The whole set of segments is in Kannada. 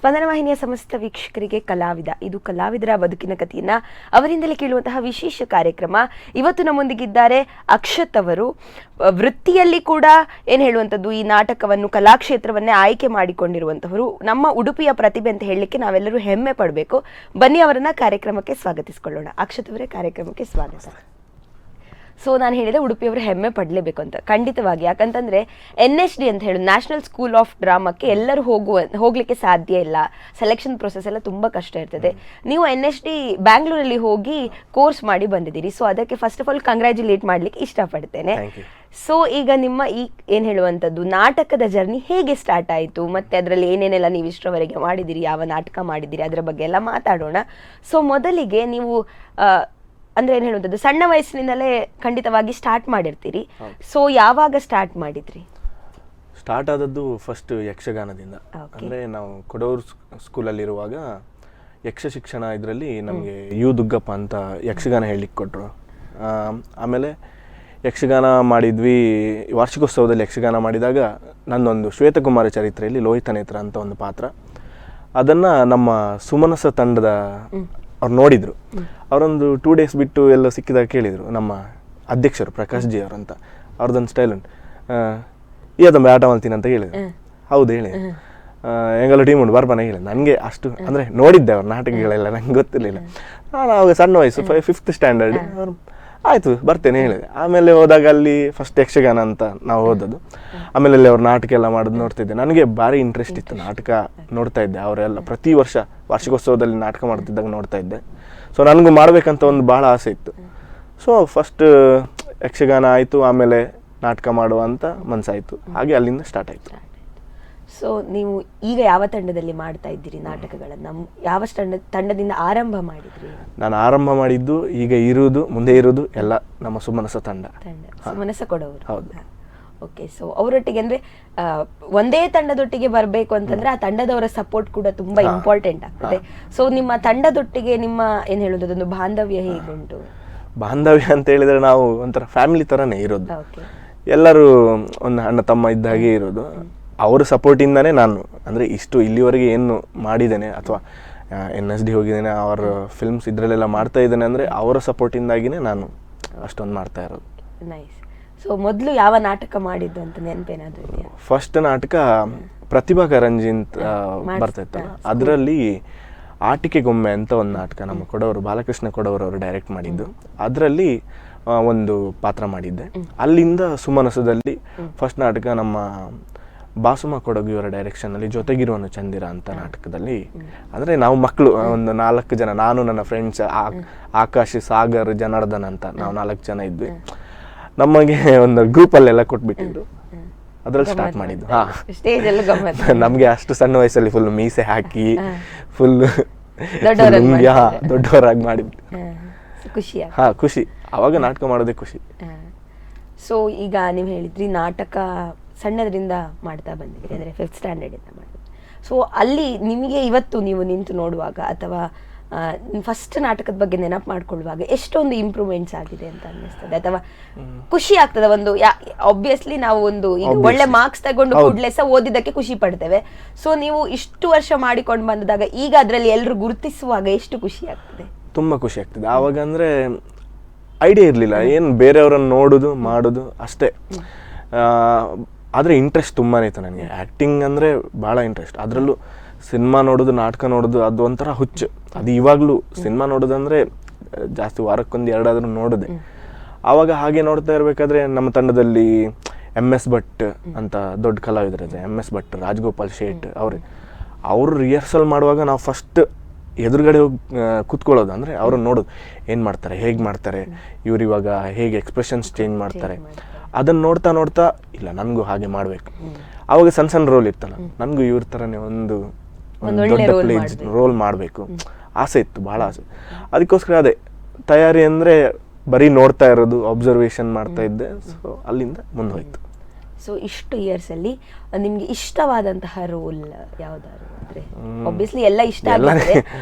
ಸ್ಪಂದನ ವಾಹಿನಿಯ ಸಮಸ್ತ ವೀಕ್ಷಕರಿಗೆ ಕಲಾವಿದ, ಇದು ಕಲಾವಿದರ ಬದುಕಿನ ಕಥೆಯನ್ನ ಅವರಿಂದಲೇ ಕೇಳುವಂತಹ ವಿಶೇಷ ಕಾರ್ಯಕ್ರಮ. ಇವತ್ತು ನಮ್ಮೊಂದಿಗಿದ್ದಾರೆ ಅಕ್ಷತ್ ಅವರು. ವೃತ್ತಿಯಲ್ಲಿ ಕೂಡ ಏನು ಹೇಳುವಂಥದ್ದು, ಈ ನಾಟಕವನ್ನು ಕಲಾಕ್ಷೇತ್ರವನ್ನೇ ಆಯ್ಕೆ ಮಾಡಿಕೊಂಡಿರುವಂತಹವರು. ನಮ್ಮ ಉಡುಪಿಯ ಪ್ರತಿಭೆ ಅಂತ ಹೇಳಲಿಕ್ಕೆ ನಾವೆಲ್ಲರೂ ಹೆಮ್ಮೆ ಪಡಬೇಕು. ಬನ್ನಿ ಅವರನ್ನ ಕಾರ್ಯಕ್ರಮಕ್ಕೆ ಸ್ವಾಗತಿಸಿಕೊಳ್ಳೋಣ. ಅಕ್ಷತ್ ಅವರೇ, ಕಾರ್ಯಕ್ರಮಕ್ಕೆ ಸ್ವಾಗತ. ಸೊ ನಾನು ಹೇಳಿದೆ ಉಡುಪಿಯವರು ಹೆಮ್ಮೆ ಪಡಲೇಬೇಕು ಅಂತ, ಖಂಡಿತವಾಗಿ. ಯಾಕಂತಂದ್ರೆ NSD ಅಂತ ಹೇಳಿ ನ್ಯಾಷನಲ್ ಸ್ಕೂಲ್ ಆಫ್ ಡ್ರಾಮಾಕ್ಕೆ ಎಲ್ಲರೂ ಹೋಗ್ಲಿಕ್ಕೆ ಸಾಧ್ಯ ಇಲ್ಲ. ಸೆಲೆಕ್ಷನ್ ಪ್ರೊಸೆಸ್ ಎಲ್ಲ ತುಂಬಾ ಕಷ್ಟ ಇರ್ತದೆ. ನೀವು NSD ಬ್ಯಾಂಗ್ಳೂರಲ್ಲಿ ಹೋಗಿ ಕೋರ್ಸ್ ಮಾಡಿ ಬಂದಿದ್ದೀರಿ. ಸೊ ಅದಕ್ಕೆ ಫಸ್ಟ್ ಆಫ್ ಆಲ್ ಕಂಗ್ರ್ಯಾಚುಲೇಟ್ ಮಾಡ್ಲಿಕ್ಕೆ ಇಷ್ಟಪಡ್ತೇನೆ. ಸೊ ಈಗ ನಿಮ್ಮ ಈ ಏನ್ ಹೇಳುವಂಥದ್ದು ನಾಟಕದ ಜರ್ನಿ ಹೇಗೆ ಸ್ಟಾರ್ಟ್ ಆಯಿತು, ಮತ್ತೆ ಅದರಲ್ಲಿ ಏನೇನೆಲ್ಲ ನೀವು ಇಷ್ಟರವರೆಗೆ ಮಾಡಿದ್ದೀರಿ, ಯಾವ ನಾಟಕ ಮಾಡಿದ್ದೀರಿ, ಅದರ ಬಗ್ಗೆ ಎಲ್ಲ ಮಾತಾಡೋಣ. ಸೊ ಮೊದಲಿಗೆ ನೀವು ಅಂದ್ರೆ ಏನ್ ಹೇಳುವಂಥದ್ದು, ಸಣ್ಣ ವಯಸ್ಸಿನಿಂದಲೇ ಖಂಡಿತವಾಗಿ ಸ್ಟಾರ್ಟ್ ಮಾಡಿರ್ತೀರಿ. ಸೊ ಯಾವಾಗ ಸ್ಟಾರ್ಟ್ ಮಾಡಿದ್ರಿ? ಸ್ಟಾರ್ಟ್ ಆದದ್ದು ಫಸ್ಟ್ ಯಕ್ಷಗಾನದಿಂದ. ಅಂದ್ರೆ ನಾವು ಕೊಡೂರು ಸ್ಕೂಲಲ್ಲಿರುವಾಗ ಯಕ್ಷ ಶಿಕ್ಷಣ ಇದರಲ್ಲಿ ನಮಗೆ ಯು ದುಗ್ಗಪ್ಪ ಅಂತ ಯಕ್ಷಗಾನ ಹೇಳಲಿಕ್ಕೆ ಕೊಟ್ಟರು. ಆಮೇಲೆ ಯಕ್ಷಗಾನ ಮಾಡಿದ್ವಿ. ವಾರ್ಷಿಕೋತ್ಸವದಲ್ಲಿ ಯಕ್ಷಗಾನ ಮಾಡಿದಾಗ ನನ್ನೊಂದು ಶ್ವೇತಕುಮಾರ ಚರಿತ್ರೆಯಲ್ಲಿ ಲೋಹಿತ ನೇತ್ರ ಅಂತ ಒಂದು ಪಾತ್ರ, ಅದನ್ನು ನಮ್ಮ ಸುಮನಸ ತಂಡದ ಅವ್ರು ನೋಡಿದರು. ಅವರೊಂದು 2 days ಬಿಟ್ಟು ಎಲ್ಲ ಸಿಕ್ಕಿದಾಗ ಕೇಳಿದರು ನಮ್ಮ ಅಧ್ಯಕ್ಷರು ಪ್ರಕಾಶ್ ಜಿ ಅವರಂತ, ಅವ್ರದ್ದೊಂದು ಸ್ಟೈಲ್ ಉಂಟು, ಅದೊಂದು ಆಟ ಮಾಡ್ತೀನಿ ಅಂತ ಹೇಳಿದ್ರು. ಹೌದು ಹೇಳಿ, ಹೆಂಗಲ್ಲ ಟೀಮ್ ಉಂಟು ಬರ್ಬಾನ ಹೇಳಿ. ನನಗೆ ಅಷ್ಟು ಅಂದರೆ ನೋಡಿದ್ದೆ ಅವ್ರ ನಾಟಕಗಳೆಲ್ಲ, ನಂಗೆ ಗೊತ್ತಿರಲಿಲ್ಲ. ನಾನು ಅವಾಗ ಸಣ್ಣ ವಯಸ್ಸು 5th standard. ಅವರು ಆಯಿತು ಬರ್ತೇನೆ ಹೇಳಿದೆ. ಆಮೇಲೆ ಹೋದಾಗ ಅಲ್ಲಿ ಫಸ್ಟ್ ಯಕ್ಷಗಾನ ಅಂತ ನಾವು ಓದೋದು. ಆಮೇಲೆ ಅಲ್ಲಿ ಅವ್ರು ನಾಟಕ ಎಲ್ಲ ಮಾಡೋದು ನೋಡ್ತಿದ್ದೆ. ನನಗೆ ಭಾರಿ ಇಂಟ್ರೆಸ್ಟ್ ಇತ್ತು, ನಾಟಕ ನೋಡ್ತಾ ಇದ್ದೆ. ಅವರೆಲ್ಲ ಪ್ರತಿ ವರ್ಷ ವಾರ್ಷಿಕೋತ್ಸವದಲ್ಲಿ ನಾಟಕ ಮಾಡ್ತಿದ್ದಾಗ ನೋಡ್ತಾ ಇದ್ದೆ. ಸೊ ನನಗೂ ಮಾಡಬೇಕಂತ ಒಂದು ಭಾಳ ಆಸೆ ಇತ್ತು. ಸೊ ಫಸ್ಟ್ ಯಕ್ಷಗಾನ ಆಯಿತು, ಆಮೇಲೆ ನಾಟಕ ಮಾಡುವ ಅಂತ ಮನಸ್ಸಾಯಿತು. ಹಾಗೆ ಅಲ್ಲಿಂದ ಸ್ಟಾರ್ಟ್ ಆಯಿತು. ಸೊ ನೀವು ಈಗ ಯಾವ ತಂಡದಲ್ಲಿ ಮಾಡ್ತಾ ಇದ್ದೀರಿ ನಾಟಕಗಳನ್ನು? ಯಾವ ತಂಡದಿಂದ ಆರಂಭ ಮಾಡಿದ್ರಿ? ನಾನು ಆರಂಭ ಮಾಡಿದ್ದು, ಈಗ ಇರುವುದು, ಮುಂದೆ ಇರುವುದು ಎಲ್ಲ ನಮ್ಮ ಸುಮನಸ ತಂಡ. ಸುಮನಸ ಕೊಡವರು. ಹೌದು. ಓಕೆ. ಸೊ ಅವರೊಟ್ಟಿಗೆ ಅಂದ್ರೆ ಒಂದೇ ತಂಡದೊಟ್ಟಿಗೆ ಬರಬೇಕು ಅಂತಂದ್ರೆ ಆ ತಂಡದವರ ಸಪೋರ್ಟ್ ಕೂಡ ತುಂಬಾ ಇಂಪಾರ್ಟೆಂಟ್ ಆಗ್ತದೆ. ಸೊ ನಿಮ್ಮ ತಂಡದೊಟ್ಟಿಗೆ ನಿಮ್ಮ ಏನ್ ಹೇಳೋದು, ಅದೊಂದು ಬಾಂಧವ್ಯ ಹೇಗುಂಟು? ಬಾಂಧವ್ಯ ಅಂತ ಹೇಳಿದ್ರೆ ನಾವು ಒಂಥರ ಫ್ಯಾಮಿಲಿ ತರನೇ ಇರೋದು. ಎಲ್ಲರೂ ಒಂದು ಅಣ್ಣ ತಮ್ಮ ಇದ್ದ ಹಾಗೆ ಇರೋದು. ಅವರ ಸಪೋರ್ಟಿಂದಾನೇ ನಾನು ಅಂದರೆ ಇಷ್ಟು ಇಲ್ಲಿವರೆಗೆ ಏನು ಮಾಡಿದ್ದೇನೆ, ಅಥವಾ NSD ಹೋಗಿದ್ದೇನೆ, ಅವರ ಫಿಲ್ಮ್ಸ್ ಇದರಲ್ಲೆಲ್ಲ ಮಾಡ್ತಾ ಇದ್ದೇನೆ ಅಂದರೆ ಅವರ ಸಪೋರ್ಟಿಂದಾಗಿನೇ ನಾನು ಅಷ್ಟೊಂದು ಮಾಡ್ತಾ ಇರೋದು. ನೈಸ್. ಸೊ ಮೊದಲು ಯಾವ ನಾಟಕ ಮಾಡಿದ್ದು ಅಂತ ನೆನಪೇನಾದ್ರು ಇದೆಯಾ? ಫಸ್ಟ್ ನಾಟಕ ಪ್ರತಿಭಾ ಕಾರಂಜಿ ಅಂತ ಬರ್ತಾ ಇತ್ತಲ್ಲ, ಅದರಲ್ಲಿ ಆಟಿಕೆ ಗೊಂಬೆ ಅಂತ ಒಂದು ನಾಟಕ ನಮ್ಮ ಕೊಡವರು ಬಾಲಕೃಷ್ಣ ಕೊಡವರು ಅವರು ಡೈರೆಕ್ಟ್ ಮಾಡಿದ್ದು. ಅದರಲ್ಲಿ ಒಂದು ಪಾತ್ರ ಮಾಡಿದ್ದೆ. ಅಲ್ಲಿಂದ ಸುಮನಸದಲ್ಲಿ ಫಸ್ಟ್ ನಾಟಕ ನಮ್ಮ ಬಾಸುಮ ಕೊಡಗಿಯವರ ಡೈರೆಕ್ಷನಲ್ಲಿ ಜೊತೆಗಿರುವನು ಚಂದಿರ ಅಂತ ನಾಟಕದಲ್ಲಿ, ಅಂದರೆ ನಾವು ಮಕ್ಕಳು ಒಂದು 4 ಜನ, ನಾನು ನನ್ನ ಫ್ರೆಂಡ್ಸ್ ಆಕಾಶ್, ಸಾಗರ್, ಜನಾರ್ದನ್ ಅಂತ ನಾವು 4 ಜನ ಇದ್ವಿ. ನಮಗೆ ಒಂದು ಗ್ರೂಪಲ್ಲೆಲ್ಲ ಕೊಟ್ಬಿಟ್ಟಿದ್ರು, ಅದ್ರಲ್ಲಿ ಸ್ಟಾರ್ಟ್ ಮಾಡಿದ್ದು. ನಮಗೆ ಅಷ್ಟು ಸಣ್ಣ ವಯಸ್ಸಲ್ಲಿ ಫುಲ್ ಮೀಸೆ ಹಾಕಿ ಫುಲ್ ದೊಡ್ಡವರಾಗಿ ಮಾಡಿಬಿಟ್ಟು ಖುಷಿ. ಅವಾಗ ನಾಟಕ ಮಾಡೋದೇ ಖುಷಿ. ಸೊ ಈಗ ನೀವು ಹೇಳಿದ್ರಿ ನಾಟಕ ಸಣ್ಣದ್ರಿಂದ ಮಾಡ್ತಾ ಬಂದಿದ್ರಿ, ಅಂದರೆ 5th standard ಇಂದ ಮಾಡಿದ್ರಿ. ಸೊ ಅಲ್ಲಿ ನಿಮಗೆ ಇವತ್ತು ನೀವು ನಿಂತು ನೋಡುವಾಗ ಅಥವಾ ಫಸ್ಟ್ ನಾಟಕದ ಬಗ್ಗೆ ನೆನಪು ಮಾಡ್ಕೊಳ್ಳುವಾಗ ಎಷ್ಟೊಂದು ಇಂಪ್ರೂವ್ಮೆಂಟ್ಸ್ ಆಗಿದೆ ಅಂತ ಅನ್ನಿಸ್ತದೆ, ಅಥವಾ ಖುಷಿ ಆಗ್ತದೆ? ಒಂದು ಆಬ್ವಿಯಸ್ಲಿ ನಾವು ಒಂದು ಈಗ ಒಳ್ಳೆ ಮಾರ್ಕ್ಸ್ ತಗೊಂಡು ಕೂಡಲೇ ಸಹ ಓದಿದ್ದಕ್ಕೆ ಖುಷಿ ಪಡ್ತೇವೆ. ಸೊ ನೀವು ಇಷ್ಟು ವರ್ಷ ಮಾಡಿಕೊಂಡು ಬಂದಾಗ ಈಗ ಅದರಲ್ಲಿ ಎಲ್ಲರೂ ಗುರುತಿಸುವಾಗ ಎಷ್ಟು ಖುಷಿ ಆಗ್ತದೆ? ತುಂಬ ಖುಷಿ ಆಗ್ತದೆ. ಆವಾಗ ಅಂದರೆ ಐಡಿಯಾ ಇರಲಿಲ್ಲ, ಏನು ಬೇರೆಯವರನ್ನು ನೋಡೋದು ಮಾಡೋದು ಅಷ್ಟೇ. ಆದರೆ ಇಂಟ್ರೆಸ್ಟ್ ತುಂಬಾ ಇತ್ತು ನನಗೆ. ಆ್ಯಕ್ಟಿಂಗ್ ಅಂದರೆ ಭಾಳ ಇಂಟ್ರೆಸ್ಟ್. ಅದರಲ್ಲೂ ಸಿನಿಮಾ ನೋಡೋದು, ನಾಟಕ ನೋಡೋದು, ಅದು ಒಂಥರ ಹುಚ್ಚು. ಅದು ಇವಾಗಲೂ ಸಿನಿಮಾ ನೋಡೋದಂದರೆ ಜಾಸ್ತಿ ವಾರಕ್ಕೊಂದು 2 ಆದರೂ ನೋಡಿದೆ. ಆವಾಗ ಹಾಗೆ ನೋಡ್ತಾ ಇರಬೇಕಾದ್ರೆ ನಮ್ಮ ತಂಡದಲ್ಲಿ MS ಭಟ್ ಅಂತ ದೊಡ್ಡ ಕಲಾವಿದರಿದೆ. MS ಭಟ್, ರಾಜಗೋಪಾಲ್ ಶೇಟ್ ಅವರು ರಿಹರ್ಸಲ್ ಮಾಡುವಾಗ ನಾವು ಫಸ್ಟ್ ಎದುರುಗಡೆ ಹೋಗಿ ಕೂತ್ಕೊಳ್ಳೋದು. ಅಂದರೆ ಅವ್ರನ್ನ ನೋಡೋದು, ಏನು ಮಾಡ್ತಾರೆ, ಹೇಗೆ ಮಾಡ್ತಾರೆ, ಇವ್ರು ಇವಾಗ ಹೇಗೆ ಎಕ್ಸ್ಪ್ರೆಷನ್ಸ್ ಚೇಂಜ್ ಮಾಡ್ತಾರೆ, ಅದನ್ನು ನೋಡ್ತಾ ನೋಡ್ತಾ ಇಲ್ಲ ನನಗೂ ಹಾಗೆ ಮಾಡಬೇಕು. ಆವಾಗ ಸಣ್ಣ ರೋಲ್ ಇತ್ತಲ್ಲ, ನನಗೂ ಇವ್ರ ಥರನೇ ಒಂದು ದೊಡ್ಡ ಪ್ಲೇಸ್ ರೋಲ್ ಮಾಡಬೇಕು ಆಸೆ ಇತ್ತು, ಭಾಳ ಆಸೆ. ಅದಕ್ಕೋಸ್ಕರ ಅದೇ ತಯಾರಿ ಅಂದರೆ ಬರೀ ನೋಡ್ತಾ ಇರೋದು, ಅಬ್ಸರ್ವೇಷನ್ ಮಾಡ್ತಾ ಇದ್ದೆ. ಸೊ ಅಲ್ಲಿಂದ ಮುಂದೆ ಹೋಯ್ತು. ಸೊ ಇಷ್ಟು ಇಯರ್ಸಲ್ಲಿ ನಿಮಗೆ ಇಷ್ಟವಾದಂತಹ ರೋಲ್ ಯಾವ್ದಾದ್ರು? ಅಂದರೆ ಆಬ್ವಿಯಸ್ಲಿ ಎಲ್ಲ ಇಷ್ಟ ಆಗುತ್ತೆ,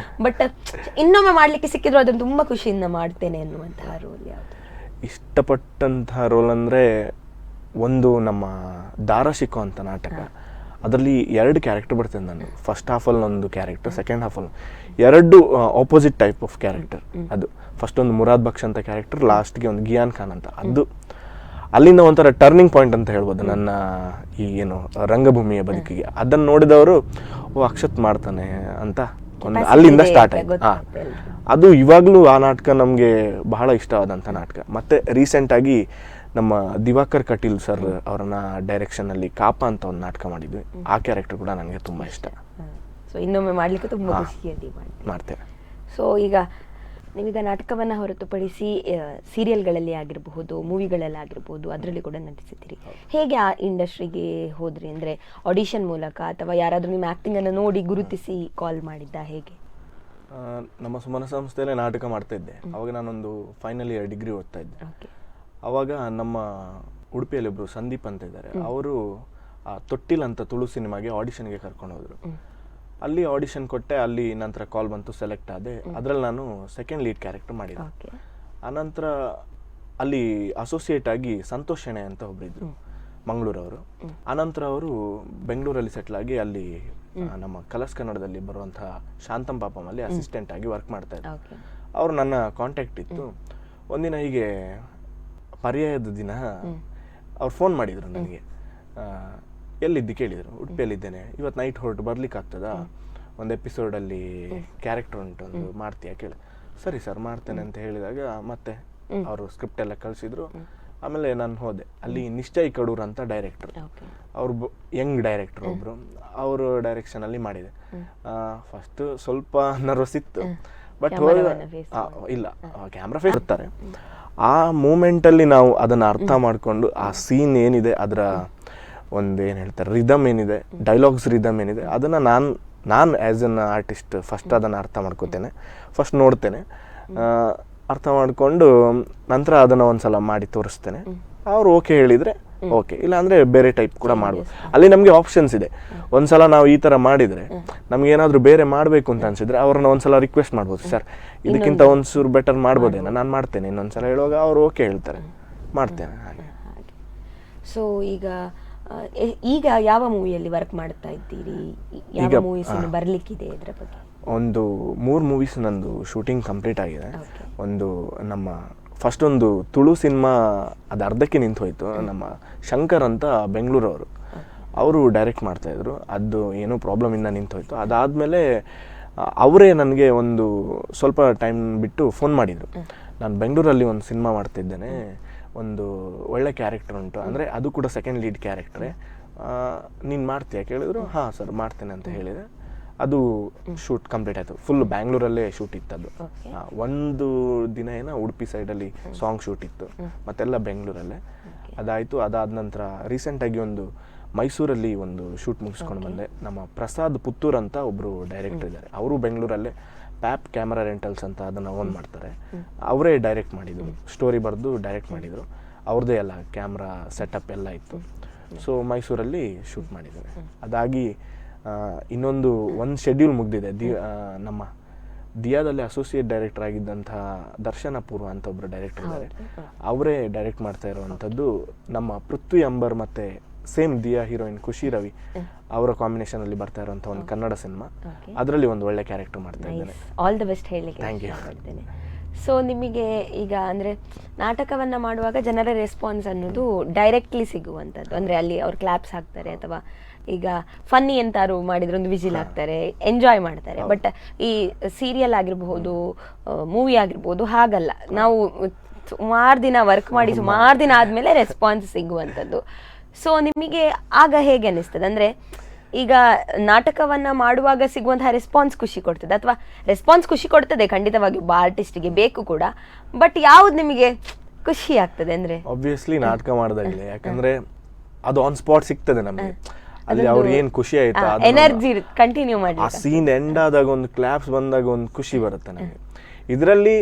ಬಟ್ ಇನ್ನೊಮ್ಮೆ ಮಾಡಲಿಕ್ಕೆ ಸಿಕ್ಕಿದ್ರು ಅದನ್ನು ತುಂಬ ಖುಷಿಯಿಂದ ಮಾಡ್ತೇನೆ ಅನ್ನುವಂತಹ ರೋಲ್ ಯಾವುದು? ಇಷ್ಟಪಟ್ಟಂತಹ ರೋಲ್ ಅಂದರೆ ಒಂದು ನಮ್ಮ ದಾರಾಶಿಖೋ ಅಂತ ನಾಟಕ, ಅದರಲ್ಲಿ 2 ಕ್ಯಾರೆಕ್ಟರ್ ಬರ್ತದೆ ನಾನು. ಫಸ್ಟ್ ಹಾಫಲ್ಲಿ ಒಂದು ಕ್ಯಾರೆಕ್ಟರ್, ಸೆಕೆಂಡ್ ಹಾಫಲ್ಲಿ 2 ಆಪೋಸಿಟ್ ಟೈಪ್ ಆಫ್ ಕ್ಯಾರೆಕ್ಟರ್. ಅದು ಫಸ್ಟ್ ಒಂದು ಮುರಾದ್ ಬಕ್ಷ್ ಅಂತ ಕ್ಯಾರೆಕ್ಟರ್, ಲಾಸ್ಟ್ಗೆ ಒಂದು ಗಿಯಾನ್ ಖಾನ್ ಅಂತ. ಅದು ಅಲ್ಲಿಂದ ಒಂಥರ ಟರ್ನಿಂಗ್ ಪಾಯಿಂಟ್ ಅಂತ ಹೇಳ್ಬೋದು ನನ್ನ ಈ ಏನು ರಂಗಭೂಮಿಯ ಬದುಕಿಗೆ. ಅದನ್ನು ನೋಡಿದವರು ಅಕ್ಷತ್ ಮಾಡ್ತಾನೆ ಅಂತ ಅಲ್ಲಿಂದ ಸ್ಟಾರ್ಟ್ ಆಯ್ತು. ಅದು ಇವಾಗಲೂ ಆ ನಾಟಕ ನಮಗೆ ಬಹಳ ಇಷ್ಟವಾದಂಥ ನಾಟಕ. ಮತ್ತೆ ರೀಸೆಂಟಾಗಿ ನಮ್ಮ ದಿವಾಕರ್ ಕಟೀಲ್ ಸರ್ ಅವರನ್ನ ಡೈರೆಕ್ಷನಲ್ಲಿ ಕಾಪ ಅಂತ ಒಂದು ನಾಟಕ ಮಾಡಿದ್ವಿ. ಆ ಕ್ಯಾರೆಕ್ಟರ್ ಕೂಡ ನನಗೆ ತುಂಬ ಇಷ್ಟ. ಸೊ ಇನ್ನೊಮ್ಮೆ ಮಾಡಲಿಕ್ಕೆ ತುಂಬ ಖುಷಿಯಲ್ಲಿ ಮಾಡ್ತೇನೆ. ಸೊ ಈಗ ನೀವೀಗ ನಾಟಕವನ್ನು ಹೊರತುಪಡಿಸಿ ಸೀರಿಯಲ್ಗಳಲ್ಲಿ ಆಗಿರಬಹುದು, ಮೂವಿಗಳಲ್ಲಿ ಆಗಿರ್ಬೋದು, ಅದರಲ್ಲಿ ಕೂಡ ನಟಿಸಿದ್ದೀರಿ. ಹೇಗೆ ಆ ಇಂಡಸ್ಟ್ರಿಗೆ ಹೋದ್ರಿ? ಅಂದರೆ ಆಡಿಷನ್ ಮೂಲಕ ಅಥವಾ ಯಾರಾದರೂ ನಿಮ್ಮ ಆ್ಯಕ್ಟಿಂಗನ್ನು ನೋಡಿ ಗುರುತಿಸಿ ಕಾಲ್ ಮಾಡಿದ್ದ, ಹೇಗೆ? ನಮ್ಮ ಸುಮನ ಸಂಸ್ಥೆಯಲ್ಲೇ ನಾಟಕ ಮಾಡ್ತಾ ಇದ್ದೆ. ಅವಾಗ ನಾನೊಂದು ಫೈನಲ್ ಇಯರ್ ಡಿಗ್ರಿ ಓದ್ತಾ ಇದ್ದೆ. ಅವಾಗ ನಮ್ಮ ಉಡುಪಿಯಲ್ಲಿ ಒಬ್ಬರು ಸಂದೀಪ್ ಅಂತ ಇದ್ದಾರೆ, ಅವರು ತೊಟ್ಟಿಲ್ ಅಂತ ತುಳು ಸಿನಿಮಾಗೆ ಆಡಿಷನ್ಗೆ ಕರ್ಕೊಂಡು ಹೋದರು. ಅಲ್ಲಿ ಆಡಿಷನ್ ಕೊಟ್ಟೆ. ಅಲ್ಲಿ ನಂತರ ಕಾಲ್ ಬಂತು, ಸೆಲೆಕ್ಟ್ ಆದೆ. ಅದರಲ್ಲಿ ನಾನು ಸೆಕೆಂಡ್ ಲೀಡ್ ಕ್ಯಾರೆಕ್ಟರ್ ಮಾಡಿದ್ದೆ. ಆನಂತರ ಅಲ್ಲಿ ಅಸೋಸಿಯೇಟ್ ಆಗಿ ಸಂತೋಷ್ ಶೆಣೆ ಅಂತ ಒಬ್ಬರಿದ್ರು, ಮಂಗಳೂರವರು. ಆನಂತರ ಅವರು ಬೆಂಗಳೂರಲ್ಲಿ ಸೆಟ್ಲ್ ಆಗಿ ಅಲ್ಲಿ ನಮ್ಮ ಕಲರ್ಸ್ ಕನ್ನಡದಲ್ಲಿ ಬರುವಂತಹ ಶಾಂತಂ ಪಾಪಂ ಅಲ್ಲಿ ಅಸಿಸ್ಟೆಂಟ್ ಆಗಿ ವರ್ಕ್ ಮಾಡ್ತಾ ಇದ್ರು. ಅವರು ನನ್ನ ಕಾಂಟ್ಯಾಕ್ಟ್ ಇತ್ತು. ಒಂದಿನ ಹೀಗೆ ಪರ್ಯಾಯದ ದಿನ ಅವ್ರು ಫೋನ್ ಮಾಡಿದ್ರು ನನಗೆ. ಎಲ್ಲಿದ್ದಿ ಕೇಳಿದರು. ಉಡುಪಿಯಲ್ಲಿದ್ದೇನೆ, ಇವತ್ತು ನೈಟ್ ಹೊರಟು ಬರ್ಲಿಕ್ಕೆ ಆಗ್ತದಾ? ಒಂದು ಎಪಿಸೋಡಲ್ಲಿ ಕ್ಯಾರೆಕ್ಟರ್ ಉಂಟು, ಒಂದು ಮಾಡ್ತೀಯಾ ಕೇಳಿ. ಸರಿ ಸರ್ ಮಾಡ್ತೇನೆ ಅಂತ ಹೇಳಿದಾಗ ಮತ್ತೆ ಅವರು ಸ್ಕ್ರಿಪ್ಟ್ ಎಲ್ಲ ಕಳಿಸಿದ್ರು. ಆಮೇಲೆ ನಾನು ಹೋದೆ. ಅಲ್ಲಿ ನಿಶ್ಚಯ್ ಕಡೂರ್ ಅಂತ ಡೈರೆಕ್ಟರ್, ಅವ್ರು ಯಂಗ್ ಡೈರೆಕ್ಟರ್ ಒಬ್ರು, ಅವರು ಡೈರೆಕ್ಷನಲ್ಲಿ ಮಾಡಿದೆ. ಫಸ್ಟ್ ಸ್ವಲ್ಪ ನರ್ವಸ್ ಇತ್ತು, ಬಟ್ ಇಲ್ಲ ಕ್ಯಾಮ್ರಾ ಫೇಸ್ ಇರ್ತಾರೆ. ಆ ಮೂಮೆಂಟಲ್ಲಿ ನಾವು ಅದನ್ನು ಅರ್ಥ ಮಾಡಿಕೊಂಡು ಆ ಸೀನ್ ಏನಿದೆ, ಅದರ ಒಂದು ಏನು ಹೇಳ್ತಾರೆ ರಿದಮ್ ಏನಿದೆ, ಡೈಲಾಗ್ಸ್ ರಿದಮ್ ಏನಿದೆ, ಅದನ್ನು ನಾನು ಆ್ಯಸ್ ಎನ್ ಆರ್ಟಿಸ್ಟ್ ಫಸ್ಟ್ ಅದನ್ನು ಅರ್ಥ ಮಾಡ್ಕೋತೇನೆ. ಫಸ್ಟ್ ನೋಡ್ತೇನೆ, ಅರ್ಥ ಮಾಡಿಕೊಂಡು ನಂತರ ಅದನ್ನು ಒಂದ್ಸಲ ಮಾಡಿ ತೋರಿಸ್ತೇನೆ. ಅವ್ರು ಓಕೆ ಹೇಳಿದರೆ ಓಕೆ, ಇಲ್ಲಾಂದರೆ ಬೇರೆ ಟೈಪ್ ಕೂಡ ಮಾಡ್ಬೋದು. ಅಲ್ಲಿ ನಮಗೆ ಆಪ್ಷನ್ಸ್ ಇದೆ. ಒಂದ್ಸಲ ನಾವು ಈ ಥರ ಮಾಡಿದರೆ ನಮ್ಗೆ ಏನಾದರೂ ಬೇರೆ ಮಾಡಬೇಕು ಅಂತ ಅನ್ಸಿದ್ರೆ ಅವ್ರನ್ನ ಒಂದ್ಸಲ ರಿಕ್ವೆಸ್ಟ್ ಮಾಡ್ಬೋದು, ಸರ್ ಇದಕ್ಕಿಂತ ಒಂದ್ಸೂರು ಬೆಟರ್ ಮಾಡ್ಬೋದೇನೋ, ನಾನು ಮಾಡ್ತೇನೆ ಇನ್ನೊಂದ್ಸಲ ಹೇಳುವಾಗ ಅವ್ರು ಓಕೆ ಹೇಳ್ತಾರೆ, ಮಾಡ್ತೇನೆ ಹಾಗೆ. ಸೊ ಈಗ ಯಾವ ಮೂವಿಯಲ್ಲಿ ವರ್ಕ್ ಮಾಡ್ತಾ ಇದ್ದೀರಿ? ಯಾವ ಮೂವೀಸ್ ಬರ್ಲಿಕ್ಕಿದೆ? ಇದರ ಬಗ್ಗೆ ಒಂದು 3 ಮೂವೀಸ್ ನಂದು ಶೂಟಿಂಗ್ ಕಂಪ್ಲೀಟ್ ಆಗಿದೆ. ಒಂದು ನಮ್ಮ ಫಸ್ಟ್ ಒಂದು ತುಳು ಸಿನಿಮಾ ಅದು ಅರ್ಧಕ್ಕೆ ನಿಂತು ಹೋಯಿತು. ನಮ್ಮ ಶಂಕರ್ ಅಂತ ಬೆಂಗಳೂರವರು, ಅವರು ಡೈರೆಕ್ಟ್ ಮಾಡ್ತಾಯಿದ್ರು. ಅದು ಏನೋ ಪ್ರಾಬ್ಲಮಿಂದ ನಿಂತು ಹೋಯಿತು. ಅದಾದಮೇಲೆ ಅವರೇ ನನಗೆ ಒಂದು ಸ್ವಲ್ಪ ಟೈಮ್ ಬಿಟ್ಟು ಫೋನ್ ಮಾಡಿದರು, ನಾನು ಬೆಂಗಳೂರಲ್ಲಿ ಒಂದು ಸಿನಿಮಾ ಮಾಡ್ತಿದ್ದೇನೆ, ಒಂದು ಒಳ್ಳೆ ಕ್ಯಾರೆಕ್ಟರ್ ಉಂಟು, ಅಂದರೆ ಅದು ಕೂಡ ಸೆಕೆಂಡ್ ಲೀಡ್ ಕ್ಯಾರೆಕ್ಟ್ರೇ, ನೀನು ಮಾಡ್ತೀಯಾ ಕೇಳಿದ್ರು. ಹಾಂ ಸರ್ ಮಾಡ್ತೇನೆ ಅಂತ ಹೇಳಿದೆ. ಅದು ಶೂಟ್ ಕಂಪ್ಲೀಟ್ ಆಯಿತು. ಫುಲ್ ಬ್ಯಾಂಗ್ಳೂರಲ್ಲೇ ಶೂಟ್ ಇತ್ತು. ಅದು ಒಂದು ದಿನ ಏನೋ ಉಡುಪಿ ಸೈಡಲ್ಲಿ ಸಾಂಗ್ ಶೂಟ್ ಇತ್ತು, ಮತ್ತೆಲ್ಲ ಬೆಂಗಳೂರಲ್ಲೇ ಅದಾಯಿತು. ಅದಾದ ನಂತರ ರೀಸೆಂಟಾಗಿ ಒಂದು ಮೈಸೂರಲ್ಲಿ ಒಂದು ಶೂಟ್ ಮುಗಿಸ್ಕೊಂಡು ಬಂದೆ. ನಮ್ಮ ಪ್ರಸಾದ್ ಪುತ್ತೂರ್ ಅಂತ ಒಬ್ಬರು ಡೈರೆಕ್ಟರ್ ಇದ್ದಾರೆ, ಅವರು ಬೆಂಗಳೂರಲ್ಲೇ ಪ್ಯಾಪ್ ಕ್ಯಾಮರಾ ರೆಂಟಲ್ಸ್ ಅಂತ ಅದನ್ನು ಓನ್ ಮಾಡ್ತಾರೆ. ಅವರೇ ಡೈರೆಕ್ಟ್ ಮಾಡಿದರು, ಸ್ಟೋರಿ ಬರೆದು ಡೈರೆಕ್ಟ್ ಮಾಡಿದರು. ಅವ್ರದ್ದೇ ಎಲ್ಲ ಕ್ಯಾಮ್ರಾ ಸೆಟಪ್ ಎಲ್ಲ ಇತ್ತು. ಸೊ ಮೈಸೂರಲ್ಲಿ ಶೂಟ್ ಮಾಡಿದ್ದಾರೆ. ಅದಾಗಿ ಇನ್ನೊಂದು ಶೆಡ್ಯೂಲ್ ಮುಗ್ದಿದೆ. ನಮ್ಮ ದಿಯಾದಲ್ಲಿ ಅಸೋಸಿಯೇಟ್ ಡೈರೆಕ್ಟರ್ ಆಗಿದ್ದಂಥ ದರ್ಶನ ಪೂರ್ವ ಅಂತ ಒಬ್ಬರು ಡೈರೆಕ್ಟರ್ ಇದ್ದಾರೆ, ಅವರೇ ಡೈರೆಕ್ಟ್ ಮಾಡ್ತಾ ಇರುವಂಥದ್ದು ನಮ್ಮ ಪೃಥ್ವಿ ಅಂಬರ್ ಮತ್ತು ಸೇಮ್ ದಿಯಾ ಹೀರೋಯಿನ್ ಖುಷಿ ರವಿ ಅವರ ಕಾಂಬಿನೇಷನ್ ಅಲ್ಲಿ ಬರ್ತಾ ಇರುವಂತಹ ಒಂದು ಕನ್ನಡ ಸಿನಿಮಾ, ಅದರಲ್ಲಿ ಒಂದು ಒಳ್ಳೆ ಕ್ಯಾರೆಕ್ಟರ್ ಮಾಡ್ತಾ ಇದ್ದೇನೆ. ಆಲ್ ದ ಬೆಸ್ಟ್ ಹೇಳಲಿಕ್ಕೆ ಇಷ್ಟಪಡ್ತೇನೆ. ಸೊ ನಿಮಗೆ ಈಗ ಅಂದರೆ ನಾಟಕವನ್ನು ಮಾಡುವಾಗ ಜನರ ರೆಸ್ಪಾನ್ಸ್ ಅನ್ನೋದು ಡೈರೆಕ್ಟ್ಲಿ ಸಿಗುವಂಥದ್ದು, ಅಂದರೆ ಅಲ್ಲಿ ಅವ್ರು ಕ್ಲಾಪ್ಸ್ ಹಾಕ್ತಾರೆ ಅಥವಾ ಈಗ ಫನ್ನಿ ಎಂತಾರು ಮಾಡಿದ್ರೆ ಒಂದು ವಿಜಿಲ್ ಹಾಕ್ತಾರೆ, ಎಂಜಾಯ್ ಮಾಡ್ತಾರೆ. ಬಟ್ ಈ ಸೀರಿಯಲ್ ಆಗಿರಬಹುದು, ಮೂವಿ ಆಗಿರ್ಬೋದು, ಹಾಗಲ್ಲ. ನಾವು ಸುಮಾರು ದಿನ ವರ್ಕ್ ಮಾಡಿ ಸುಮಾರು ದಿನ ಆದಮೇಲೆ ರೆಸ್ಪಾನ್ಸ್ ಸಿಗುವಂಥದ್ದು. ಸೊ ನಿಮಗೆ ಆಗ ಹೇಗೆ ಅನ್ನಿಸ್ತದೆ? ಅಂದರೆ ಈಗ ನಾಟಕವನ್ನು ಮಾಡುವಾಗ ಸಿಗುವಂತಹ ರೆಸ್ಪಾನ್ಸ್ ಖುಷಿ ಕೊಡ್ತದೆ, ಅಥವಾ ರೆಸ್ಪಾನ್ಸ್ ಖುಷಿ ಕೊಡ್ತದೆ ಖಂಡಿತವಾಗಿ, ಒಬ್ಬ ಆರ್ಟಿಸ್ಟಿಗೆ ಬೇಕು ಕೂಡ. ಬಟ್ ಯಾವ್ದು ನಿಮಗೆ ಖುಷಿ ಆಗ್ತದೆ? ಅಂದರೆ ಆಬ್ವಿಯಸ್ಲಿ ನಾಟಕ ಮಾಡಿದಾಗಲೇ, ಯಾಕಂದ್ರೆ ಅದು ಆನ್ ಸ್ಪಾಟ್ ಸಿಗ್ತದೆ ನಮಗೆ. ಅಲ್ಲಿ ಅವ್ರಿಗೆ ಏನು ಖುಷಿ ಆಯ್ತಾ, ಎನರ್ಜಿ ಕಂಟಿನ್ಯೂ ಮಾಡಿ, ಆ ಸೀನ್ ಎಂಡ್ ಆದಾಗ ಒಂದು ಕ್ಲಾಪ್ಸ್ ಬಂದಾಗ ಒಂದು ಖುಷಿ ಬರುತ್ತೆ ನಮಗೆ. ಇದರಲ್ಲಿ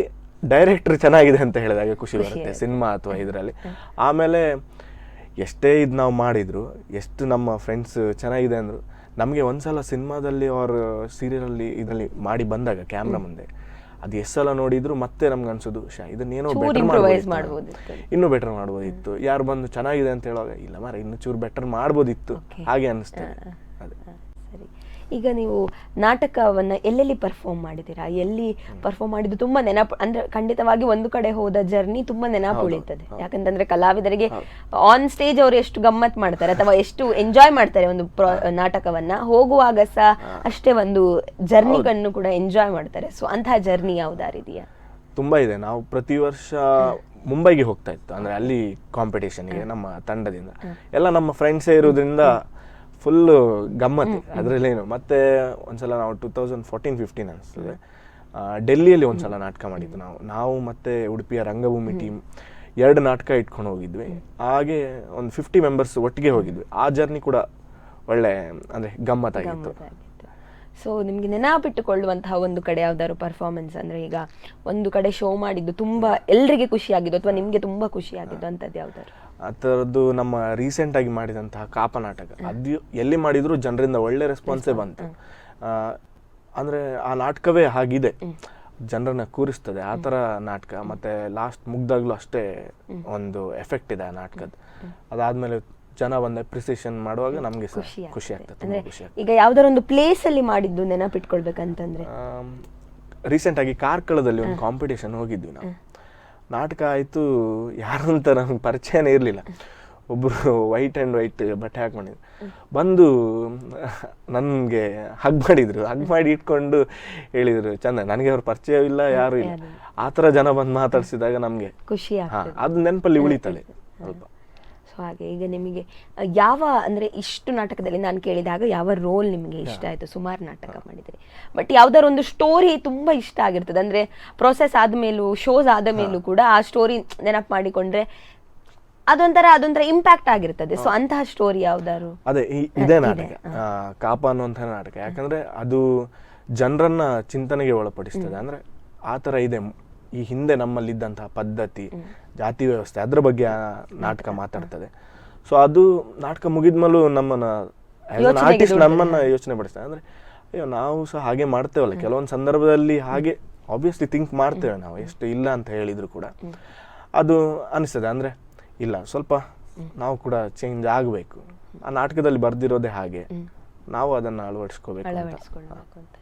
ಡೈರೆಕ್ಟರ್ ಚೆನ್ನಾಗಿದೆ ಅಂತ ಹೇಳಿದಾಗ ಖುಷಿ ಬರುತ್ತೆ ಸಿನಿಮಾ ಅಥವಾ ಇದರಲ್ಲಿ. ಆಮೇಲೆ ಎಷ್ಟೇ ಇದು ನಾವು ಮಾಡಿದ್ರು, ಎಷ್ಟು ನಮ್ಮ ಫ್ರೆಂಡ್ಸ್ ಚೆನ್ನಾಗಿದೆ ಅಂದರು, ನಮಗೆ ಒಂದ್ಸಲ ಸಿನಿಮಾದಲ್ಲಿ ಅವ್ರ ಸೀರಿಯಲಲ್ಲಿ ಇದರಲ್ಲಿ ಮಾಡಿ ಬಂದಾಗ ಕ್ಯಾಮ್ರಾ ಮುಂದೆ ಅದು ಎಷ್ಟು ಸಲ ನೋಡಿದ್ರು ಮತ್ತೆ ನಮ್ಗೆ ಅನ್ಸೋದು ಇದನ್ನೇನೋ ಬೆಟರ್ ಮಾಡ್ಬೋದಿತ್ತು, ಇನ್ನೂ ಬೆಟರ್ ಮಾಡ್ಬೋದಿತ್ತು. ಯಾರು ಬಂದು ಚೆನ್ನಾಗಿದೆ ಅಂತ ಹೇಳುವಾಗ ಇಲ್ಲ ಮಾರ ಇನ್ನೂ ಚೂರು ಬೆಟರ್ ಮಾಡ್ಬೋದಿತ್ತು, ಹಾಗೆ ಅನಿಸ್ತದೆ. ಅದೇ. ಸರಿ, ಈಗ ನೀವು ನಾಟಕವನ್ನ ಎಲ್ಲೆಲ್ಲಿ ಪರ್ಫಾರ್ಮ್ ಮಾಡಿದ್ದೀರಾ, ಎಲ್ಲಿ ಪರ್ಫಾರ್ಮ್ ಮಾಡಿದ್ದು ತುಂಬಾ ನೆನಪು, ಅಂದ್ರೆ ಖಂಡಿತವಾಗಿ ಒಂದು ಕಡೆ ಹೋದ ಜರ್ನಿ ತುಂಬಾ ನೆನಪು ಉಳಿತದೆ. ಯಾಕಂತಂದ್ರೆ ಕಲಾವಿದರಿಗೆ ಆನ್ ಸ್ಟೇಜ್ ಅವರು ಎಷ್ಟು ಗಮ್ಮತ್ ಮಾಡ್ತಾರೆ ಅಥವಾ ಎಷ್ಟು ಎಂಜಾಯ್ ಮಾಡ್ತಾರೆ ಒಂದು ನಾಟಕವನ್ನ, ಹೋಗುವಾಗ ಸಹ ಅಷ್ಟೇ ಒಂದು ಜರ್ನಿಗಳನ್ನು ಕೂಡ ಎಂಜಾಯ್ ಮಾಡ್ತಾರೆ. ಸೊ ಅಂತಹ ಜರ್ನಿ ಯಾವ್ದಾರಿದೆಯಾ? ತುಂಬಾ ಇದೆ. ನಾವು ಪ್ರತಿ ವರ್ಷ ಮುಂಬೈಗೆ ಹೋಗ್ತಾ ಇತ್ತು, ಅಂದ್ರೆ ಅಲ್ಲಿ ಕಾಂಪಿಟೇಷನ್ಗೆ ನಮ್ಮ ತಂಡದಿಂದ ಎಲ್ಲ ನಮ್ಮ ಫ್ರೆಂಡ್ಸೇ ಇರೋದ್ರಿಂದ ಫುಲ್ ಗಮ್ಮತ್ತೆ ಅದರಲ್ಲೇನು. ಮತ್ತೆ ಒಂದ್ಸಲ ನಾವು 2014-15 ಅನಿಸ್ತದೆ ಡೆಲ್ಲಿಯಲ್ಲಿ ಒಂದ್ಸಲ ನಾಟಕ ಮಾಡಿದ್ದು. ನಾವು ಮತ್ತೆ ಉಡುಪಿಯ ರಂಗಭೂಮಿ ಟೀಮ್ 2 ನಾಟಕ ಇಟ್ಕೊಂಡು ಹೋಗಿದ್ವಿ. ಹಾಗೆ ಒಂದು 50 ಮೆಂಬರ್ಸ್ ಒಟ್ಟಿಗೆ ಹೋಗಿದ್ವಿ. ಆ ಜರ್ನಿ ಕೂಡ ಒಳ್ಳೆ ಅಂದ್ರೆ ಗಮ್ಮತ್ತಾಗಿತ್ತು. ಸೊ ನಿಮ್ಗೆ ನೆನಪಿಟ್ಟುಕೊಳ್ಳುವಂತಹ ಒಂದು ಕಡೆ ಯಾವ್ದಾದ್ರು ಪರ್ಫಾರ್ಮೆನ್ಸ್, ಅಂದ್ರೆ ಈಗ ಒಂದು ಕಡೆ ಶೋ ಮಾಡಿದ್ದು ತುಂಬಾ ಎಲ್ರಿಗೆ ಖುಷಿ ಆಗಿದ್ದು ಅಥವಾ ನಿಮ್ಗೆ ತುಂಬಾ ಖುಷಿ ಆಗಿದ್ದು ಅಂತದ್ದು ಯಾವ್ದಾದ್ರು? ಆ ಥರದ್ದು ನಮ್ಮ ರೀಸೆಂಟ್ ಆಗಿ ಮಾಡಿದಂತಹ ಕಾಪ ನಾಟಕ, ಅದು ಎಲ್ಲಿ ಮಾಡಿದ್ರು ಜನರಿಂದ ಒಳ್ಳೆ ರೆಸ್ಪಾನ್ಸೇ ಬಂತು. ಅಂದ್ರೆ ಆ ನಾಟಕವೇ ಹಾಗಿದೆ, ಜನರನ್ನ ಕೂರಿಸ್ತದೆ ಆ ಥರ ನಾಟಕ. ಮತ್ತೆ ಲಾಸ್ಟ್ ಮುಗ್ದಾಗ್ಲೂ ಅಷ್ಟೇ ಒಂದು ಎಫೆಕ್ಟ್ ಇದೆ ಆ ನಾಟಕದ. ಅದಾದ್ಮೇಲೆ ಜನ ಬಂದ ಅಪ್ರಿಸಿಯೇಷನ್ ಮಾಡುವಾಗ ನಮ್ಗೆ ಖುಷಿ ಆಗ್ತದೆ. ಈಗ ಯಾವ್ದಾರ ಒಂದು ಪ್ಲೇಸ್ ಅಲ್ಲಿ ಮಾಡಿದ್ದು ನೆನಪಿಟ್ಕೊಳ್ಬೇಕಂತಂದ್ರೆ, ರೀಸೆಂಟ್ ಆಗಿ ಕಾರ್ಕಳದಲ್ಲಿ ಒಂದು ಕಾಂಪಿಟೇಷನ್ ಹೋಗಿದ್ವಿ ನಾವು. ನಾಟಕ ಆಯ್ತು, ಯಾರು ಅಂತ ನಮ್ಗೆ ಪರಿಚಯನೇ ಇರಲಿಲ್ಲ. ಒಬ್ರು ವೈಟ್ ಆ್ಯಂಡ್ ವೈಟ್ ಬಟ್ಟೆ ಹಾಕೊಂಡಿದ್ರು, ಬಂದು ನನಗೆ ಹಗ್ ಮಾಡಿ ಇಟ್ಕೊಂಡು ಹೇಳಿದ್ರು ಚಂದ. ನನಗೆ ಅವ್ರ ಪರಿಚಯವಿಲ್ಲ, ಯಾರು ಇಲ್ಲ. ಆ ಥರ ಜನ ಬಂದು ಮಾತಾಡ್ಸಿದಾಗ ನಮ್ಗೆ ಖುಷಿ. ಅದು ನೆನಪಲ್ಲಿ ಉಳಿತದೆ ಸ್ವಲ್ಪ. ಸೊ ಹಾಗೆ ಈಗ ನಿಮಗೆ ಯಾವ, ಅಂದ್ರೆ ಇಷ್ಟು ನಾಟಕದಲ್ಲಿ ನಾನು ಕೇಳಿದಾಗ ಯಾವ ರೋಲ್ ನಿಮಗೆ ಇಷ್ಟ ಆಯ್ತು? ಸುಮಾರು ನಾಟಕ ಮಾಡಿದ್ರಿ, ಬಟ್ ಯಾವ್ದಾರು ಒಂದು ಸ್ಟೋರಿ ತುಂಬಾ ಇಷ್ಟ ಆಗಿರ್ತದೆ, ಅಂದ್ರೆ ಪ್ರೊಸೆಸ್ ಆದ್ಮೇಲೂ ಶೋಸ್ ಆದ ಮೇಲೂ ಕೂಡ ಆ ಸ್ಟೋರಿ ನೆನಪು ಮಾಡಿಕೊಂಡ್ರೆ ಅದೊಂಥರ ಇಂಪ್ಯಾಕ್ಟ್ ಆಗಿರ್ತದೆ. ಸೊ ಅಂತಹ ಸ್ಟೋರಿ ಯಾವ್ದಾರು? ಅದೇ ಇದೇ ನಾಟಕ, ಕಾಪ ಅನ್ನುವಂಥ ನಾಟಕ. ಯಾಕಂದ್ರೆ ಅದು ಜನರನ್ನ ಚಿಂತನೆಗೆ ಒಳಪಡಿಸ್ತದೆ. ಅಂದ್ರೆ ಆ ಥರ ಇದೆ. ಈ ಹಿಂದೆ ನಮ್ಮಲ್ಲಿದ್ದಂತಹ ಪದ್ಧತಿ, ಜಾತಿ ವ್ಯವಸ್ಥೆ, ಅದ್ರ ಬಗ್ಗೆ ಆ ನಾಟಕ ಮಾತಾಡ್ತದೆ. ಸೊ ಅದು ನಾಟಕ ಮುಗಿದ್ಮೇಲೂ ನಮ್ಮನ್ನ ಆರ್ಟಿಸ್ಟ್ ನಮ್ಮನ್ನ ಯೋಚನೆ ಪಡಿಸ್ತದೆ. ಅಂದ್ರೆ ಅಯ್ಯೋ ನಾವು ಸಹ ಹಾಗೆ ಮಾಡ್ತೇವಲ್ಲ, ಕೆಲವೊಂದು ಸಂದರ್ಭದಲ್ಲಿ ಹಾಗೆ ಆಬ್ವಿಯಸ್ಲಿ ಥಿಂಕ್ ಮಾಡ್ತೇವೆ ನಾವು, ಎಷ್ಟು ಇಲ್ಲ ಅಂತ ಹೇಳಿದ್ರು ಕೂಡ ಅದು ಅನಿಸ್ತದೆ. ಅಂದ್ರೆ ಇಲ್ಲ, ಸ್ವಲ್ಪ ನಾವು ಕೂಡ ಚೇಂಜ್ ಆಗಬೇಕು. ಆ ನಾಟಕದಲ್ಲಿ ಬರ್ದಿರೋದೇ ಹಾಗೆ, ನಾವು ಅದನ್ನ ಅಳವಡಿಸ್ಕೋಬೇಕು ಅಂತ.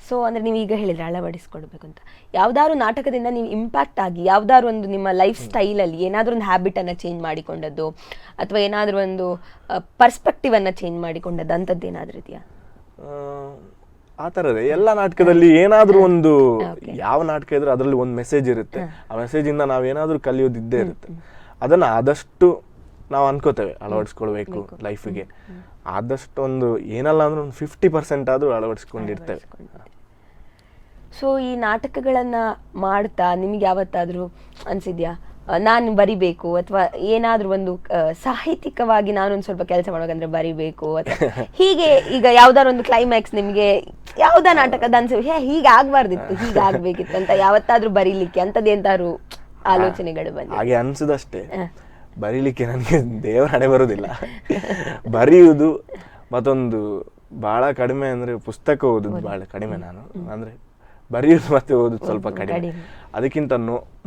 ಸೊ ಅಂದ್ರೆ ನೀವು ಈಗ ಹೇಳಿದ್ರೆ ಅಳವಡಿಸ್ಕೊಳ್ಬೇಕು ಅಂತ, ಯಾವ್ದಾದ್ರು ನಾಟಕದಿಂದ ನೀವು ಇಂಪ್ಯಾಕ್ಟ್ ಆಗಿ ಯಾವ್ದಾದ್ರು ಒಂದು ನಿಮ್ಮ ಲೈಫ್ ಸ್ಟೈಲ್ ಅಲ್ಲಿ ಏನಾದ್ರೂ ಒಂದು ಹ್ಯಾಬಿಟ್ ಅನ್ನ ಚೇಂಜ್ ಮಾಡಿಕೊಂಡದ್ದು ಅಥವಾ ಏನಾದ್ರೂ ಒಂದು ಪರ್ಸ್ಪೆಕ್ಟಿವ್ ಅನ್ನ ಚೇಂಜ್ ಮಾಡಿಕೊಂಡದ್ದು ಅಂತದ್ದು ಏನಾದ್ರೂ ಇದೆಯಾ? ಆ ಥರದೇ ಎಲ್ಲ ನಾಟಕದಲ್ಲಿ ಏನಾದ್ರೂ ಒಂದು, ಯಾವ ನಾಟಕ ಇದ್ರೆ ಅದರಲ್ಲಿ ಒಂದು ಮೆಸೇಜ್ ಇರುತ್ತೆ. ಆ ಮೆಸೇಜ್ ಇಂದ ನಾವೇನಾದ್ರೂ ಕಲಿಯೋದಿದ್ದೇ ಇರುತ್ತೆ. ಅದನ್ನ ಆದಷ್ಟು ನಾವು ಅನ್ಕೋತೇವೆ ಅಳವಡಿಸ್ಕೊಳ್ಬೇಕು ಲೈಫಿಗೆ. ಆದಷ್ಟು ಒಂದು ಏನಲ್ಲ ಅಂದ್ರೆ ಒಂದು 50% ಆದ್ರೂ ಅಳವಡಿಸ್ಕೊಂಡಿರ್ತೇವೆ. ಸೊ ಈ ನಾಟಕಗಳನ್ನ ಮಾಡ್ತಾ ನಿಮ್ಗೆ ಯಾವತ್ತಾದ್ರೂ ಅನ್ಸಿದ್ಯಾ ನಾನು ಬರಿಬೇಕು, ಅಥವಾ ಏನಾದ್ರೂ ಒಂದು ಸಾಹಿತ್ಯಿಕವಾಗಿ ನಾನೊಂದು ಸ್ವಲ್ಪ ಕೆಲಸ ಮಾಡ್ಬೇಕಂದ್ರೆ ಬರಿಬೇಕು ಅಥವಾ ಹೀಗೆ? ಈಗ ಯಾವ್ದಾದ್ರು ಒಂದು ಕ್ಲೈಮ್ಯಾಕ್ಸ್ ನಿಮ್ಗೆ ಯಾವ್ದಾ ನಾಟಕದ ಅನ್ಸ ಹೀಗೆ ಆಗ್ಬಾರ್ದಿತ್ತು, ಹೀಗೆ ಆಗ್ಬೇಕಿತ್ತು ಅಂತ ಯಾವತ್ತಾದ್ರೂ ಬರೀಲಿಕ್ಕೆ ಅಂತದೇಂತಾದ್ರು ಆಲೋಚನೆಗಳು ಬಂದ? ಹಾಗೆ ಅನ್ಸುದಷ್ಟೇ. ಬರೀಲಿಕ್ಕೆ ನನಗೆ ದೇವರ ಹಣೆ ಬರೋದಿಲ್ಲ. ಬರೆಯುವುದು ಮತ್ತೊಂದು ಬಹಳ ಕಡಿಮೆ, ಅಂದ್ರೆ ಪುಸ್ತಕ ಓದುದು ಬಹಳ ಕಡಿಮೆ. ನಾನು ಅಂದ್ರೆ ಬರೆಯುದು ಮತ್ತೆ ಓದುದು ಸ್ವಲ್ಪ ಕಡಿಮೆ. ಅದಕ್ಕಿಂತ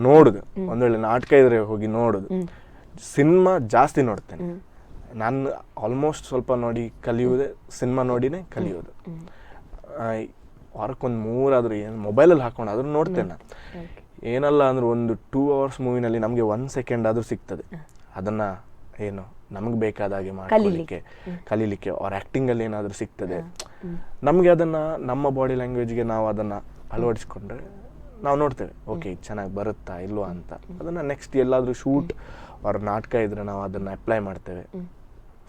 ನೋಡುದು, ಒಂದೊಳ್ಳೆ ನಾಟಕ ಇದ್ರೆ ಹೋಗಿ ನೋಡುದು. ಸಿನಿಮಾ ಜಾಸ್ತಿ ನೋಡ್ತೇನೆ ನಾನು. ಆಲ್ಮೋಸ್ಟ್ ಸ್ವಲ್ಪ ನೋಡಿ ಕಲಿಯುವುದೇ, ಸಿನಿಮಾ ನೋಡಿನೇ ಕಲಿಯೋದು. ವಾರಕ್ಕೊಂದು 3 ಆದ್ರೂ ಏನು ಮೊಬೈಲಲ್ಲಿ ಹಾಕೊಂಡು ಆದ್ರೂ ನೋಡ್ತೇನೆ ನಾನು. ಏನಲ್ಲ ಅಂದ್ರೆ ಒಂದು 2 hours ಮೂವಿನಲ್ಲಿ ನಮಗೆ 1 second ಆದ್ರೂ ಸಿಗ್ತದೆ. ಅದನ್ನ ಏನು ನಮಗೆ ಬೇಕಾದಾಗೆ ಕಲೀಲಿಕ್ಕೆ ಅವ್ರ ಆಕ್ಟಿಂಗ್ ಅಲ್ಲಿ ಏನಾದ್ರೂ ಸಿಗ್ತದೆ ನಮ್ಗೆ. ಅದನ್ನ ನಮ್ಮ ಬಾಡಿ ಲ್ಯಾಂಗ್ವೇಜ್ಗೆ ನಾವು ಅದನ್ನ ಅಳವಡಿಸ್ಕೊಂಡ್ರೆ ನಾವು ನೋಡ್ತೇವೆ, ಓಕೆ ಇದು ಚೆನ್ನಾಗಿ ಬರುತ್ತಾ ಇಲ್ವಾ ಅಂತ. ಅದನ್ನ ನೆಕ್ಸ್ಟ್ ಎಲ್ಲಾದ್ರೂ ಶೂಟ್ ಅವ್ರ ನಾಟಕ ಇದ್ರೆ ನಾವು ಅದನ್ನ ಅಪ್ಲೈ ಮಾಡ್ತೇವೆ,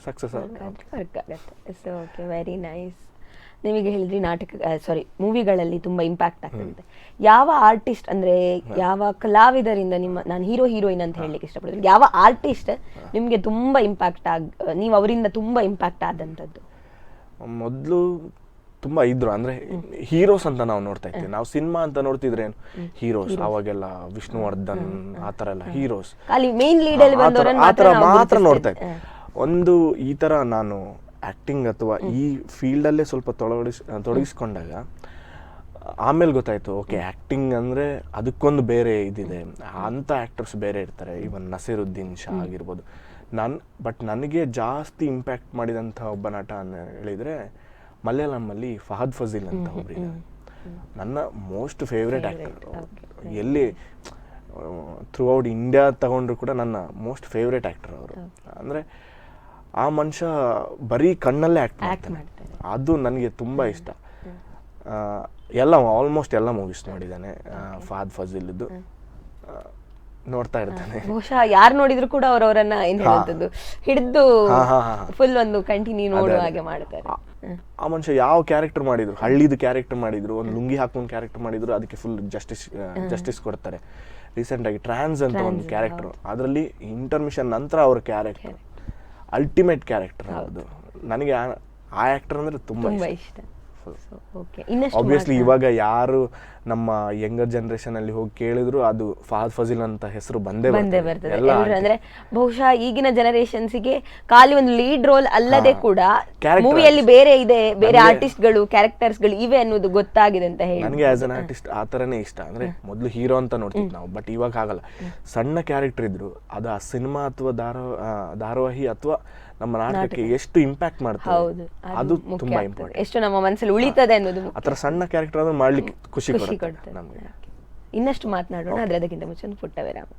ಸಕ್ಸಸ್ ಆಗುತ್ತೆ. So okay, very nice. ನಿಮಗೆ ಹೇಳಿದ್ರಿ ಮೂವಿಗಳಲ್ಲಿ ತುಂಬಾ ಇಂಪ್ಯಾಕ್ಟ್ ಆಗ್ತದೆ. ಯಾವ ಆರ್ಟಿಸ್ಟ್, ಅಂದ್ರೆ ಯಾವ ಕಲಾವಿದರಿಂದ ನಾನು ಹೀರೋಯಿನ್ ಅಂತ ಹೇಳಲಿಕ್ಕೆ ಇಷ್ಟಪಡ್ತೀನಿ, ಯಾವ ಆರ್ಟಿಸ್ಟ್ ನಿಮ್ಗೆ ತುಂಬಾ ಇಂಪ್ಯಾಕ್ಟ್ ನೀವು ಅವರಿಂದ ತುಂಬಾ ಇಂಪ್ಯಾಕ್ಟ್ ಆದಂತದ್ದು? ಮೊದಲು ತುಂಬಾ ಇದ್ರು, ಅಂದ್ರೆ ಹೀರೋಸ್ ಅಂತ ನಾವು ನೋಡ್ತಾ ಇರ್ತೀವಿ. ನಾವು ಸಿನಿಮಾ ಅಂತ ನೋಡ್ತಿದ್ರೆ ಹೀರೋಸ್ ಅವಾಗೆಲ್ಲ ವಿಷ್ಣುವರ್ಧನ್ ಆತರ ಎಲ್ಲ ಹೀರೋಸ್, ಮೇನ್ ಲೀಡ್ ಅಲ್ಲಿ ಆತರ ಮಾತ್ರ ನೋಡ್ತಾ ಇದ್ದೆ. ಒಂದು ಈ ತರ ನಾನು ಆಕ್ಟಿಂಗ್ ಅಥವಾ ಈ ಫೀಲ್ಡ್ ಅಲ್ಲೇ ಸ್ವಲ್ಪ ತೊಡಗಿಸ್ಕೊಂಡಾಗ ಆಮೇಲೆ ಗೊತ್ತಾಯ್ತು, ಓಕೆ ಆಕ್ಟಿಂಗ್ ಅಂದ್ರೆ ಅದಕ್ಕೊಂದು ಬೇರೆ ಇದಿದೆ. ಅಂತ ಆಕ್ಟರ್ಸ್ ಬೇರೆ ಇರ್ತಾರೆ. ಇವನ್ ನಸೀರುದ್ದೀನ್ ಶಾ ಆಗಿರ್ಬೋದು, ಬಟ್ ನನಗೆ ಜಾಸ್ತಿ ಇಂಪ್ಯಾಕ್ಟ್ ಮಾಡಿದಂಥ ಒಬ್ಬ ನಟ ಅಂತ ಹೇಳಿದರೆ ಮಲಯಾಳಮಲ್ಲಿ ಫಹದ್ ಫಜೀಲ್ ಅಂತ ಒಬ್ಬರಿದ್ದಾರೆ. ನನ್ನ ಮೋಸ್ಟ್ ಫೇವ್ರೆಟ್ ಆ್ಯಕ್ಟರ್. ಎಲ್ಲಿ ಥ್ರೂ ಔಟ್ ಇಂಡಿಯಾ ತಗೊಂಡ್ರು ಕೂಡ ನನ್ನ ಮೋಸ್ಟ್ ಫೇವ್ರೆಟ್ ಆ್ಯಕ್ಟರ್ ಅವರು. ಅಂದರೆ ಆ ಮನುಷ್ಯ ಬರೀ ಕಣ್ಣಲ್ಲೇ ಆ್ಯಕ್ಟ್ ಮಾಡ್ತಾನೆ, ಅದು ನನಗೆ ತುಂಬ ಇಷ್ಟ. ಆಲ್ಮೋಸ್ಟ್ ಎಲ್ಲ ಮೂವೀಸ್ ನೋಡಿದ್ದಾನೆ ಫಹದ್ ಫಜೀಲ್ದು, ನೋಡ್ತಾ ಇರ್ತಾನೆ. ಬಹುಶಃ ಯಾರು ನೋಡಿದ್ರು ಕೂಡ ಅವರವರನ್ನ ಏನ್ ಹೇಳುವಂಥದ್ದು ಹಿಡಿದು ಫುಲ್ ಒಂದು ಕಂಟಿನ್ಯೂ ನೋಡುವ ಹಾಗೆ ಮಾಡ್ತಾರೆ. ಆ ಮನುಷ್ಯ ಯಾವ ಕ್ಯಾರೆಕ್ಟರ್ ಮಾಡಿದ್ರು, ಹಳ್ಳಿದು ಕ್ಯಾರೆಕ್ಟರ್ ಮಾಡಿದ್ರು, ಒಂದು ಲುಂಗಿ ಹಾಕೊಂಡು ಕ್ಯಾರೆಕ್ಟರ್ ಮಾಡಿದ್ರು, ಅದಕ್ಕೆ ಫುಲ್ ಜಸ್ಟಿಸ್ ಕೊಡ್ತಾರೆ. ರೀಸೆಂಟ್ ಆಗಿ ಟ್ರಾನ್ಸ್ ಅಂತ ಒಂದು ಕ್ಯಾರೆಕ್ಟರ್, ಅದರಲ್ಲಿ ಇಂಟರ್ಮಿಷನ್ ನಂತರ ಅವ್ರ ಕ್ಯಾರೆಕ್ಟರ್ ಅಲ್ಟಿಮೇಟ್ ಕ್ಯಾರೆಕ್ಟರ್. ಅದು ನನಗೆ ಆ ಆಕ್ಟರ್ ಅಂದ್ರೆ ತುಂಬಾ ಇಷ್ಟ. ಆಬ್ವಿಯಸ್ಲಿ ಇವಾಗ ಯಾರು ನಮ್ಮ ಯಂಗರ್ ಜನರೇಷನ್ ಅಲ್ಲಿ ಹೋಗಿ ಕೇಳಿದ್ರು ಅದು ಫಹದ್ ಫಜೀಲ್ ಅಂತ ಹೆಸರು ಬಂದೇ ಬರ್ತದೆ. ಅಂದ್ರೆ ಬಹುಶಃ ಈಗಿನ ಜನರೇಷನ್ಸ್ಗೆ ಖಾಲಿ ಒಂದು ಲೀಡ್ ರೋಲ್ ಅಲ್ಲದೆ ಕೂಡ ಮೂವಿಯಲ್ಲಿ ಬೇರೆ ಇದೆ, ಬೇರೆ ಆರ್ಟಿಸ್ಟ್ ಗಳು ಕ್ಯಾರೆಕ್ಟರ್ಸ್ ಗಳು ಇವೆ ಅನ್ನೋದು ಗೊತ್ತಾಗಿದೆ ಅಂತ ಹೇಳಿ. ನನಗೆ ಆಸ್ ಅನ್ ಆರ್ಟಿಸ್ಟ್ ಆ ತರನೇ ಇಷ್ಟ. ಅಂದ್ರೆ ಮೊದಲು ಹೀರೋ ಅಂತ ನೋಡ್ತಿದ್ವಿ ನಾವು, ಬಟ್ ಇವಾಗ ಆಗಲ್ಲ. ಸಣ್ಣ ಕ್ಯಾರೆಕ್ಟರ್ ಇದ್ರು ಅದು ಆ ಸಿನಿಮಾ ಅಥವಾ ಧಾರಾವಾಹಿ ಅಥವಾ ನಮ್ಮ ನಾಟಕಕ್ಕೆ ಎಷ್ಟು ಇಂಪ್ಯಾಕ್ಟ್ ಮಾಡ್ತದೆ, ಅದು ತುಂಬಾ ಇಂಪಾರ್ಟೆಂಟ್. ಎಷ್ಟು ನಮ್ಮ ಮನಸ್ಸಲ್ಲಿ ಉಳಿತದೆ ಅನ್ನೋದು. ಆತರ ಸಣ್ಣ ಕ್ಯಾರೆಕ್ಟರ್ ಅದನ್ನ ಮಾಡ್ಲಿಕ್ಕೆ ಖುಷಿ ಕೊಡುತ್ತೆ ನಮಗೆ. ಇನ್ನಷ್ಟು ಮಾತನಾಡೋಣ, ಆದ್ರೆ ಅದಕ್ಕಿಂತ ಮುಂಚೆ ಒಂದು ಪುಟ್ಟ ವಿರಾಮ.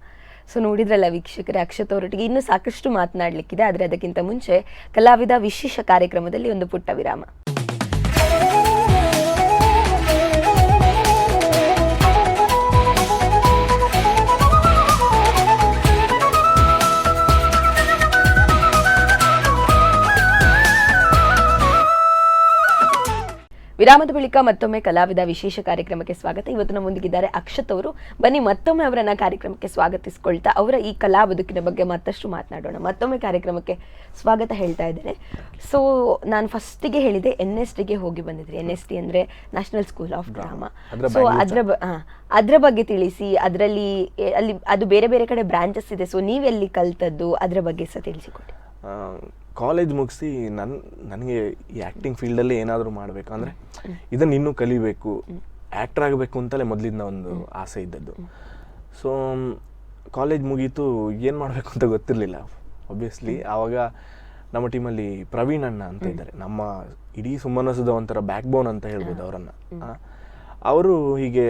ಸೊ ನೋಡಿದ್ರಲ್ಲ ವೀಕ್ಷಕರೇ, ಅಕ್ಷತ್ ಅವರೊಟ್ಟಿಗೆ ಇನ್ನೂ ಸಾಕಷ್ಟು ಮಾತನಾಡ್ಲಿಕ್ಕಿದೆ, ಆದ್ರೆ ಅದಕ್ಕಿಂತ ಮುಂಚೆ ಕಲಾವಿದ ವಿಶೇಷ ಕಾರ್ಯಕ್ರಮದಲ್ಲಿ ಒಂದು ಪುಟ್ಟ ವಿರಾಮ. ವಿರಾಮದ ಬಳಿಕ ಮತ್ತೊಮ್ಮೆ ಕಲಾವಿದ ವಿಶೇಷ ಕಾರ್ಯಕ್ರಮಕ್ಕೆ ಸ್ವಾಗತ. ಇವತ್ತು ನಮ್ಮೊಂದಿಗಿದ್ದಾರೆ ಅಕ್ಷತ್ ಅವರು. ಬನ್ನಿ ಮತ್ತೊಮ್ಮೆ ಅವರನ್ನ ಕಾರ್ಯಕ್ರಮಕ್ಕೆ ಸ್ವಾಗತಿಸ್ಕೊಳ್ತಾ ಅವರ ಈ ಕಲಾ ಬದುಕಿನ ಬಗ್ಗೆ ಮತ್ತಷ್ಟು ಮಾತನಾಡೋಣ. ಮತ್ತೊಮ್ಮೆ ಕಾರ್ಯಕ್ರಮಕ್ಕೆ ಸ್ವಾಗತ ಹೇಳ್ತಾ ಇದ್ದೇನೆ. ಸೊ ನಾನು ಫಸ್ಟಿಗೆ ಹೇಳಿದೆ NSDಗೆ ಹೋಗಿ ಬಂದಿದ್ರಿ. NSD ಅಂದ್ರೆ national school of drama. So ಅದ್ರ ಬಗ್ಗೆ ತಿಳಿಸಿ. ಅದರಲ್ಲಿ ಅಲ್ಲಿ ಅದು ಬೇರೆ ಬೇರೆ ಕಡೆ ಬ್ರಾಂಚಸ್ ಇದೆ. ಸೊ ನೀವೆಲ್ಲಿ ಕಲ್ತದ್ದು, ಅದ್ರ ಬಗ್ಗೆ ಸಹ ತಿಳಿಸಿಕೊಡಿ. ಕಾಲೇಜ್ ಮುಗಿಸಿ ನನಗೆ ಈ ಆ್ಯಕ್ಟಿಂಗ್ ಫೀಲ್ಡಲ್ಲಿ ಏನಾದರೂ ಮಾಡಬೇಕು ಅಂದರೆ ಇದನ್ನು ಇನ್ನೂ ಕಲಿಬೇಕು, ಆ್ಯಕ್ಟರ್ ಆಗಬೇಕು ಅಂತಲೇ ಮೊದಲಿಂದ ಒಂದು ಆಸೆ ಇದ್ದದ್ದು. ಸೊ ಕಾಲೇಜ್ ಮುಗೀತು, ಏನು ಮಾಡಬೇಕು ಅಂತ ಗೊತ್ತಿರಲಿಲ್ಲ ಒಬ್ವಿಯಸ್ಲಿ. ಆವಾಗ ನಮ್ಮ ಟೀಮಲ್ಲಿ ಪ್ರವೀಣ್ ಅಣ್ಣ ಅಂತ ಇದ್ದಾರೆ, ನಮ್ಮ ಇಡೀ ಸುಮ್ಮನಸದ ಒಂಥರ ಬ್ಯಾಕ್ ಬೋನ್ ಅಂತ ಹೇಳ್ಬೋದು ಅವರನ್ನು. ಅವರು ಹೀಗೆ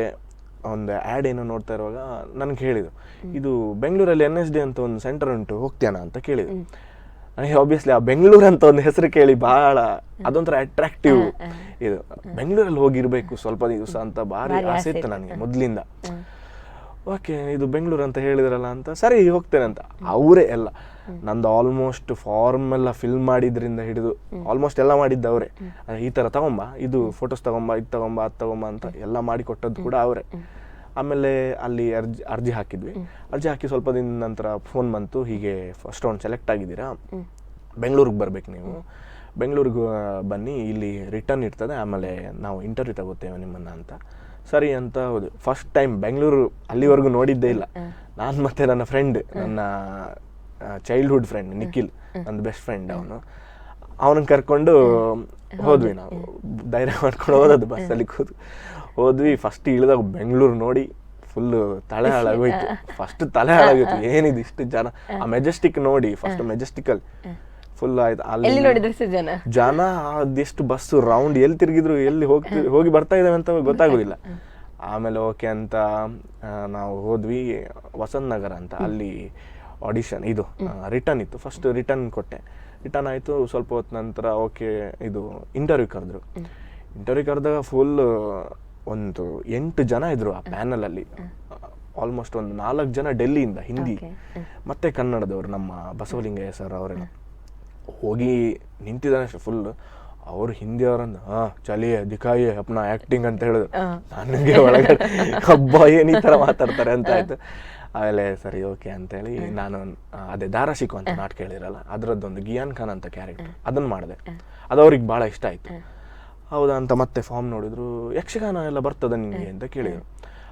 ಒಂದು ಆ್ಯಡ್ ಏನೋ ನೋಡ್ತಾ ಇರುವಾಗ ನನಗೆ ಹೇಳಿದರು, ಇದು ಬೆಂಗಳೂರಲ್ಲಿ NSD ಅಂತ ಒಂದು ಸೆಂಟರ್ ಉಂಟು, ಹೋಗ್ತೀಯನ ಅಂತ ಕೇಳಿದರು. ನನಗೆ ಆಬ್ವಿಯಸ್ಲಿ ಆ ಬೆಂಗಳೂರು ಅಂತ ಒಂದು ಹೆಸರು ಕೇಳಿ ಬಹಳ ಅದೊಂಥರ ಅಟ್ರಾಕ್ಟಿವ್, ಇದು ಬೆಂಗಳೂರಲ್ಲಿ ಹೋಗಿರ್ಬೇಕು ಸ್ವಲ್ಪ ದಿವಸ ಅಂತ ಭಾರಿ ಆಸೆ ಇತ್ತು ನನಗೆ ಮೊದಲಿಂದ. ಓಕೆ ಇದು ಬೆಂಗಳೂರು ಅಂತ ಹೇಳಿದ್ರಲ್ಲ ಅಂತ, ಸರಿ ಹೋಗ್ತೇನೆ ಅಂತ. ಅವರೇ ಎಲ್ಲ ನಂದು ಆಲ್ಮೋಸ್ಟ್ ಫಾರ್ಮ್ ಎಲ್ಲ ಫಿಲ್ ಮಾಡಿದ್ರಿಂದ ಹಿಡಿದು ಆಲ್ಮೋಸ್ಟ್ ಎಲ್ಲ ಮಾಡಿದ್ದವರೇ. ಈ ಥರ ತಗೊಂಬ, ಇದು ಫೋಟೋಸ್ ತಗೊಂಬ, ಇದು ತಗೊಂಬ, ಅದು ತಗೊಂಬ ಅಂತ ಎಲ್ಲ ಮಾಡಿ ಕೊಟ್ಟದ್ದು ಕೂಡ ಅವರೇ. ಆಮೇಲೆ ಅಲ್ಲಿ ಅರ್ಜಿ ಹಾಕಿದ್ವಿ. ಅರ್ಜಿ ಹಾಕಿ ಸ್ವಲ್ಪ ದಿನ ನಂತರ ಫೋನ್ ಬಂತು, ಹೀಗೆ ಫಸ್ಟ್ ರೌಂಡ್ ಸೆಲೆಕ್ಟ್ ಆಗಿದ್ದೀರಾ, ಬೆಂಗಳೂರಿಗೆ ಬರ್ಬೇಕು ನೀವು, ಬೆಂಗಳೂರಿಗೆ ಬನ್ನಿ, ಇಲ್ಲಿ ರಿಟರ್ನ್ ಇರ್ತದೆ, ಆಮೇಲೆ ನಾವು ಇಂಟರ್ವ್ಯೂ ತಗೋತೇವೆ ನಿಮ್ಮನ್ನು ಅಂತ. ಸರಿ ಅಂತ ಹೌದು. ಫಸ್ಟ್ ಟೈಮ್ ಬೆಂಗಳೂರು ಅಲ್ಲಿವರೆಗೂ ನೋಡಿದ್ದೇ ಇಲ್ಲ ನಾನು. ಮತ್ತೆ ನನ್ನ ಫ್ರೆಂಡ್, ನನ್ನ ಚೈಲ್ಡ್ಹುಡ್ ಫ್ರೆಂಡ್ ನಿಖಿಲ್, ನನ್ನ ಬೆಸ್ಟ್ ಫ್ರೆಂಡ್, ಅವನನ್ನು ಕರ್ಕೊಂಡು ಹೋದ್ವಿ. ನಾವು ಧೈರ್ಯ ಮಾಡ್ಕೊಂಡು ಹೋದದ್ದು, ಬಸ್ಸಲ್ಲಿ ಹೋದ್ವಿ. ಫಸ್ಟ್ ಇಳಿದಾಗ ಬೆಂಗಳೂರು ನೋಡಿ ಫುಲ್ಲು ತಲೆ ಹಾಳಾಗೋಯ್ತು. ಫಸ್ಟ್ ತಲೆ ಹಾಳಾಗೋಯ್ತು, ಏನಿದು ಇಷ್ಟು ಜನ. ಆ ಮೆಜೆಸ್ಟಿಕ್ ನೋಡಿ, ಫಸ್ಟ್ ಮೆಜೆಸ್ಟಿಕಲ್ ಫುಲ್ ಆಯ್ತು. ಅಲ್ಲಿ ಜನ ಅದೆಷ್ಟು ಬಸ್ಸು ರೌಂಡ್ ಎಲ್ಲಿ ತಿರುಗಿದ್ರು, ಎಲ್ಲಿ ಹೋಗಿ ಬರ್ತಾ ಇದ್ದಾವೆ ಅಂತ ಗೊತ್ತಾಗೋದಿಲ್ಲ. ಆಮೇಲೆ ಓಕೆ ಅಂತ ನಾವು ಹೋದ್ವಿ ವಸಂತ್ ನಗರ ಅಂತ, ಅಲ್ಲಿ ಆಡಿಷನ್ ಇದು ರಿಟರ್ನ್ ಇತ್ತು. ಫಸ್ಟ್ ರಿಟರ್ನ್ ಕೊಟ್ಟೆ, ರಿಟರ್ನ್ ಆಯಿತು. ಸ್ವಲ್ಪ ಹೊತ್ತು ನಂತರ ಓಕೆ ಇದು ಇಂಟರ್ವ್ಯೂ ಕರೆದ್ರು. ಇಂಟರ್ವ್ಯೂ ಕರೆದಾಗ ಫುಲ್ ಒಂದು 8 ಜನ ಇದ್ರು ಆ ಪ್ಯಾನಲಲ್ಲಿ. ಆಲ್ಮೋಸ್ಟ್ ಒಂದು 4 ಜನ ಡೆಲ್ಲಿಯಿಂದ, ಹಿಂದಿ ಮತ್ತೆ ಕನ್ನಡದವರು, ನಮ್ಮ ಬಸವಲಿಂಗಯ್ಯ ಸರ್ ಅವರೆಲ್ಲ. ಹೋಗಿ ನಿಂತಿದ್ದಾನೆ ಫುಲ್. ಅವರು ಹಿಂದಿಯವರನ್ನು ಚಲಿಯೇ ದಿಖಾಯಿಯೇ ಅಪ್ನ ಆ್ಯಕ್ಟಿಂಗ್ ಅಂತ ಹೇಳಿದ್ರು. ನನಗೆ ಒಳಗಡೆ ಹಬ್ಬ ಏನು ಈ ಥರ ಮಾತಾಡ್ತಾರೆ ಅಂತ ಆಯಿತು. ಆಮೇಲೆ ಸರಿ ಓಕೆ ಅಂತೇಳಿ ನಾನು ಅದೇ ದಾರಾಶಿಕು ಅಂತ ನಾಟಕ ಹೇಳಿರಲ್ಲ, ಅದರದ್ದೊಂದು ಗಿಯಾನ್ ಖಾನ್ ಅಂತ ಕ್ಯಾರೆಕ್ಟರ್, ಅದನ್ನು ಮಾಡಿದೆ. ಅದು ಅವ್ರಿಗೆ ಭಾಳ ಇಷ್ಟ ಆಯಿತು. ಹೌದಾ ಅಂತ ಮತ್ತೆ ಫಾರ್ಮ್ ನೋಡಿದ್ರು, ಯಕ್ಷಗಾನ ಎಲ್ಲ ಬರ್ತದ ನಿಮಗೆ ಅಂತ ಕೇಳಿದರು.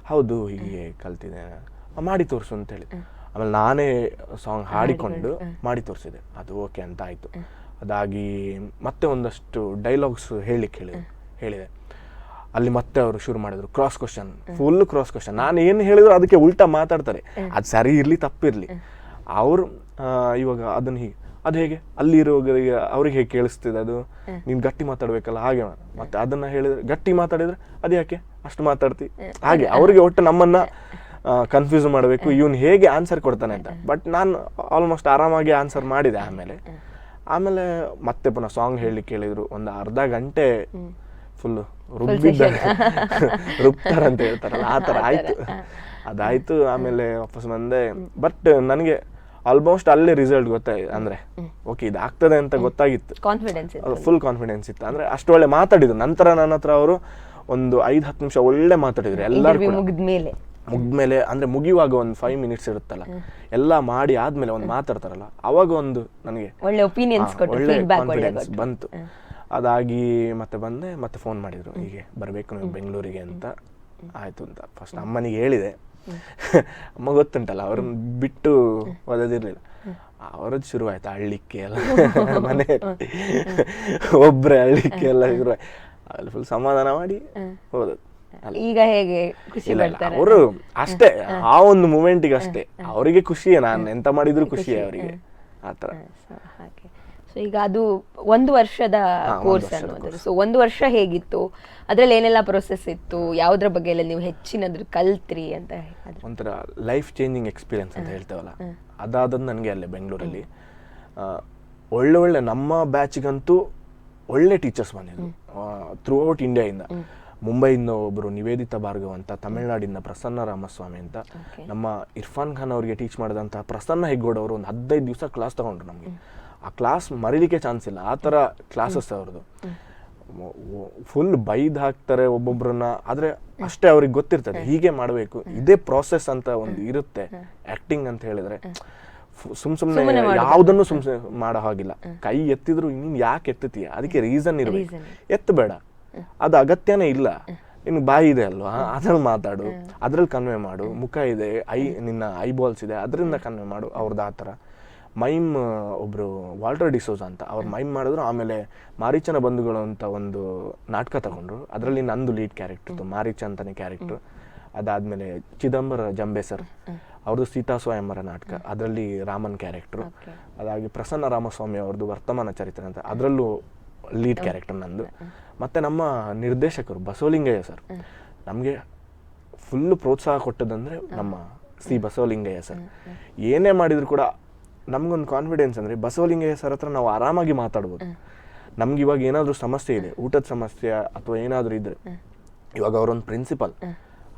ಹೌದು ಹೀಗೆ ಕಲ್ತಿದ್ದೆ, ಮಾಡಿ ತೋರಿಸು ಅಂತೇಳಿ. ಆಮೇಲೆ ನಾನೇ ಸಾಂಗ್ ಹಾಡಿಕೊಂಡು ಮಾಡಿ ತೋರಿಸಿದೆ. ಅದು ಓಕೆ ಅಂತ ಆಯಿತು. ಅದಾಗಿ ಮತ್ತೆ ಒಂದಷ್ಟು ಡೈಲಾಗ್ಸ್ ಹೇಳಿದೆ. ಅಲ್ಲಿ ಮತ್ತೆ ಅವರು ಶುರು ಮಾಡಿದ್ರು cross question, full cross question. ನಾನು ಏನು ಹೇಳಿದ್ರು ಅದಕ್ಕೆ ಉಲ್ಟಾ ಮಾತಾಡ್ತಾರೆ, ಅದು ಸರಿ ಇರಲಿ ತಪ್ಪಿರಲಿ. ಅವರು ಇವಾಗ ಅದನ್ನ ಹೀಗೆ ಅದು ಹೇಗೆ ಅಲ್ಲಿರೋರಿಗೆ ಅವ್ರಿಗೆ ಹೇಗೆ ಕೇಳಿಸ್ತಿದೆ ಅದು, ನೀನು ಗಟ್ಟಿ ಮಾತಾಡ್ಬೇಕಲ್ಲ ಹಾಗೆ ಮತ್ತೆ ಅದನ್ನ ಹೇಳಿದ್ರೆ ಗಟ್ಟಿ ಮಾತಾಡಿದ್ರೆ ಅದು ಯಾಕೆ ಅಷ್ಟು ಮಾತಾಡ್ತಿ ಹಾಗೆ ಅವ್ರಿಗೆ ಒಟ್ಟು ನಮ್ಮನ್ನ ಕನ್ಫ್ಯೂಸ್ ಮಾಡಬೇಕು ಇವನು ಹೇಗೆ ಆನ್ಸರ್ ಕೊಡ್ತಾನೆ ಅಂತ. ಬಟ್ ನಾನು ಆಲ್ಮೋಸ್ಟ್ ಆರಾಮಾಗಿ ಆನ್ಸರ್ ಮಾಡಿದೆ. ಆಮೇಲೆ ಮತ್ತೆ ಪುನಃ ಸಾಂಗ್ ಹೇಳಲಿಕ್ಕೆ ಹೇಳಿದ್ರು, ಒಂದು ಅರ್ಧ ಗಂಟೆ ಫುಲ್ ರುಬ್ತಾರ ಅಂತ ಹೇಳ್ತಾರಲ್ಲ ಆ ಥರ ಆಯ್ತು. ಅದಾಯ್ತು. ಆಮೇಲೆ ವಾಪಸ್ ಬಂದೆ. ಬಟ್ ನನಗೆ ಆಲ್ಮೋಸ್ಟ್ ಅಲ್ಲೇ ರಿಸಲ್ಟ್ ಗೊತ್ತಾಯ್ತು, ಅಂದ್ರೆ ಓಕೆ ಇದು ಆಗ್ತದೆ ಅಂತ ಗೊತ್ತಾಗಿತ್ತು, ಫುಲ್ ಕಾನ್ಫಿಡೆನ್ಸ್ ಇತ್ತು. ಅಂದ್ರೆ ಅಷ್ಟು ಒಳ್ಳೆ ಮಾತಾಡಿದ್ರು. ನಂತರ ನನ್ನ ಹತ್ರ ಅವರು ಒಂದು 5-10 ನಿಮಿಷ ಒಳ್ಳೆ ಮಾತಾಡಿದ್ರು. ಎಲ್ಲರೂ ಮುಗ್ದ್ಮೇಲೆ ಅಂದ್ರೆ ಮುಗಿಯುವಾಗ ಒಂದು 5 ಮಿನಿಟ್ಸ್ ಇರುತ್ತಲ್ಲ, ಎಲ್ಲ ಮಾಡಿ ಆದ್ಮೇಲೆ ಒಂದು ಮಾತಾಡ್ತಾರಲ್ಲ, ಅವಾಗ ಒಂದು ನನಗೆ ಒಳ್ಳೆ ಕಾನ್ಫಿಡೆನ್ಸ್ ಬಂತು. ಅದಾಗಿ ಮತ್ತೆ ಬಂದೆ. ಮತ್ತೆ ಫೋನ್ ಮಾಡಿದ್ರು, ಹೀಗೆ ಬರ್ಬೇಕು ನೀವು ಬೆಂಗಳೂರಿಗೆ ಅಂತ. ಆಯ್ತು ಅಂತ ಫಸ್ಟ್ ಅಮ್ಮನಿಗೆ ಹೇಳಿದೆ. ಅಮ್ಮ ಗೊತ್ತುಂಟಲ್ಲ, ಅವ್ರನ್ನ ಬಿಟ್ಟು ಓದೋದಿರ್ಲಿಲ್ಲ. ಅವರದ್ದು ಶುರು ಆಯ್ತು ಅಳ್ಳಿಕ್ಕೆ ಎಲ್ಲ, ಮನೆ ಒಬ್ರೆ ಅಳ್ಳಿಕ್ಕೆ ಎಲ್ಲ ಶುರು ಆಯ್ತು. ಅಲ್ಲಿ ಫುಲ್ ಸಮಾಧಾನ ಮಾಡಿ ಹೋದದ್ದು. ಈಗ ಹೇಗೆ ಖುಷಿ ಪಡ್ತಾರೆ ಅವರು? ಅಷ್ಟೇ, ಆ ಒಂದು ಮೂಮೆಂಟಿಗೆ ಅಷ್ಟೇ. ಅವರಿಗೆ ಖುಷಿಯೇ, ನಾನು ಎಂತ ಮಾಡಿದ್ರು ಖುಷಿಯೇ ಅವರಿಗೆ, ಆತರ. ಸೊ ಈಗ ಅದು 1 ವರ್ಷದ ಕೋರ್ಸ್ ಅನ್ನೋದು. ಸೊ 1 ವರ್ಷ ಹೇಗಿತ್ತು, ಅದ್ರಲ್ಲಿ ಏನೆಲ್ಲ ಪ್ರೊಸೆಸ್ ಇತ್ತು, ಯಾವ್ದ್ರ ಬಗ್ಗೆ ಎಲ್ಲ ನೀವು ಹೆಚ್ಚಿನದ್ರ ಕಲ್ತ್ರಿ ಅಂತ? ಒಂಥರ ಲೈಫ್ ಚೇಂಜಿಂಗ್ ಎಕ್ಸ್ಪೀರಿಯನ್ಸ್ ಅಂತ ಹೇಳ್ತೇವಲ್ಲ, ಅದಾದದ್ದು ನನಗೆ ಅಲ್ಲೇ ಬೆಂಗಳೂರಲ್ಲಿ ಒಳ್ಳೆ ನಮ್ಮ ಬ್ಯಾಚಿಗಂತೂ ಒಳ್ಳೆ ಟೀಚರ್ಸ್ ಬಂದಿದ್ರು ಥ್ರೂ ಔಟ್ ಇಂಡಿಯಾದಿಂದ. ಮುಂಬೈಯಿಂದ ಒಬ್ಬರು ನಿವೇದಿತಾ ಭಾರ್ಗವ್ ಅಂತ, ತಮಿಳ್ನಾಡಿಂದ ಪ್ರಸನ್ನ ರಾಮಸ್ವಾಮಿ ಅಂತ, ನಮ್ಮ ಇರ್ಫಾನ್ ಖಾನ್ ಅವರಿಗೆ ಟೀಚ್ ಮಾಡಿದಂತಹ ಪ್ರಸನ್ನ ಹೆಗ್ಗೋಡ್ ಅವರು ಒಂದು 15 ದಿವಸ ಕ್ಲಾಸ್ ತಗೊಂಡ್ರು ನಮಗೆ. ಆ ಕ್ಲಾಸ್ ಮರಿಲಿಕ್ಕೆ ಚಾನ್ಸ್ ಇಲ್ಲ, ಆ ಥರ ಕ್ಲಾಸಸ್ ಅವ್ರದ್ದು. ಫುಲ್ ಬೈದ್ ಹಾಕ್ತಾರೆ ಒಬ್ಬೊಬ್ರನ್ನ, ಆದ್ರೆ ಅಷ್ಟೇ ಅವ್ರಿಗೆ ಗೊತ್ತಿರ್ತದೆ ಹೀಗೆ ಮಾಡಬೇಕು, ಇದೇ ಪ್ರಾಸೆಸ್ ಅಂತ ಒಂದು ಇರುತ್ತೆ. ಆಕ್ಟಿಂಗ್ ಅಂತ ಹೇಳಿದ್ರೆ ಸುಮ್ನೆ ಯಾವ್ದನ್ನು ಸುಮ್ನೆ ಮಾಡೋ ಹಾಗಿಲ್ಲ. ಕೈ ಎತ್ತಿದ್ರು ನೀನ್ ಯಾಕೆ ಎತ್ತತೀಯ, ಅದಕ್ಕೆ ರೀಸನ್ ಇರ್ಬೇಕು. ಎತ್ತಬೇಡ, ಅದು ಅಗತ್ಯನೇ ಇಲ್ಲ. ನಿನ್ ಬಾಯಿ ಇದೆ ಅಲ್ವಾ, ಅದ್ರಲ್ಲಿ ಮಾತಾಡು, ಅದ್ರಲ್ಲಿ ಕನ್ವೆ ಮಾಡು. ಮುಖ ಇದೆ, ನಿನ್ನ ಐಬಾಲ್ಸ್ ಇದೆ, ಅದರಿಂದ ಕನ್ವೆ ಮಾಡು. ಅವ್ರದ್ದು ಆ ಥರ ಮೈಮ್ ಒಬ್ರು ವಾಲ್ಟರ್ ಡಿಸೋಜಾ ಅಂತ ಅವ್ರು ಮೈಮ್ ಮಾಡಿದ್ರು. ಆಮೇಲೆ ಮಾರೀಚನ ಬಂಧುಗಳು ಅಂತ ಒಂದು ನಾಟಕ ತಗೊಂಡ್ರು, ಅದರಲ್ಲಿ ನಂದು ಲೀಡ್ ಕ್ಯಾರೆಕ್ಟರ್ ಇತ್ತು, ಮಾರೀಚ ಅಂತಾನೆ ಕ್ಯಾರೆಕ್ಟರ್. ಅದಾದ್ಮೇಲೆ ಚಿದಂಬರ ಜಂಬೆ ಸರ್ ಅವ್ರದ್ದು ಸೀತಾ ಸ್ವಯಂವರ ನಾಟಕ, ಅದರಲ್ಲಿ ರಾಮನ್ ಕ್ಯಾರೆಕ್ಟರ್. ಅದಾಗಿ ಪ್ರಸನ್ನ ರಾಮಸ್ವಾಮಿ ಅವ್ರದ್ದು ವರ್ತಮಾನ ಚರಿತ್ರೆ ಅಂತ, ಅದರಲ್ಲೂ ಲೀಡ್ ಕ್ಯಾರೆಕ್ಟರ್ ನಂದು. ಮತ್ತೆ ನಮ್ಮ ನಿರ್ದೇಶಕರು ಬಸವಲಿಂಗಯ್ಯ ಸರ್, ನಮಗೆ ಫುಲ್ ಪ್ರೋತ್ಸಾಹ ಕೊಟ್ಟದಂದ್ರೆ ನಮ್ಮ ಬಸವಲಿಂಗಯ್ಯ ಸರ್. ಏನೇ ಮಾಡಿದ್ರು ಕೂಡ ನಮ್ಗೊಂದು ಕಾನ್ಫಿಡೆನ್ಸ್ ಅಂದ್ರೆ ಬಸವಲಿಂಗಯ್ಯ ಸರ್ ಹತ್ರ ನಾವು ಆರಾಮಾಗಿ ಮಾತಾಡ್ಬೋದು. ನಮ್ಗೆ ಇವಾಗ ಏನಾದ್ರೂ ಸಮಸ್ಯೆ ಇದೆ, ಊಟದ ಸಮಸ್ಯೆ ಅಥವಾ ಏನಾದ್ರೂ ಇದ್ರೆ, ಇವಾಗ ಅವರೊಂದು ಪ್ರಿನ್ಸಿಪಲ್,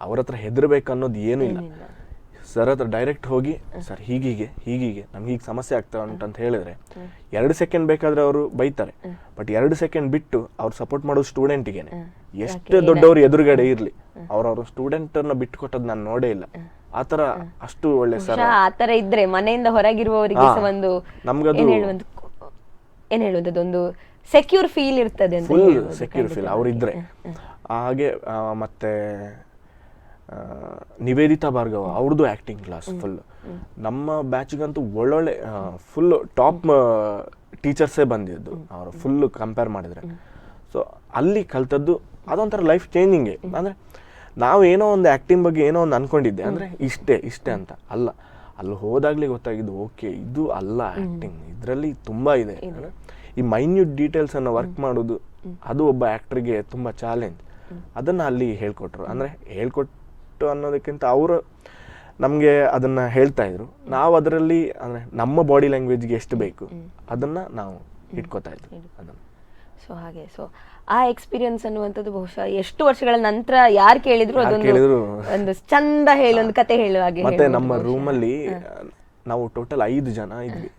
ಅವ್ರ ಹತ್ರ ಹೆದರ್ಬೇಕು ಅನ್ನೋದು ಏನೂ ಇಲ್ಲ. ಸರ್ ಹತ್ರ ಡೈರೆಕ್ಟ್ ಹೋಗಿ ಸರ್ ಹೀಗೀಗೆ ನಮ್ಗೆ ಈಗ ಸಮಸ್ಯೆ ಆಗ್ತಾ ಉಂಟಂತ ಹೇಳಿದ್ರೆ 2 ಸೆಕೆಂಡ್ ಬೇಕಾದ್ರೆ ಅವರು ಬೈತಾರೆ. ಬಟ್ 2 ಸೆಕೆಂಡ್ ಬಿಟ್ಟು ಅವ್ರು ಸಪೋರ್ಟ್ ಮಾಡೋದು ಸ್ಟೂಡೆಂಟಿಗೆನೆ. ಎಷ್ಟು ದೊಡ್ಡವ್ರು ಎದುರುಗಡೆ ಇರ್ಲಿ, ಅವ್ರವ್ರ ಸ್ಟೂಡೆಂಟನ್ನ ಬಿಟ್ಟು ಕೊಟ್ಟದ್ ನಾನು ನೋಡೇ ಇಲ್ಲ. ಆತರ ಅಷ್ಟು ಒಳ್ಳೆ ಸರ್. ಆತರ ಇದ್ರೆ ಮನೆಯಿಂದ ಹೊರಗಿರುವವರಿಗೆ ಒಂದು ಏನ್ ಹೇಳುವಂತದ್ದು, ಒಂದು ಸೆಕ್ಯೂರ್ ಫೀಲ್ ಇರ್ತದೆ. ಫುಲ್ ಸೆಕ್ಯೂರ್ ಫೀಲ್ ಅವ್ರಿದ್ರೆ. ಹಾಗೆ ಮತ್ತೆ ನಿವೇದಿತಾ ಭಾರ್ಗವ ಅವ್ರದ್ದು ಆಕ್ಟಿಂಗ್ ಕ್ಲಾಸ್ ಫುಲ್. ನಮ್ಮ ಬ್ಯಾಚ್ಗಂತೂ ಒಳ್ಳೊಳ್ಳೆ ಫುಲ್ ಟಾಪ್ ಟೀಚರ್ಸೇ ಬಂದಿದ್ದು ಅವರು, ಫುಲ್ ಕಂಪೇರ್ ಮಾಡಿದ್ರೆ. ಸೊ ಅಲ್ಲಿ ಕಲ್ತದ್ದು ಅದೊಂಥರ ಲೈಫ್ ಚೇಂಜಿಂಗ್. ಅಂದ್ರೆ ನಾವು ಏನೋ ಒಂದು ಆಕ್ಟಿಂಗ್ ಬಗ್ಗೆ ಏನೋ ಒಂದು ಅನ್ಕೊಂಡಿದ್ದೆ, ಅಂದ್ರೆ ಇಷ್ಟೇ ಅಂತ ಅಲ್ಲ. ಅಲ್ಲಿ ಹೋದಾಗ್ಲೇ ಗೊತ್ತಾಗಿದ್ದು, ಓಕೆ ಇದು ಅಲ್ಲ ಆಕ್ಟಿಂಗ್, ಇದರಲ್ಲಿ ತುಂಬಾ ಇದೆ. ಈ ಮೈನ್ಯೂಟ್ ಡೀಟೇಲ್ಸ್ ಅನ್ನ ವರ್ಕ್ ಮಾಡೋದು, ಅದು ಒಬ್ಬ ಆಕ್ಟರ್ಗೆ ತುಂಬಾ ಚಾಲೆಂಜ್. ಅದನ್ನ ಅಲ್ಲಿ ಹೇಳ್ಕೊಟ್ರು. ಅಂದ್ರೆ ಹೇಳ್ಕೊಟ್ಟು ಅನ್ನೋದಕ್ಕಿಂತ ಅವರು ನಮಗೆ ಅದನ್ನ ಹೇಳ್ತಾ ಇದ್ರು. ನಾವು ಅದರಲ್ಲಿ ಅಂದ್ರೆ ನಮ್ಮ ಬಾಡಿ ಲ್ಯಾಂಗ್ವೇಜ್ಗೆ ಎಷ್ಟು ಬೇಕು ಅದನ್ನ ನಾವು ಇಟ್ಕೋತಾ ಇದ್ವಿ ಅದನ್ನ. ಸೊ ಹಾಗೆ, ಸೊ ಆ ಎಕ್ಸ್ಪೀರಿಯನ್ಸ್ ಅನ್ನುವಂಥದ್ದು ಬಹುಶಃ ಎಷ್ಟು ವರ್ಷಗಳ ನಂತರ ಯಾರು ಕೇಳಿದ್ರು ಅದೊಂದು ಒಂದು ಚಂದ ಹೇಳಿ ಒಂದು ಕತೆ ಹೇಳುವ ಹಾಗೆ. ಮತ್ತೆ ನಮ್ಮ ರೂಮಲ್ಲಿ ನಾವು ಟೋಟಲ್ 5 ಜನ ಇದ್ವಿ.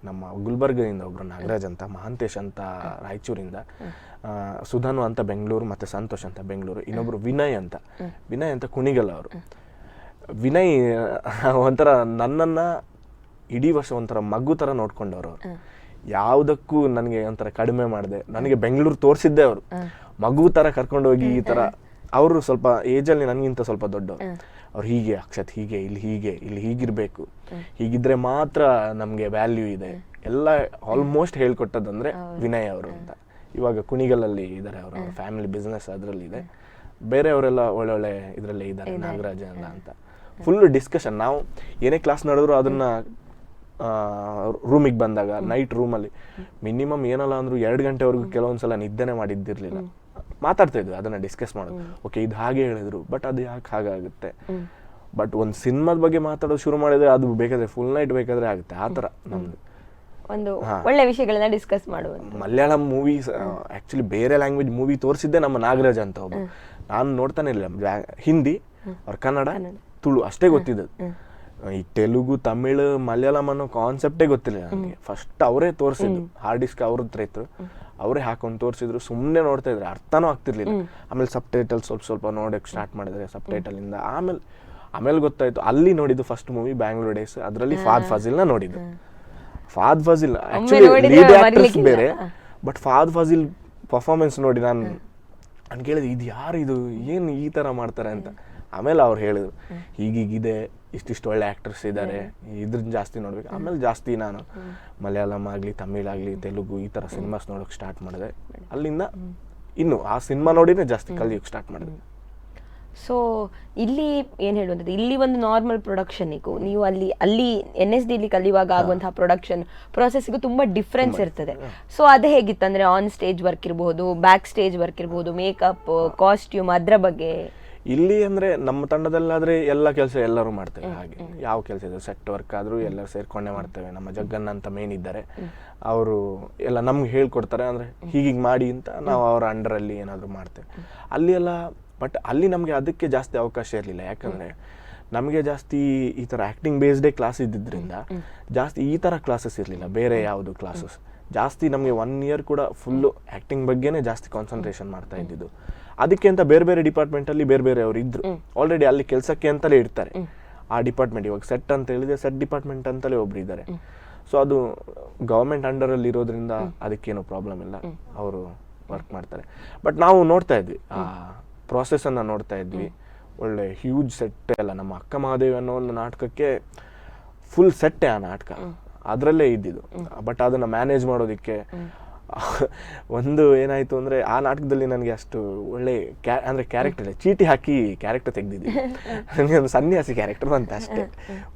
ನಮ್ಮ ಗುಲ್ಬರ್ಗದಿಂದ ಒಬ್ರು ನಾಗರಾಜ್ ಅಂತ, ಮಹಾಂತೇಶ್ ಅಂತ ರಾಯಚೂರಿಂದ, ಸುಧಾನು ಅಂತ ಬೆಂಗಳೂರು, ಮತ್ತೆ ಸಂತೋಷ್ ಅಂತ ಬೆಂಗಳೂರು, ಇನ್ನೊಬ್ರು ವಿನಯ್ ಅಂತ ಕುಣಿಗಲ್ ಅವರು. ವಿನಯ್ ಒಂಥರ ನನ್ನನ್ನ ಇಡೀ ವರ್ಷ ಒಂಥರ ಮಗು ತರ ನೋಡ್ಕೊಂಡವ್ರು. ಅವರು ಯಾವುದಕ್ಕೂ ನನಗೆ ಒಂಥರ ಕಡಿಮೆ ಮಾಡಿದೆ. ನನಗೆ ಬೆಂಗಳೂರು ತೋರಿಸಿದ್ದೆ ಅವರು, ಮಗು ತರ ಕರ್ಕೊಂಡೋಗಿ ಈ ತರ. ಅವರು ಸ್ವಲ್ಪ ಏಜಲ್ಲಿ ನನಗಿಂತ ಸ್ವಲ್ಪ ದೊಡ್ಡವರು. ಅವ್ರು ಹೀಗೆ ಅಕ್ಷತ್ ಹೀಗೆ ಇಲ್ಲಿ ಹೀಗಿರ್ಬೇಕು, ಹೀಗಿದ್ರೆ ಮಾತ್ರ ನಮ್ಗೆ ವ್ಯಾಲ್ಯೂ ಇದೆ ಎಲ್ಲ ಆಲ್ಮೋಸ್ಟ್ ಹೇಳ್ಕೊಟ್ಟದಂದ್ರೆ ವಿನಯ್ ಅವರು ಅಂತ. ಇವಾಗ ಕುಣಿಗಲಲ್ಲಿ ಇದ್ದಾರೆ, ಅವರ ಫ್ಯಾಮಿಲಿ ಬಿಸ್ನೆಸ್ ಅದರಲ್ಲಿ ಇದೆ. ಬೇರೆಯವರೆಲ್ಲ ಒಳ್ಳೊಳ್ಳೆ ಇದರಲ್ಲೇ ಇದ್ದಾರೆ, ನಾಗರಾಜ ಅಂತ. ಫುಲ್ ಡಿಸ್ಕಷನ್, ನಾವು ಏನೇ ಕ್ಲಾಸ್ ನಡೆದ್ರು ಅದನ್ನ ರೂಮಿಗೆ ಬಂದಾಗ ನೈಟ್ ರೂಮಲ್ಲಿ ಮಿನಿಮಮ್ ಏನಲ್ಲ ಅಂದ್ರೂ 2 ಗಂಟೆವರೆಗೂ ಕೆಲವೊಂದ್ಸಲ ನಿದ್ದೆನೆ ಮಾಡಿದ್ದಿರ್ಲಿಲ್ಲ. ಮಾತಾಡ್ತಾ ಇದ್ವಿ, ಅದನ್ನ ಡಿಸ್ಕಸ್ ಮಾಡೋದು. ಓಕೆ, ಇದು ಹಾಗೆ ಹೇಳಿದ್ರು, ಬಟ್ ಅದು ಯಾಕೆ ಹಾಗಾಗುತ್ತೆ. ಬಟ್ ಒಂದು ಸಿನಿಮಾದ ಬಗ್ಗೆ ಮಾತಾಡೋದು ಶುರು ಮಾಡಿದ್ರೆ ಅದು ಬೇಕಾದ್ರೆ ಫುಲ್ ನೈಟ್ ಬೇಕಾದ್ರೆ ಆಗುತ್ತೆ. ಆ ಥರ ನಮ್ದು ಒಂದು ಒಳ್ಳೆ ವಿಷಯಗಳನ್ನ ಡಿಸ್ಕಸ್ ಮಾಡುವ. ಮಲಯಾಳಂ ಮೂವೀಸ್ ಆಕ್ಚುಲಿ ಬೇರೆ ಲ್ಯಾಂಗ್ವೇಜ್ ಮೂವಿ ತೋರಿಸಿದ್ದೆ ನಮ್ಮ ನಾಗರಾಜ್ ಅಂತ ಒಬ್ಬ. ನಾನು ನೋಡ್ತಾನೆ ಇಲ್ಲ, ಹಿಂದಿ ಅವ್ರ ಕನ್ನಡ ತುಳು ಅಷ್ಟೇ ಗೊತ್ತಿದ್ದದ್ದು. ಈ ತೆಲುಗು ತಮಿಳು ಮಲಯಾಳಂ ಅನ್ನೋ ಕಾನ್ಸೆಪ್ಟೇ ಗೊತ್ತಿಲ್ಲ ನನಗೆ. ಫಸ್ಟ್ ಅವರೇ ತೋರಿಸಿದ್ರು, ಹಾರ್ಡ್ ಡಿಸ್ಕ್ ಅವ್ರ ಹತ್ರ ಇತ್ತು, ಅವರೇ ಹಾಕೊಂಡು ತೋರಿಸಿದ್ರು. ಸುಮ್ಮನೆ ನೋಡ್ತಾ ಇದ್ರೆ ಅರ್ಥನೂ ಆಗ್ತಿರ್ಲಿಲ್ಲ. ಆಮೇಲೆ ಸಬ್ ಟೈಟಲ್ ಸ್ವಲ್ಪ ನೋಡೋಕೆ ಸ್ಟಾರ್ಟ್ ಮಾಡಿದ್ರೆ ಸಬ್ ಟೈಟಲ್ ಇಂದ ಆಮೇಲೆ ಗೊತ್ತಾಯ್ತು. ಅಲ್ಲಿ ನೋಡಿದ್ದು ಫಸ್ಟ್ ಮೂವಿ ಬ್ಯಾಂಗ್ಳೂರ್ ಡೇಸ್. ಅದರಲ್ಲಿ ಫಾದ್ ಫಾಜಿಲ್ನ ನೋಡಿದ್ದು. Fahadh Faasil actually lead actors ಬೇರೆ, ಬಟ್ ಫಾದ್ ಫಾಜಿಲ್ ಪರ್ಫಾರ್ಮೆನ್ಸ್ ನೋಡಿ ನಾನು ಕೇಳಿದೆ, ಇದು ಯಾರು, ಇದು ಏನು ಈ ಥರ ಮಾಡ್ತಾರೆ ಅಂತ. ಆಮೇಲೆ ಅವ್ರು ಹೇಳಿದ್ರು, ಹೀಗೀಗಿದೆ, ಇಷ್ಟಿಷ್ಟು ಒಳ್ಳೆ ಆ್ಯಕ್ಟರ್ಸ್ ಇದ್ದಾರೆ, ಇದ್ರನ್ನ ಜಾಸ್ತಿ ನೋಡ್ಬೇಕು. ಆಮೇಲೆ ಜಾಸ್ತಿ ನಾನು ಮಲಯಾಳಂ ಆಗಲಿ ತಮಿಳ್ ಆಗಲಿ ತೆಲುಗು ಈ ಥರ ಸಿನಿಮಾಸ್ ನೋಡೋಕೆ ಸ್ಟಾರ್ಟ್ ಮಾಡಿದೆ. ಅಲ್ಲಿಂದ ಇನ್ನು ಆ ಸಿನಿಮಾ ನೋಡಿನೇ ಜಾಸ್ತಿ ಕಲಿಯೋಕೆ ಸ್ಟಾರ್ಟ್ ಮಾಡಿದೆ. ಸೊ ಇಲ್ಲಿ ಏನು ಹೇಳುವಂಥದ್ದು, ಇಲ್ಲಿ ಒಂದು ನಾರ್ಮಲ್ ಪ್ರೊಡಕ್ಷನಿಗೂ ನೀವು ಅಲ್ಲಿ NSD ಕಲಿಯುವಾಗ ಆಗುವಂತಹ ಪ್ರೊಡಕ್ಷನ್ ಪ್ರೊಸೆಸ್ಗೂ ತುಂಬಾ ಡಿಫ್ರೆನ್ಸ್ ಇರ್ತದೆ. ಸೊ ಅದು ಹೇಗಿತ್ತು ಅಂದ್ರೆ ಆನ್ ಸ್ಟೇಜ್ ವರ್ಕ್ ಇರಬಹುದು, ಬ್ಯಾಕ್ ಸ್ಟೇಜ್ ವರ್ಕ್ ಇರಬಹುದು, ಮೇಕಪ್, ಕಾಸ್ಟ್ಯೂಮ್, ಅದ್ರ ಬಗ್ಗೆ? ಇಲ್ಲಿ ಅಂದ್ರೆ ನಮ್ಮ ತಂಡದಲ್ಲಾದ್ರೆ ಎಲ್ಲ ಕೆಲಸ ಎಲ್ಲರೂ ಮಾಡ್ತೇವೆ. ಹಾಗೆ ಯಾವ ಕೆಲಸ ಇದೆ, ಸೆಟ್ ವರ್ಕ್ ಆದ್ರೂ ಎಲ್ಲರೂ ಸೇರ್ಕೊಂಡೇ ಮಾಡ್ತೇವೆ. ನಮ್ಮ ಜಗ್ಗಣ್ಣ ಅಂತ ಮೇನ್ ಇದ್ದಾರೆ, ಅವರು ಎಲ್ಲ ನಮ್ಗೆ ಹೇಳ್ಕೊಡ್ತಾರೆ. ಅಂದ್ರೆ ಹೀಗೀಗ ಮಾಡಿ ಅಂತ ನಾವು ಅವರ ಅಂಡರ್ ಅಲ್ಲಿ ಏನಾದ್ರು ಮಾಡ್ತೇವೆ. ಅಲ್ಲಿ ಎಲ್ಲ ಬಟ್ ಅಲ್ಲಿ ನಮಗೆ ಅದಕ್ಕೆ ಜಾಸ್ತಿ ಅವಕಾಶ ಇರಲಿಲ್ಲ. ಯಾಕಂದ್ರೆ ನಮಗೆ ಜಾಸ್ತಿ ಈ ಥರ ಆ್ಯಕ್ಟಿಂಗ್ ಬೇಸ್ಡೇ ಕ್ಲಾಸ್ ಇದ್ದಿದ್ದರಿಂದ ಜಾಸ್ತಿ ಈ ಥರ ಕ್ಲಾಸಸ್ ಇರಲಿಲ್ಲ. ಬೇರೆ ಯಾವುದು ಕ್ಲಾಸಸ್ ಜಾಸ್ತಿ ನಮಗೆ 1 ಇಯರ್ ಕೂಡ ಫುಲ್ಲು ಆ್ಯಕ್ಟಿಂಗ್ ಬಗ್ಗೆನೇ ಜಾಸ್ತಿ ಕಾನ್ಸಂಟ್ರೇಷನ್ ಮಾಡ್ತಾ ಇದ್ದಿದ್ದು. ಅದಕ್ಕೆ ಅಂತ ಬೇರೆ ಬೇರೆ ಡಿಪಾರ್ಟ್ಮೆಂಟಲ್ಲಿ ಬೇರೆ ಅವರು ಇದ್ರು. ಆಲ್ರೆಡಿ ಅಲ್ಲಿ ಕೆಲಸಕ್ಕೆ ಅಂತಲೇ ಇರ್ತಾರೆ ಆ ಡಿಪಾರ್ಟ್ಮೆಂಟ್. ಇವಾಗ ಸೆಟ್ ಅಂತ ಹೇಳಿದ್ರೆ ಸೆಟ್ ಡಿಪಾರ್ಟ್ಮೆಂಟ್ ಅಂತಲೇ ಒಬ್ರು ಇದ್ದಾರೆ. ಸೊ ಅದು ಗವರ್ಮೆಂಟ್ ಅಂಡರಲ್ಲಿ ಇರೋದ್ರಿಂದ ಅದಕ್ಕೇನು ಪ್ರಾಬ್ಲಮ್ ಇಲ್ಲ, ಅವರು ವರ್ಕ್ ಮಾಡ್ತಾರೆ. ಬಟ್ ನಾವು ನೋಡ್ತಾ ಇದ್ವಿ, ಆ ಪ್ರಾಸೆಸನ್ನು ನೋಡ್ತಾ ಇದ್ವಿ. ಒಳ್ಳೆ ಹ್ಯೂಜ್ ಸೆಟ್ ಎಲ್ಲ. ನಮ್ಮ ಅಕ್ಕ ಮಹಾದೇವಿ ಅನ್ನೋ ಒಂದು ನಾಟಕಕ್ಕೆ ಫುಲ್ ಸೆಟ್ಟೆ ಆ ನಾಟಕ, ಅದರಲ್ಲೇ ಇದ್ದಿದ್ದು. ಬಟ್ ಅದನ್ನು ಮ್ಯಾನೇಜ್ ಮಾಡೋದಕ್ಕೆ ಒಂದು ಏನಾಯಿತು ಅಂದರೆ, ಆ ನಾಟಕದಲ್ಲಿ ನನಗೆ ಅಷ್ಟು ಒಳ್ಳೆ ಅಂದರೆ ಕ್ಯಾರೆಕ್ಟರ್ ಚೀಟಿ ಹಾಕಿ ಕ್ಯಾರೆಕ್ಟರ್ ತೆಗೆದಿದ್ದೀನಿ. ನನಗೆ ಒಂದು ಸನ್ಯಾಸಿ ಕ್ಯಾರೆಕ್ಟರ್ ಬಂತು ಅಷ್ಟೇ,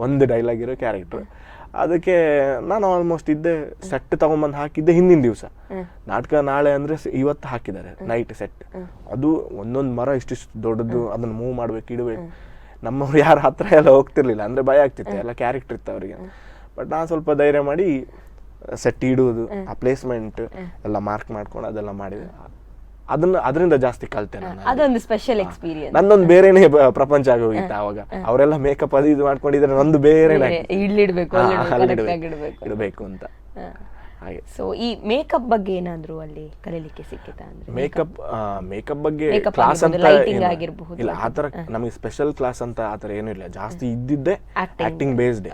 ಒಂದು ಡೈಲಾಗ್ ಇರೋ ಕ್ಯಾರೆಕ್ಟರ್. ಅದಕ್ಕೆ ನಾನು ಆಲ್ಮೋಸ್ಟ್ ಇದ್ದೆ, ಸೆಟ್ ತಗೊಂಬಂದು ಹಾಕಿದ್ದೆ ಹಿಂದಿನ ದಿವಸ. ನಾಟಕ ನಾಳೆ ಅಂದರೆ ಇವತ್ತು ಹಾಕಿದ್ದಾರೆ ನೈಟ್ ಸೆಟ್. ಅದು ಒಂದೊಂದು ಮರ ಇಷ್ಟಿಷ್ಟು ದೊಡ್ಡದು, ಅದನ್ನು ಮೂವ್ ಮಾಡ್ಬೇಕು, ಇಡಬೇಕು. ನಮ್ಮವ್ರು ಯಾರ ಹತ್ರ ಎಲ್ಲ ಹೋಗ್ತಿರ್ಲಿಲ್ಲ, ಅಂದರೆ ಭಯ ಆಗ್ತಿತ್ತು, ಎಲ್ಲ ಕ್ಯಾರೆಕ್ಟರ್ ಇತ್ತು ಅವರಿಗೆ. ಬಟ್ ನಾನು ಸ್ವಲ್ಪ ಧೈರ್ಯ ಮಾಡಿ ಸೆಟ್ ಇಡುವುದು, ಆ ಪ್ಲೇಸ್ಮೆಂಟ್ ಎಲ್ಲ ಮಾರ್ಕ್ ಮಾಡ್ಕೊಂಡು ಅದೆಲ್ಲ ಮಾಡಿದೆ. ಅದರಿಂದ ಜಾಸ್ತಿ ಕಲ್ತೆ ನಾನು. ಅದೊಂದು ಸ್ಪೆಷಲ್ ಎಕ್ಸ್ಪೀರಿಯನ್ಸ್. ನಂದೊಂದು ಬೇರೆನೇ ಪ್ರಪಂಚ ಆಗೋಗಿತ್ತು ಆವಾಗ. ಅವರೆಲ್ಲ ಮೇಕಪ್ ಅದು ಇದು ಮಾಡ್ಕೊಂಡಿದ್ರೆ ನಂದು ಬೇರೆ ಇಡಬೇಕು ಅಂತ ಹಾಗೆ. ಸೊ ಈ ಮೇಕಪ್ ಬಗ್ಗೆ ಏನಾದ್ರು ಅಲ್ಲಿ ಕಲಿಲಿಕ್ಕೆ ಸಿಕ್ಕಿತಾ? ಅಂದ್ರೆ ಮೇಕಪ್ ಬಗ್ಗೆ ಕ್ಲಾಸ್ ಅಂತ ಇಲ್ಲ, ಆತರ ನಮಗೆ ಸ್ಪೆಷಲ್ ಕ್ಲಾಸ್ ಅಂತ ಆತರ ಏನೂ ಇಲ್ಲ. ಜಾಸ್ತಿ ಇದ್ದಿದ್ದೆ ಆಕ್ಟಿಂಗ್ ಬೇಸ್ಡ್.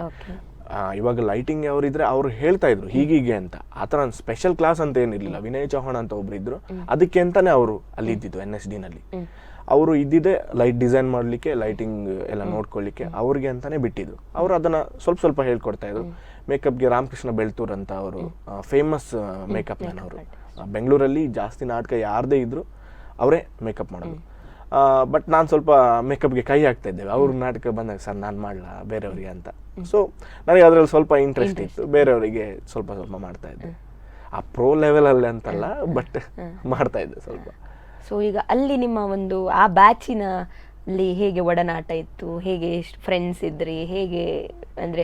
ಇವಾಗ ಲೈಟಿಂಗ್ ಅವರಿದ್ರೆ ಅವ್ರು ಹೇಳ್ತಾ ಇದ್ರು ಹೀಗೀಗೆ ಅಂತ. ಆತರ ಸ್ಪೆಷಲ್ ಕ್ಲಾಸ್ ಅಂತ ಏನಿರ್ಲಿಲ್ಲ. ವಿನಯ್ ಚೌಹಾಣ್ ಅಂತ ಒಬ್ರು ಇದ್ರು, ಅದಕ್ಕೆ ಅಂತಾನೆ ಅವರು ಅಲ್ಲಿ ಇದ್ದಿದ್ದು NSD ನಲ್ಲಿ. ಅವರು ಇದ್ದಿದ್ದೆ ಲೈಟ್ ಡಿಸೈನ್ ಮಾಡ್ಲಿಕ್ಕೆ, ಲೈಟಿಂಗ್ ಎಲ್ಲ ನೋಡ್ಕೊಳ್ಳಿಕ್ಕೆ ಅವ್ರಿಗೆ ಅಂತಾನೆ ಬಿಟ್ಟಿದ್ರು. ಅವರು ಅದನ್ನ ಸ್ವಲ್ಪ ಹೇಳ್ಕೊಡ್ತಾ ಇದ್ರು. ಮೇಕಪ್ಗೆ ರಾಮಕೃಷ್ಣ ಬೆಳ್ತೂರ್ ಅಂತ ಅವರು ಫೇಮಸ್ ಮೇಕಪ್ ಮ್ಯಾನ್. ಅವರು ಬೆಂಗಳೂರಲ್ಲಿ ಜಾಸ್ತಿ ನಾಟಕ ಯಾರದೇ ಇದ್ರು ಅವರೇ ಮೇಕಪ್ ಮಾಡೋದು. ಬಟ್ ನಾನು ಸ್ವಲ್ಪ ಮೇಕಪ್ಗೆ ಕೈ ಹಾಕ್ತಾ ಇದ್ದೇವೆ. ಅವ್ರ ನಾಟಕ ಬಂದಾಗ ಸರ್ ನಾನು ಮಾಡಲ ಬೇರೆಯವರಿಗೆ ಅಂತ. ಸೊ ನನಗೆ ಅದರಲ್ಲಿ ಸ್ವಲ್ಪ ಇಂಟ್ರೆಸ್ಟ್ ಇತ್ತು, ಬೇರೆಯವರಿಗೆ ಸ್ವಲ್ಪ ಮಾಡ್ತಾ ಇದ್ದೆ. ಆ ಪ್ರೋ ಲೆವೆಲಲ್ಲಿ ಅಂತಲ್ಲ, ಬಟ್ ಮಾಡ್ತಾ ಇದ್ದೆ ಸ್ವಲ್ಪ. ಸೊ ಈಗ ಅಲ್ಲಿ ನಿಮ್ಮ ಒಂದು ಆ ಬ್ಯಾಚಿನ ಅಲ್ಲಿ ಹೇಗೆ ಒಡನಾಟ ಇತ್ತು, ಹೇಗೆ ಫ್ರೆಂಡ್ಸ್ ಇದ್ರಿ, ಹೇಗೆ ಅಂದ್ರೆ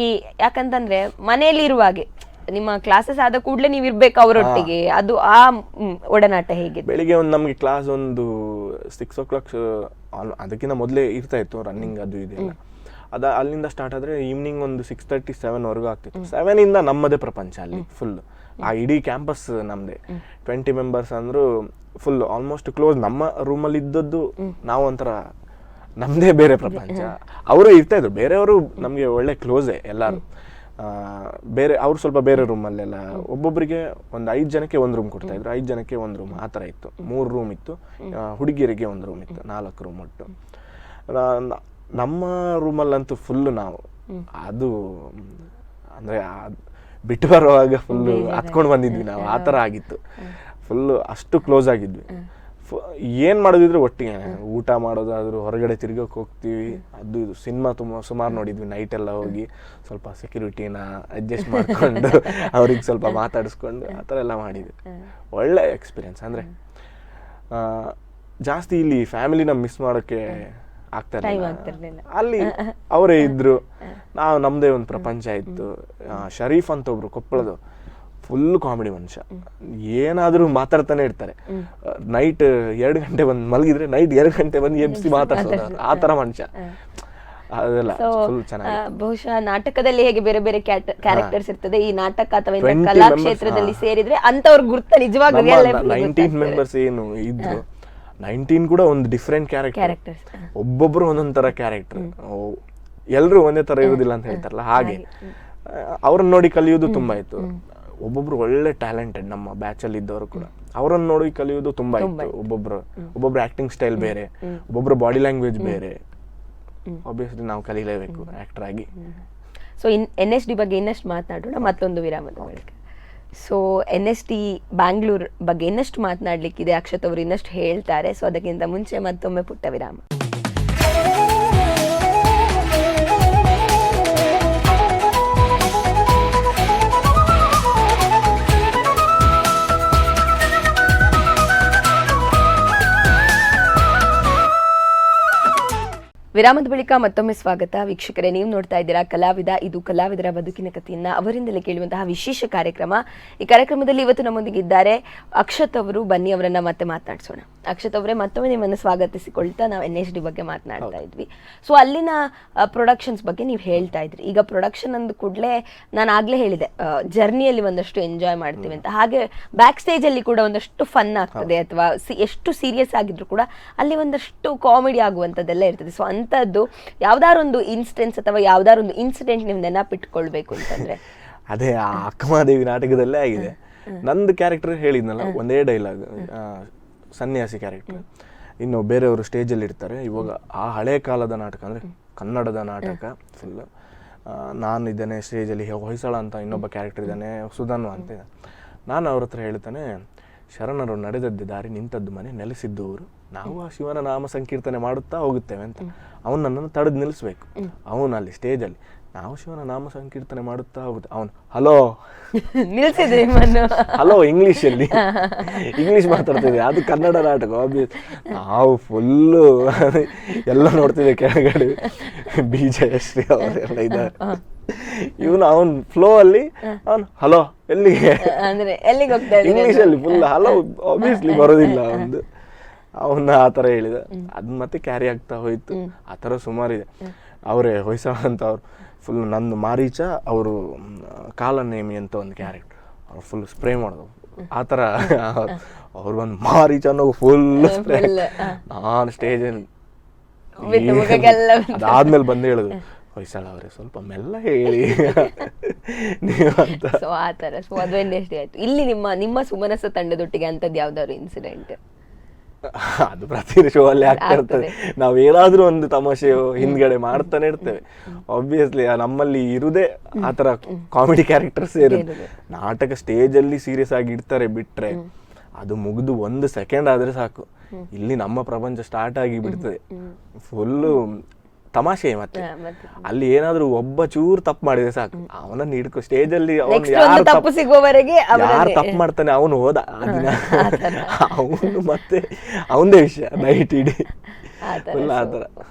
ಈ ಯಾಕಂತಂದ್ರೆ ಮನೆಯಲ್ಲಿ ಇರುವಾಗೆ ನಿಮ್ಮ ಕ್ಲಾಸಸ್ ಆದ ಕೂಡಲೇ ನೀವು ಇರ್ಬೇಕು ಅವರೊಟ್ಟಿಗೆ, ಅದು ಆ ಒಡನಾಟ ಹೇಗೆ? ಬೆಳಿಗ್ಗೆ ಒಂದು ನಮಗೆ ಕ್ಲಾಸ್ ಒಂದು 6 o'clock, ಅದಕ್ಕಿಂತ ಮೊದಲೇ ಇರ್ತಾ ಇತ್ತು ರನ್ನಿಂಗ್ ಅದು ಇದೆಲ್ಲ. ಅಲ್ಲಿಂದ ಸ್ಟಾರ್ಟ್ ಆದ್ರೆ ಈವ್ನಿಂಗ್ ಒಂದು 6:30 7 ಆಗ್ತಿತ್ತು. 7 ಇಂದ ನಮ್ಮದೇ ಪ್ರಪಂಚ ಅಲ್ಲಿ ಫುಲ್. ಆ ಇಡೀ ಕ್ಯಾಂಪಸ್ ನಮ್ದೇ. 20 ಮೆಂಬರ್ಸ್ ಅಂದ್ರು ಫುಲ್ ಆಲ್ಮೋಸ್ಟ್ ಕ್ಲೋಸ್. ನಮ್ಮ ರೂಮಲ್ಲಿ ಇದ್ದದ್ದು ನಾವು ಒಂಥರ ನಮ್ದೇ ಬೇರೆ ಪ್ರಪಂಚ. ಅವರು ಇರ್ತಾ ಇದ್ರು, ಬೇರೆಯವರು ನಮ್ಗೆ ಒಳ್ಳೆ ಕ್ಲೋಸೇ ಎಲ್ಲಾರು. ಬೇರೆ ಅವ್ರು ಸ್ವಲ್ಪ ಬೇರೆ ರೂಮಲ್ಲೆಲ್ಲ ಒಬ್ಬೊಬ್ಬರಿಗೆ ಒಂದು 5 ಜನಕ್ಕೆ ಒಂದು ರೂಮ್ ಕೊಡ್ತಾ ಇದ್ರು, 5 ಜನಕ್ಕೆ ಒಂದು ರೂಮ್ ಆ ಥರ ಇತ್ತು. 3 ರೂಮ್ ಇತ್ತು, ಹುಡುಗಿಯರಿಗೆ ಒಂದು ರೂಮ್ ಇತ್ತು, 4 ರೂಮ್ ಒಟ್ಟು. ನಮ್ಮ ರೂಮಲ್ಲಂತೂ ಫುಲ್ಲು ನಾವು ಅದು ಅಂದರೆ ಬಿಟ್ಟು ಬರುವಾಗ ಫುಲ್ಲು ಹತ್ಕೊಂಡು ಬಂದಿದ್ವಿ ನಾವು. ಆ ಥರ ಆಗಿತ್ತು ಫುಲ್ಲು, ಅಷ್ಟು ಕ್ಲೋಸ್ ಆಗಿದ್ವಿ. ಏನು ಮಾಡೋದಿದ್ರೆ ಒಟ್ಟಿಗೆ ಊಟ ಮಾಡೋದಾದ್ರು ಹೊರಗಡೆ ತಿರ್ಗಕ್ಕೆ ಹೋಗ್ತೀವಿ. ಅದು ಇದು ಸಿನಿಮಾ ಸುಮಾರು ನೋಡಿದ್ವಿ. ನೈಟ್ ಎಲ್ಲ ಹೋಗಿ ಸ್ವಲ್ಪ ಸೆಕ್ಯೂರಿಟಿನ ಅಡ್ಜಸ್ಟ್ ಮಾಡ್ಕೊಂಡು ಅವ್ರಿಗೆ ಸ್ವಲ್ಪ ಮಾತಾಡಿಸ್ಕೊಂಡು ಆ ಥರ ಎಲ್ಲ ಮಾಡಿದ್ವಿ. ಒಳ್ಳೆ ಎಕ್ಸ್ಪೀರಿಯನ್ಸ್. ಅಂದರೆ ಜಾಸ್ತಿ ಇಲ್ಲಿ ಫ್ಯಾಮಿಲಿನ ಮಿಸ್ ಮಾಡೋಕ್ಕೆ ಆಗ್ತಾ ಇರಲಿಲ್ಲ. ಅಲ್ಲಿ ಅವರೇ ಇದ್ರು, ನಾವು ನಮ್ಮದೇ ಒಂದು ಪ್ರಪಂಚ ಇತ್ತು. ಶರೀಫ್ ಅಂತ ಒಬ್ರು ಕೊಪ್ಪಳದು ಫುಲ್ ಕಾಮಿಡಿ ಮನುಷ್ಯ, ಏನಾದರೂ ಮಾತಾಡ್ತಾನೆ ಇರ್ತಾರೆ. ನೈಟ್ 2 ಗಂಟೆ ಬಂದು ಮಲಗಿದ್ರೆ ನೈಟ್ 2 ಗಂಟೆ ಬಂದು ಎಬ್ಸಿ ಮಾತಾಡ್ಸೋದು, ಆ ಥರ ಮನುಷ್ಯ. ಅದೆಲ್ಲ ಫುಲ್ ಚೆನ್ನಾಗಿ. ಬಹುಶಃ ನಾಟಕದಲ್ಲಿ ಹೇಗೆ ಬೇರೆ ಬೇರೆ ಕ್ಯಾರೆಕ್ಟರ್ಸ್ ಇರ್ತದೆ, ಈ ನಾಟಕ ಅಥವಾ ಕಲಾ ಕ್ಷೇತ್ರದಲ್ಲಿ ಸೇರಿದ್ರೆ ಅಂತವ್ರ ಗುರ್ತ ನಿಜವಾಗ್ಲೂ 19 ಮೆಂಬರ್ಸ್ ಏನು ಇದ್ರು, 19 ಕೂಡ ಒಂದು ಡಿಫ್ರೆಂಟ್ ಕ್ಯಾರೆಕ್ಟರ್, ಒಬ್ಬೊಬ್ರು ಒಂದೊಂದ್ ತರ ಕ್ಯಾರೆಕ್ಟರ್, ಎಲ್ರು ಒಂದೇ ತರ ಇರುವುದಿಲ್ಲ ಅಂತ ಹೇಳ್ತಾರಲ್ಲ ಹಾಗೆ. ಅವ್ರನ್ನ ನೋಡಿ ಕಲಿಯೋದು ತುಂಬಾ ಇತ್ತು. ಒಬ್ಬೊಬ್ರು ಒಳ್ಳೆ ಟ್ಯಾಲೆಂಟೆಡ್ ನಮ್ಮ ಬ್ಯಾಚ್ ಅಲ್ಲಿ ಇದ್ದವರು ಕೂಡ, ಅವರನ್ನ ನೋಡಿ ಕಲಿಯೋದು ತುಂಬಾ ಇತ್ತು. ಒಬ್ಬೊಬ್ರು ಆಕ್ಟಿಂಗ್ ಸ್ಟೈಲ್ ಬೇರೆ, ಒಬ್ಬೊಬ್ರು ಬಾಡಿ ಲ್ಯಾಂಗ್ವೇಜ್ ಬೇರೆ. ಆಬ್ವಿಯಸ್ಲಿ ನಾವು ಕಲೀಲೇಬೇಕು ಆಕ್ಟರ್ ಆಗಿ. ಸೊ NSD ಬಗ್ಗೆ ಇನ್ನಷ್ಟು ಮಾತನಾಡೋಣ ಮತ್ತೊಂದು ವಿರಾಮದ ಬಳಿಕ. ಸೊ NSD ಬ್ಯಾಂಗ್ಳೂರ್ ಬಗ್ಗೆ ಇನ್ನಷ್ಟು ಮಾತನಾಡ್ಲಿಕ್ಕಿದೆ, ಅಕ್ಷತ್ ಅವರು ಇನ್ನಷ್ಟು ಹೇಳ್ತಾರೆ. ಸೊ ಅದಕ್ಕಿಂತ ಮುಂಚೆ ಮತ್ತೊಮ್ಮೆ ಪುಟ್ಟ ವಿರಾಮ. ವಿರಾಮದ ಬಳಿಕ ಮತ್ತೊಮ್ಮೆ ಸ್ವಾಗತ ವೀಕ್ಷಕರೇ. ನೀವು ನೋಡ್ತಾ ಇದ್ದೀರಾ ಕಲಾವಿದ. ಇದು ಕಲಾವಿದರ ಬದುಕಿನ ಕಥೆಯನ್ನ ಅವರಿಂದಲೇ ಕೇಳುವಂತಹ ವಿಶೇಷ ಕಾರ್ಯಕ್ರಮ. ಈ ಕಾರ್ಯಕ್ರಮದಲ್ಲಿ ಇವತ್ತು ನಮ್ಮೊಂದಿಗಿದ್ದಾರೆ ಅಕ್ಷತ್ ಅವರು. ಬನ್ನಿ ಅವರನ್ನ ಮತ್ತೆ ಮಾತನಾಡಿಸೋಣ. ಅಕ್ಷತ್ ಅವರೇ, ಮತ್ತೊಮ್ಮೆ ನಿಮ್ಮನ್ನು ಸ್ವಾಗತಿಸಿಕೊಳ್ತಾ ನಾವು NSD ಬಗ್ಗೆ ಮಾತನಾಡ್ತಾ ಇದ್ವಿ. ಸೊ ಅಲ್ಲಿನ ಪ್ರೊಡಕ್ಷನ್ಸ್ ಬಗ್ಗೆ ನೀವು ಹೇಳ್ತಾ ಇದ್ರಿ. ಈಗ ಪ್ರೊಡಕ್ಷನ್ ಅಂದ ಕೂಡಲೇ ನಾನು ಆಗ್ಲೇ ಹೇಳಿದೆ, ಜರ್ನಿಯಲ್ಲಿ ಒಂದಷ್ಟು ಎಂಜಾಯ್ ಮಾಡ್ತೀವಿ ಅಂತ. ಹಾಗೆ ಬ್ಯಾಕ್ ಸ್ಟೇಜ್ ಅಲ್ಲಿ ಕೂಡ ಒಂದಷ್ಟು ಫನ್ ಆಗ್ತದೆ, ಅಥವಾ ಎಷ್ಟು ಸೀರಿಯಸ್ ಆಗಿದ್ರು ಕೂಡ ಅಲ್ಲಿ ಒಂದಷ್ಟು ಕಾಮಿಡಿ ಆಗುವಂಥದ್ದೆಲ್ಲ ಇರ್ತದೆ. ಸೊ ಅಂತದ್ದು ಯಾವ್ದಾರೊಂದು ಇನ್ಸ್ಟೆನ್ಸ್ ಅಥವಾ ಯಾವ್ದಾರೊಂದು ಇನ್ಸಿಡೆಂಟ್ ನೀವು ನೆನಪಿಟ್ಕೊಳ್ಬೇಕು ಅಂತಂದ್ರೆ? ಅದೇ ಆ ಅಕ್ಕಮಹಾದೇವಿ ನಾಟಕದಲ್ಲೇ ಆಗಿದೆ. ನಂದು ಕ್ಯಾರೆಕ್ಟರ್ ಹೇಳಿದ್ನಲ್ಲ, ಒಂದೇ ಡೈಲಾಗ್, ಸನ್ಯಾಸಿ ಕ್ಯಾರೆಕ್ಟರ್. ಇನ್ನು ಬೇರೆಯವರು ಸ್ಟೇಜಲ್ಲಿ ಇರ್ತಾರೆ. ಇವಾಗ ಆ ಹಳೆ ಕಾಲದ ನಾಟಕ ಅಂದರೆ ಕನ್ನಡದ ನಾಟಕ ಫುಲ್. ನಾನು ಇದ್ದೇನೆ ಸ್ಟೇಜಲ್ಲಿ, ಹೊಯ್ಸಳ ಅಂತ ಇನ್ನೊಬ್ಬ ಕ್ಯಾರೆಕ್ಟರ್ ಇದ್ದಾನೆ, ಸುಧನ್ವ ಅಂತ ಇದೆ. ನಾನು ಅವ್ರ ಹತ್ರ ಹೇಳ್ತಾನೆ, ಶರಣರು ನಡೆದದ್ದು ದಾರಿ, ನಿಂತದ್ದು ಮನೆ, ನೆಲೆಸಿದ್ದು ಊರು, ನಾವು ಆ ಶಿವನ ನಾಮ ಸಂಕೀರ್ತನೆ ಮಾಡುತ್ತಾ ಹೋಗುತ್ತೇವೆ ಅಂತ. ಅವನು ನನ್ನನ್ನು ತಡೆದು ನಿಲ್ಲಿಸ್ಬೇಕು. ಅವನು ಅಲ್ಲಿ ಸ್ಟೇಜಲ್ಲಿ ನಾವು ಶಿವನ ನಾಮ ಸಂಕೀರ್ತನೆ ಮಾಡುತ್ತಾ ಹೋಗುತ್ತೆ, ಅವನು ಹಲೋ ನಿಲ್ಸಿದ್ರಿ, ಹಲೋ ಇಂಗ್ಲಿಷ್ ಮಾತಾಡ್ತಿದ್ದೆ. ಅದು ಕನ್ನಡ ನಾಟಕ. ನಾವು ಫುಲ್ಲು ಎಲ್ಲ ನೋಡ್ತಿದ್ದೆ ಕೆಳಗಡೆ, BJಶ್ರೀ ಅವರೆಲ್ಲ ಇದ್ದಾರೆ. ಇವನು ಅವನ್ ಫ್ಲೋ ಅಲ್ಲಿ ಅವನು ಹಲೋ ಎಲ್ಲಿಗೆ ಇಂಗ್ಲಿಷ್ ಅಲ್ಲಿ ಫುಲ್ ಹಲೋ ಆಬ್ವಿಯಸ್ಲಿ ಬರೋದಿಲ್ಲ ಒಂದು. ಅವನ್ನ ಆ ಥರ ಹೇಳಿದ. ಅದ್ ಮತ್ತೆ ಕ್ಯಾರಿ ಆಗ್ತಾ ಹೋಯ್ತು. ಆ ಥರ ಸುಮಾರಿದೆ. ಅವರೇ ಹೊಯ್ಸಳ ಅಂತ ಅವ್ರು ಫುಲ್, ನಂದು ಮಾರೀಚ, ಅವರು ಕಾಲನೇಮಿ ಅಂತ ಒಂದು ಕ್ಯಾರೆಕ್ಟರ್, ಅವ್ರು ಫುಲ್ ಸ್ಪ್ರೇ ಮಾಡೋದು ಆ ಥರ. ಅವ್ರು ಒಂದು ಮಾರೀಚ ಅನ್ನೋ ಫುಲ್ ಸ್ಪ್ರೇ. ನಾನು ಸ್ಟೇಜಲ್ಲಿ ಅದಾದ್ಮೇಲೆ ಬಂದು ಹೇಳುದು, ಹೊಯ್ಸಳ ಅವರೇ ಸ್ವಲ್ಪ ಮೆಲ್ಲ ಹೇಳಿ ನೀವು ಅಂತ. ಸೊ ಆ ಥರ. ಸೊ ಅದು NSD ಆಯ್ತು. ಇಲ್ಲಿ ನಿಮ್ಮ ಸುಮನಸ ತಂಡದೊಟ್ಟಿಗೆ ಅಂತದ್ದು ಯಾವ್ದಾದ್ರು ಇನ್ಸಿಡೆಂಟ್? ಅದು ಪ್ರತಿ ಶೋ ಅಲ್ಲಿ ಆಗ್ತಾ ಇರ್ತದೆ. ನಾವ್ ಏನಾದ್ರೂ ಒಂದು ತಮಾಷೆ ಹಿಂದ್ಗಡೆ ಮಾಡ್ತಾನೆ ಇರ್ತೇವೆ. ಆಬ್ವಿಯಸ್ಲಿ ನಮ್ಮಲ್ಲಿ ಇರುದೇ ಆತರ ಕಾಮಿಡಿ ಕ್ಯಾರೆಕ್ಟರ್ಸ್ ಇರುತ್ತೆ. ನಾಟಕ ಸ್ಟೇಜ್ ಅಲ್ಲಿ ಸೀರಿಯಸ್ ಆಗಿ ಇಡ್ತಾರೆ ಬಿಟ್ರೆ, ಅದು ಮುಗಿದು 1 ಸೆಕೆಂಡ್ ಆದ್ರೆ ಸಾಕು, ಇಲ್ಲಿ ನಮ್ಮ ಪ್ರಪಂಚ ಸ್ಟಾರ್ಟ್ ಆಗಿ ಬಿಡ್ತದೆ. ಫುಲ್ಲು ತಮಾಷೆ. ಮತ್ತೆ ಅಲ್ಲಿ ಏನಾದ್ರೂ ಒಬ್ಬ ಚೂರು ತಪ್ಪು ಮಾಡಿದ್ರೆ ಸಾಕು, ಅವನನ್ನ ಹಿಡ್ಕೊ ಸ್ಟೇಜ್ ಅಲ್ಲಿ. ಯಾರು ತಪ್ಪು ಮಾಡ್ತಾನೆ ಅವನು ಹೋದ ಆ ದಿನ, ಅವನು ಮತ್ತೆ ಅವಂದೇ ವಿಷಯ ನೈಟ್ ಇಡೀ ಫುಲ್ ಆತರ.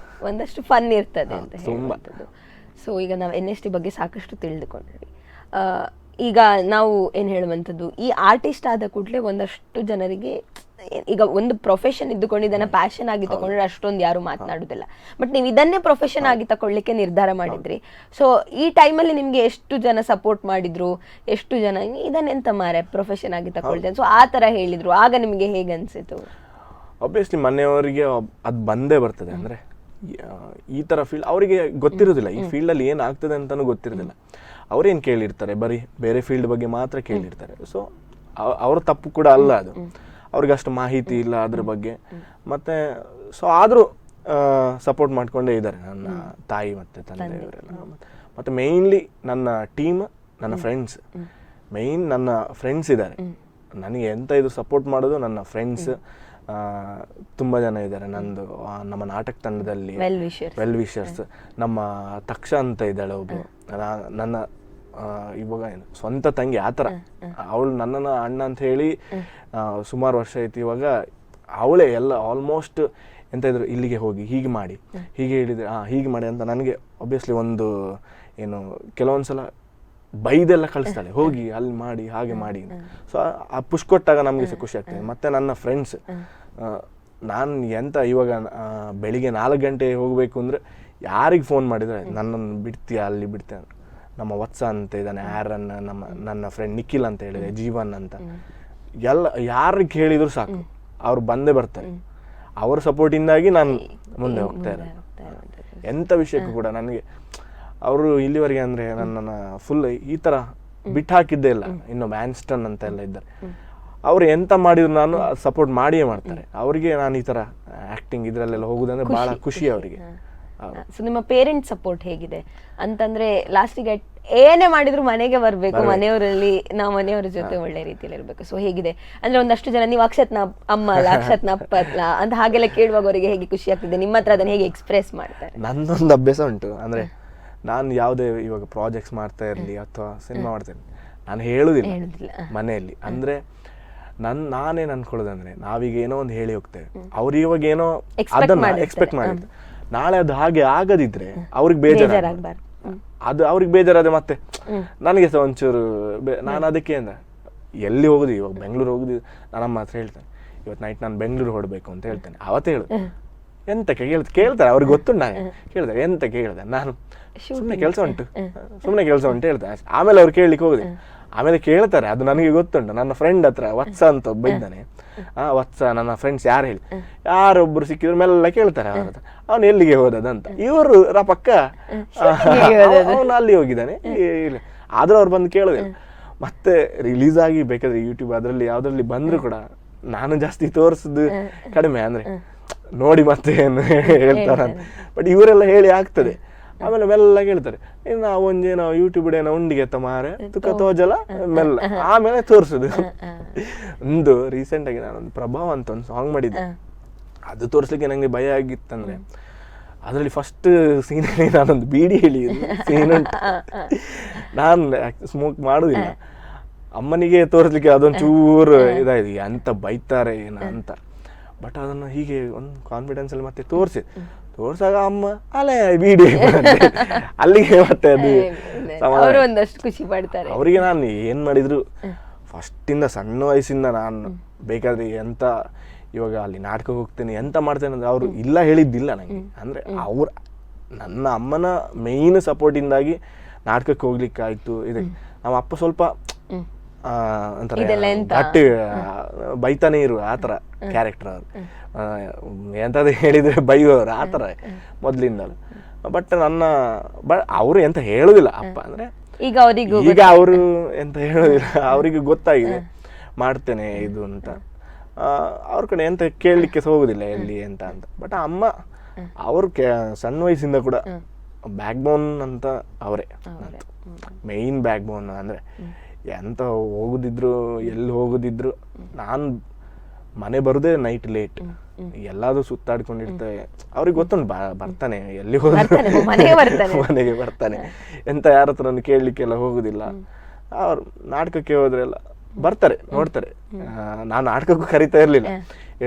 ಒಂದಷ್ಟು ಫನ್ ಇರ್ತದೆ ಅಂತ ಹೇಳುವಂಥದ್ದು. ಸೊ ಈಗ ನಾವು NSD ಬಗ್ಗೆ ಸಾಕಷ್ಟು ತಿಳಿದುಕೊಂಡ್ವಿ. ಈಗ ನಾವು ಏನು ಹೇಳುವಂಥದ್ದು, ಈ ಆರ್ಟಿಸ್ಟ್ ಆದ ಕೂಡಲೇ ಒಂದಷ್ಟು ಜನರಿಗೆ ಈಗ ಒಂದು ಪ್ರೊಫೆಷನ್ ಇದ್ದುಕೊಂಡು ಇದನ್ನ ಪ್ಯಾಷನ್ ಆಗಿ ತಗೊಂಡ್ರೆ ಅಷ್ಟೊಂದು ಯಾರು ಮಾತನಾಡುದಿಲ್ಲ. ಬಟ್ ನೀವು ಇದನ್ನೇ ಪ್ರೊಫೆಷನ್ ಆಗಿ ತಗೊಳ್ಳಿಕ್ಕೆ ನಿರ್ಧಾರ ಮಾಡಿದ್ರಿ. ಸೊ ಈ ಟೈಮಲ್ಲಿ ನಿಮ್ಗೆ ಎಷ್ಟು ಜನ ಸಪೋರ್ಟ್ ಮಾಡಿದ್ರು, ಎಷ್ಟು ಜನ ಇದನ್ನೆಂತ ಮಾರೆ ಪ್ರೊಫೆಷನ್ ಆಗಿ ತಗೊಳ್ತೇನೆ ಸೊ ಆ ತರ ಹೇಳಿದ್ರು, ಆಗ ನಿಮ್ಗೆ ಹೇಗೆ ಅನ್ಸಿತು? ಆಬ್ವಿಯಸ್ಲಿ ಮನೆಯವರಿಗೆ ಅದು ಬಂದೇ ಬರ್ತದೆ. ಅಂದ್ರೆ ಈ ತರ ಫೀಲ್ಡ್ ಅವರಿಗೆ ಗೊತ್ತಿರೋದಿಲ್ಲ, ಈ ಫೀಲ್ಡ್ ಅಲ್ಲಿ ಏನಾಗ್ತದೆ ಅಂತಾನು ಗೊತ್ತಿರೋದಿಲ್ಲ. ಅವ್ರೇನ್ ಕೇಳಿರ್ತಾರೆ, ಬರೀ ಬೇರೆ ಫೀಲ್ಡ್ ಬಗ್ಗೆ ಮಾತ್ರ ಕೇಳಿರ್ತಾರೆ. ಸೊ ಅವ್ರ ತಪ್ಪು ಕೂಡ ಅಲ್ಲ ಅದು, ಅವ್ರಿಗೆ ಅಷ್ಟು ಮಾಹಿತಿ ಇಲ್ಲ ಅದ್ರ ಬಗ್ಗೆ. ಮತ್ತೆ ಸೊ ಆದರೂ ಸಪೋರ್ಟ್ ಮಾಡ್ಕೊಂಡೇ ಇದ್ದಾರೆ ನನ್ನ ತಾಯಿ ಮತ್ತು ತಂದೆಯವರೆಲ್ಲ. ಮತ್ತು ಮೇಯ್ನ್ಲಿ ನನ್ನ ಟೀಮ್, ನನ್ನ ಫ್ರೆಂಡ್ಸ್. ನನ್ನ ಫ್ರೆಂಡ್ಸ್ ಇದ್ದಾರೆ ನನಗೆ ಎಂತ ಇದು ಸಪೋರ್ಟ್ ಮಾಡೋದು ನನ್ನ ಫ್ರೆಂಡ್ಸ್. ತುಂಬ ಜನ ಇದ್ದಾರೆ ನಂದು ನಮ್ಮ ನಾಟಕ ತಂಡದಲ್ಲಿ ವೆಲ್ ವಿಷರ್ಸ್. ನಮ್ಮ ತಕ್ಷ ಅಂತ ಇದ್ದಾಳೆ ಒಬ್ಬಳು, ನನ್ನ ಇವಾಗ ಏನು ಸ್ವಂತ ತಂಗಿ ಆ ಥರ. ಅವಳು ನನ್ನನ್ನು ಅಣ್ಣ ಅಂತ ಹೇಳಿ ಸುಮಾರು ವರ್ಷ ಆಯ್ತು. ಇವಾಗ ಅವಳೇ ಎಲ್ಲ ಆಲ್ಮೋಸ್ಟ್ ಎಂತ ಇದ್ರು, ಇಲ್ಲಿಗೆ ಹೋಗಿ ಹೀಗೆ ಮಾಡಿ, ಹೀಗೆ ಹೇಳಿದರೆ ಹೀಗೆ ಮಾಡಿ ಅಂತ ನನಗೆ ಒಬ್ವಿಯಸ್ಲಿ ಒಂದು ಏನು ಕೆಲವೊಂದ್ಸಲ ಬೈದೆಲ್ಲ ಕಳಿಸ್ತಾಳೆ, ಹೋಗಿ ಅಲ್ಲಿ ಮಾಡಿ ಹಾಗೆ ಮಾಡಿ. ಸೊ ಆ ಪುಷ್ ಕೊಟ್ಟಾಗ ನಮಗೆ ಸಹ ಖುಷಿ ಆಗ್ತದೆ. ಮತ್ತು ನನ್ನ ಫ್ರೆಂಡ್ಸ್, ನಾನು ಎಂತ ಇವಾಗ ಬೆಳಿಗ್ಗೆ 4 ಗಂಟೆ ಹೋಗಬೇಕು ಅಂದರೆ ಯಾರಿಗೆ ಫೋನ್ ಮಾಡಿದರೆ ನನ್ನನ್ನು ಬಿಡ್ತೀಯಾ ಅಲ್ಲಿ ಬಿಡ್ತೀಯ. ನಮ್ಮ ವತ್ಸ ಅಂತ ಇದ್ದಾನೆ, ಆ್ಯರನ್, ನನ್ನ ಫ್ರೆಂಡ್ ನಿಖಿಲ್ ಅಂತ ಹೇಳಿದೆ, ಜೀವನ್ ಅಂತ, ಎಲ್ಲ ಯಾರಿಗೆ ಹೇಳಿದ್ರು ಸಾಕು ಅವ್ರು ಬಂದೇ ಬರ್ತಾರೆ. ಅವ್ರ ಸಪೋರ್ಟಿಂದಾಗಿ ನಾನು ಮುಂದೆ ಹೋಗ್ತಾ ಇರೋದು. ಎಂಥ ವಿಷಯಕ್ಕೂ ಕೂಡ ನನಗೆ ಅವರು ಇಲ್ಲಿವರೆಗೆ ಅಂದರೆ ನನ್ನನ್ನು ಫುಲ್ ಈ ಥರ ಬಿಟ್ಟು ಹಾಕಿದ್ದೇ ಇಲ್ಲ. ಇನ್ನು ಮ್ಯಾನ್ಸ್ಟನ್ ಅಂತ ಎಲ್ಲ ಇದ್ದಾರೆ, ಅವ್ರು ಎಂತ ಮಾಡಿದ್ರು ನಾನು ಸಪೋರ್ಟ್ ಮಾಡಿಯೇ ಮಾಡ್ತಾರೆ. ಅವರಿಗೆ ನಾನು ಈ ಥರ ಆ್ಯಕ್ಟಿಂಗ್ ಇದರಲ್ಲೆಲ್ಲ ಹೋಗೋದಂದ್ರೆ ಭಾಳ ಖುಷಿ ಅವರಿಗೆ. ಸೊ ನಿಮ್ಮ ಪೇರೆಂಟ್ ಸಪೋರ್ಟ್ ಹೇಗಿದೆ ಅಂತಂದ್ರೆ, ಲಾಸ್ಟಿಗೆ ಏನೇ ಮಾಡಿದ್ರು ಮನೆಗೆ ಬರಬೇಕು, ಮನೆಯವರಲ್ಲಿ ನಾವು ಮನೆಯವರ ಜೊತೆ ಒಳ್ಳೆ ರೀತಿಯಲ್ಲಿ ಇರಬೇಕು. ಸೊ ಹೇಗಿದೆ ಅಂದ್ರೆ, ಒಂದಷ್ಟು ಜನ ನೀವು ಅಕ್ಷತ್ನ ಅಮ್ಮ ಅಲ್ಲ, ಅಕ್ಷತ್ನ ಅಪ್ಪ ಅಲ್ಲ ಅಂತ ಹಾಗೆಲ್ಲ ಕೇಳುವಾಗ ಅವರಿಗೆ ಹೇಗೆ ಖುಷಿ ಆಗ್ತಿದೆ? ನಿಮ್ಮ ಹತ್ರ ಅದನ್ನ ಹೇಗೆ ಎಕ್ಸ್ಪ್ರೆಸ್ ಮಾಡ್ತಾರೆ? ನಂದೊಂದು ಅಭ್ಯಾಸ ಉಂಟು, ಅಂದ್ರೆ ನಾನು ಯಾವುದೇ ಇವಾಗ ಪ್ರಾಜೆಕ್ಟ್ಸ್ ಮಾಡ್ತಾ ಇರಲಿ ಅಥವಾ ಸಿನಿಮಾ ಮಾಡ್ತಾ ಇರಲಿ, ನಾನು ಹೇಳುದಿಲ್ಲ ಮನೆಯಲ್ಲಿ. ಅಂದ್ರೆ ನಾನೇನು ಅನ್ಕೊಳ್ಳೋದಂದ್ರೆ, ನಾವೀಗ ಏನೋ ಒಂದು ಹೇಳಿ ಹೋಗ್ತೇವೆ, ಅವ್ರು ಇವಾಗ ಏನೋ ಅದನ್ನ ಎಕ್ಸ್ಪೆಕ್ಟ್ ಮಾಡಿದ್ರು, ನಾಳೆ ಅದು ಹಾಗೆ ಆಗದಿದ್ರೆ ಅವ್ರಿಗೆ ಬೇಜಾರಾಗಬಾರ್ದು. ಅದು ಅವ್ರಿಗೆ ಬೇಜಾರಾದ್ರೆ ಮತ್ತೆ ನನಗೆ ಸಹ ಒಂಚೂರು ನಾನು ಅದಕ್ಕೆ ಅಂದ್ರೆ ಎಲ್ಲಿ ಹೋಗುದು, ಇವಾಗ ಬೆಂಗಳೂರು ಹೋಗುದು, ನಾನಮ್ಮ ಹತ್ರ ಹೇಳ್ತೇನೆ ಇವತ್ತು ನೈಟ್ ನಾನು ಬೆಂಗಳೂರು ಹೊರಡಬೇಕು ಅಂತ ಹೇಳ್ತೇನೆ. ಅವತ್ತೇ ಹೇಳು ಎಂತಕ್ಕೆ ಕೇಳ್ತಾರೆ, ಅವ್ರಿಗೆ ಗೊತ್ತುಂಟು. ನಾನು ಕೇಳ್ತಾರೆ ಎಂತಕ್ಕೆ ಹೇಳ್ದೆ, ನಾನು ಸುಮ್ಮನೆ ಕೆಲಸ ಉಂಟು ಹೇಳ್ತೇನೆ. ಆಮೇಲೆ ಅವ್ರು ಕೇಳಲಿಕ್ಕೆ ಹೋಗುದು, ಆಮೇಲೆ ಕೇಳ್ತಾರೆ, ಅದು ನನಗೆ ಗೊತ್ತುಂಟು. ನನ್ನ ಫ್ರೆಂಡ್ ಹತ್ರ ವತ್ಸ ಅಂತ ಒಬ್ಬ ಇದ್ದಾನೆ, ವತ್ಸ ನನ್ನ ಫ್ರೆಂಡ್ಸ್ ಯಾರು ಹೇಳಿ ಯಾರೊಬ್ರು ಸಿಕ್ಕಿದ್ರು ಮೆಲ್ಲ ಕೇಳ್ತಾರೆ ಅವ್ರ ಹತ್ರ, ಅವನು ಎಲ್ಲಿಗೆ ಹೋದದಂತ. ಇವರು ಪಕ್ಕ ಅವನು ಅಲ್ಲಿ ಹೋಗಿದ್ದಾನೆ, ಆದ್ರೂ ಅವ್ರು ಬಂದು ಕೇಳೋದಿಲ್ಲ. ಮತ್ತೆ ರಿಲೀಸ್ ಆಗಿ ಬೇಕಾದ್ರೆ ಯೂಟ್ಯೂಬ್ ಅದರಲ್ಲಿ ಯಾವ್ದ್ರಲ್ಲಿ ಬಂದ್ರು ಕೂಡ ನಾನು ಜಾಸ್ತಿ ತೋರಿಸುದು ಕಡಿಮೆ, ಅಂದ್ರೆ ನೋಡಿ ಮತ್ತೆ ಏನು ಹೇಳ್ತಾರಂತ. ಬಟ್ ಇವರೆಲ್ಲ ಹೇಳಿ ಆಗ್ತದೆ. ಆಮೇಲೆ ಮೆಲ್ಲ ಕೇಳ್ತಾರೆ, ನಾವು ಒಂದೇನೋ ಯೂಟ್ಯೂಬ್ ಏನೋ ಉಂಡಿಗೆ ಮಾರೆ ತುಕ ತೋಜಲ ಮೆಲ್ಲ, ಆಮೇಲೆ ತೋರಿಸುದು. ಒಂದು ರೀಸೆಂಟ್ ಆಗಿ ನಾನೊಂದು ಪ್ರಭಾವ ಅಂತ ಒಂದು ಸಾಂಗ್ ಮಾಡಿದ್ದೆ, ಅದು ತೋರಿಸ್ಲಿಕ್ಕೆ ನಂಗೆ ಭಯ ಆಗಿತ್ತಂದ್ರೆ, ಅದರಲ್ಲಿ ಫಸ್ಟ್ ಸೀನಲ್ಲಿ ನಾನೊಂದು ಬೀಡಿ ಹೇಳಿ ಸೀನ್ ಉಂಟು. ನಾನು ಸ್ಮೋಕ್ ಮಾಡುದಿಲ್ಲ, ಅಮ್ಮನಿಗೆ ತೋರಿಸ್ಲಿಕ್ಕೆ ಅದೊಂದು ಚೂರು ಇದಾಯ್ತು, ಎಂತ ಬೈತಾರೆ ಏನ ಅಂತ. ಬಟ್ ಅದನ್ನು ಹೀಗೆ ಒಂದು ಕಾನ್ಫಿಡೆನ್ಸ್ ಅಲ್ಲಿ ಮತ್ತೆ ತೋರ್ಸಾಗ ಅಮ್ಮ ಅಲ್ಲೇ ಬೀಡಿ ಅಲ್ಲಿಗೆ ಮತ್ತೆ ಅದು ಒಂದಷ್ಟು ಖುಷಿ ಪಡ್ತಾರೆ. ಅವರಿಗೆ ನಾನು ಏನ್ ಮಾಡಿದ್ರು ಫಸ್ಟಿಂದ ಸಣ್ಣ ವಯಸ್ಸಿಂದ ನಾನು ಬೇಕಾದ್ರೆ ಎಂತ ಇವಾಗ ಅಲ್ಲಿ ನಾಟಕ ಹೋಗ್ತೇನೆ ಎಂತ ಮಾಡ್ತೇನೆ ಅಂದ್ರೆ ಅವ್ರು ಇಲ್ಲ ಹೇಳಿದ್ದಿಲ್ಲ ನಂಗೆ. ಅಂದ್ರೆ ಅವ್ರ ನನ್ನ ಅಮ್ಮನ ಮೇಯ್ನ್ ಸಪೋರ್ಟಿಂದಾಗಿ ನಾಟಕಕ್ಕೆ ಹೋಗ್ಲಿಕ್ಕಾಯ್ತು. ಇದೆ ನಮ್ಮ ಅಪ್ಪ ಸ್ವಲ್ಪ ಗಟ್ಟಿ ಬೈತಾನೆ ಇರುವ ಆತರ ಕ್ಯಾರೆಕ್ಟರ್ ಅವ್ರು, ಎಂತದ್ದು ಹೇಳಿದ್ರೆ ಬೈಯೋರು ಆತರ ಮೊದ್ಲಿಂದಲೂ. ಬಟ್ ಅವರು ಎಂತ ಹೇಳುದಿಲ್ಲ ಅಪ್ಪ, ಅಂದ್ರೆ ಈಗ ಅವರು ಎಂತ ಹೇಳುದಿಲ್ಲ, ಅವರಿಗೆ ಗೊತ್ತಾಗಿದೆ ಮಾಡ್ತೇನೆ ಇದು ಅಂತ. ಅವ್ರ ಕಡೆ ಎಂತ ಕೇಳಲಿಕ್ಕೆ ಹೋಗುದಿಲ್ಲ ಎಲ್ಲಿ ಎಂತ ಅಂತ. ಬಟ್ ಅಮ್ಮ ಅವರು ಸಣ್ಣ ವಯಸ್ಸಿಂದ ಕೂಡ ಬ್ಯಾಕ್ ಬೋನ್ ಅಂತ ಅವರೇ, ಮೇಯ್ನ್ ಬ್ಯಾಕ್ ಬೋನ್. ಅಂದ್ರೆ ಎಂತ ಹೋಗುದಿದ್ರು ಎಲ್ಲಿ ಹೋಗುದಿದ್ರು ನಾನು ಮನೆ ಬರುದೇ ನೈಟ್ ಲೇಟ್, ಎಲ್ಲಾದ್ರೂ ಸುತ್ತಾಡ್ಕೊಂಡಿರ್ತೇವೆ. ಅವ್ರಿಗೆ ಗೊತ್ತುಂಟು ಬರ್ತಾನೆ, ಎಲ್ಲಿ ಹೋದ್ರು ಮನೆಗೆ ಬರ್ತಾನೆ, ಎಂತ ಯಾರ ಹತ್ರ ಕೇಳಲಿಕ್ಕೆಲ್ಲ ಹೋಗುದಿಲ್ಲ. ಅವ್ರು ನಾಟಕಕ್ಕೆ ಹೋದ್ರೆಲ್ಲ ಬರ್ತಾರೆ, ನೋಡ್ತಾರೆ. ನಾನು ನಾಟಕಕ್ಕೂ ಕರಿತಾ ಇರ್ಲಿಲ್ಲ,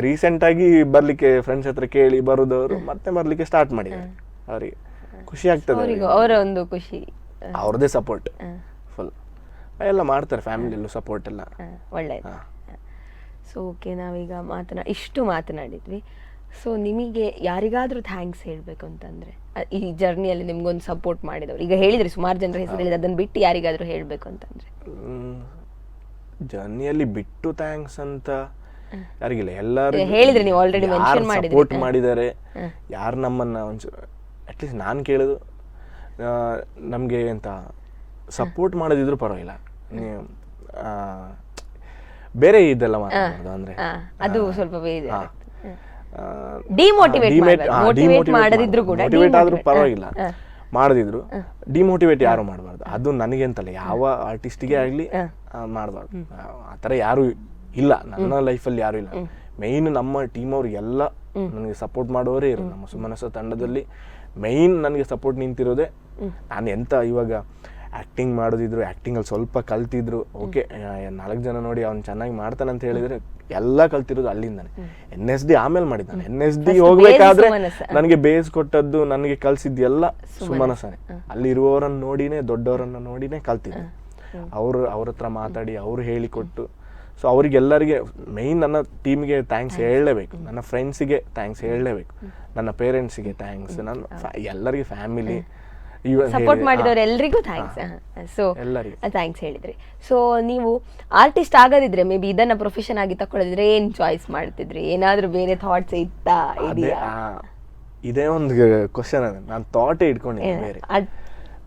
ರೀಸೆಂಟ್ ಆಗಿ ಬರ್ಲಿಕ್ಕೆ ಫ್ರೆಂಡ್ಸ್ ಹತ್ರ ಕೇಳಿ ಬರುದವರು ಮತ್ತೆ ಬರ್ಲಿಕ್ಕೆ ಸ್ಟಾರ್ಟ್ ಮಾಡಿದ್ದಾರೆ. ಅವರಿಗೆ ಖುಷಿ ಆಗ್ತದೆ, ಅವರ ಒಂದು ಖುಷಿ, ಅವ್ರದೇ ಸಪೋರ್ಟ್ ಫುಲ್ ಎಲ್ಲ ಮಾಡ್ತಾರೆ, ಫ್ಯಾಮಿಲಿಯಲ್ಲೂ ಸಪೋರ್ಟ್ ಎಲ್ಲ ಒಳ್ಳೆಯದು. ಸೊ ಓಕೆ, ನಾವೀಗ ಇಷ್ಟು ಮಾತನಾಡಿದ್ವಿ. ಸೊ ನಿಮಗೆ ಯಾರಿಗಾದ್ರೂ ಥ್ಯಾಂಕ್ಸ್ ಹೇಳಬೇಕು ಅಂತಂದ್ರೆ, ಈ ಜರ್ನಿಯಲ್ಲಿ ನಿಮ್ಗೊಂದು ಸಪೋರ್ಟ್ ಮಾಡಿದವರು, ಈಗ ಹೇಳಿದ್ರಿ ಸುಮಾರು ಜನರ ಹೆಸರು ಹೇಳಿದ್ರೆ, ಅದನ್ನ ಬಿಟ್ಟು ಯಾರಿಗಾದ್ರೂ ಹೇಳಬೇಕು ಅಂತಂದ್ರೆ? ಜರ್ನಿಯಲ್ಲಿ ಬಿಟ್ಟು ಥ್ಯಾಂಕ್ಸ್ ಅಂತ ಯಾರಿಗಿಲ್ಲ, ಎಲ್ಲರೂ ಹೇಳಿದ್ರಿ, ನೀವು ಆಲ್ರೆಡಿ ಮೆನ್ಷನ್ ಮಾಡಿದ್ರಿ, ಸಪೋರ್ಟ್ ಮಾಡಿದ್ದಾರೆ. ಯಾರು ನಮ್ಮನ್ನ ಒಂಚೂರು ಅಟ್ಲೀಸ್ಟ್ ನಾನು ಕೇಳೋದು, ನಮಗೆ ಎಂತ ಸಪೋರ್ಟ್ ಮಾಡೋದಿದ್ರು ಪರವಾಗಿಲ್ಲ, ನೀವು ಬೇರೆ ಇದೆಲ್ಲ ಮಾತಾಡೋದು, ಅಂದ್ರೆ ಅದು ಸ್ವಲ್ಪ ಡಿಮೋಟಿವೇಟ್ ಆದ್ರೂ ಪರವಾಗಿಲ್ಲ, ಮಾಡದಿದ್ರು ಡಿಮೋಟಿವೇಟ್ ಯಾರು ಮಾಡಬಾರ್ದು. ಅದು ನನಗೆ ಅಂತಲ್ಲ, ಯಾವ ಆರ್ಟಿಸ್ಟ್ಗೆ ಆಗ್ಲಿ ಮಾಡಬಾರ್ದು. ಆ ಥರ ಯಾರು ಇಲ್ಲ ನನ್ನ ಲೈಫಲ್ಲಿ, ಯಾರು ಇಲ್ಲ. ಮೈನ್ ನಮ್ಮ ಟೀಮ್ ಅವ್ರು ಎಲ್ಲ ನನಗೆ ಸಪೋರ್ಟ್ ಮಾಡೋರೇ ಇರು. ನಮ್ಮ ಸುಮನಸ ತಂಡದಲ್ಲಿ ಮೈನ್ ನನಗೆ ಸಪೋರ್ಟ್ ನಿಂತಿರೋದೇ. ನಾನು ಎಂತ ಇವಾಗ ಆ್ಯಕ್ಟಿಂಗ್ ಮಾಡೋದಿದ್ರು, ಆ್ಯಕ್ಟಿಂಗಲ್ಲಿ ಸ್ವಲ್ಪ ಕಲ್ತಿದ್ರು, ಓಕೆ 4 ಜನ ನೋಡಿ ಅವ್ನು ಚೆನ್ನಾಗಿ ಮಾಡ್ತಾನೆ ಅಂತ ಹೇಳಿದರೆ ಎಲ್ಲ ಕಲ್ತಿರೋದು ಅಲ್ಲಿಂದಾನೆ. NSD ಆಮೇಲೆ ಮಾಡಿದ್ದಾನೆ. NSD ಹೋಗ್ಬೇಕಾದ್ರೆ ನನಗೆ ಬೇಸ್ ಕೊಟ್ಟದ್ದು, ನನಗೆ ಕಲ್ಸಿದ್ದು ಎಲ್ಲ ಸುಮನಸನೇ. ಅಲ್ಲಿರುವವರನ್ನು ನೋಡಿನೇ, ದೊಡ್ಡವರನ್ನು ನೋಡಿನೇ ಕಲ್ತಿದ್ದೆ. ಅವ್ರ ಹತ್ರ ಮಾತಾಡಿ ಅವ್ರು ಹೇಳಿಕೊಟ್ಟು, ಸೊ ಅವರಿಗೆಲ್ಲರಿಗೆ ಮೈನ್ ನನ್ನ ಟೀಮ್ಗೆ ಥ್ಯಾಂಕ್ಸ್ ಹೇಳಲೇಬೇಕು, ನನ್ನ ಫ್ರೆಂಡ್ಸಿಗೆ ಥ್ಯಾಂಕ್ಸ್ ಹೇಳಲೇಬೇಕು, ನನ್ನ ಪೇರೆಂಟ್ಸಿಗೆ ಥ್ಯಾಂಕ್ಸ್, ನನ್ನ ಎಲ್ಲರಿಗೆ ಫ್ಯಾಮಿಲಿ ಸಪೋರ್ಟ್ ಮಾಡಿದವರು ಎಲ್ರಿಗೂ ಥ್ಯಾಂಕ್ಸ್. ಸೊ ಥ್ಯಾಂಕ್ಸ್ ಹೇಳಿದ್ರಿ. ಸೊ ನೀವು ಆರ್ಟಿಸ್ಟ್ ಆಗೋದಿದ್ರೆ ಮೇ ಬಿ ಇದನ್ನ ಪ್ರೊಫೆಷನ್ ಆಗಿ ತಕೊಳ್ಳೋದಿದ್ರೆ ಏನ್ ಚಾಯ್ಸ್ ಮಾಡ್ತಿದ್ರಿ? ಏನಾದ್ರೂ ಬೇರೆ ಥಾಟ್ಸ್ ಇತ್ತಾ? ಇದೇ ಒಂದು ಕ್ವಶನ್ ಅದ. ನಾನು ಥಾಟೇ ಇಟ್ಕೊಂಡಿದ್ದೆ ಬೇರೆ.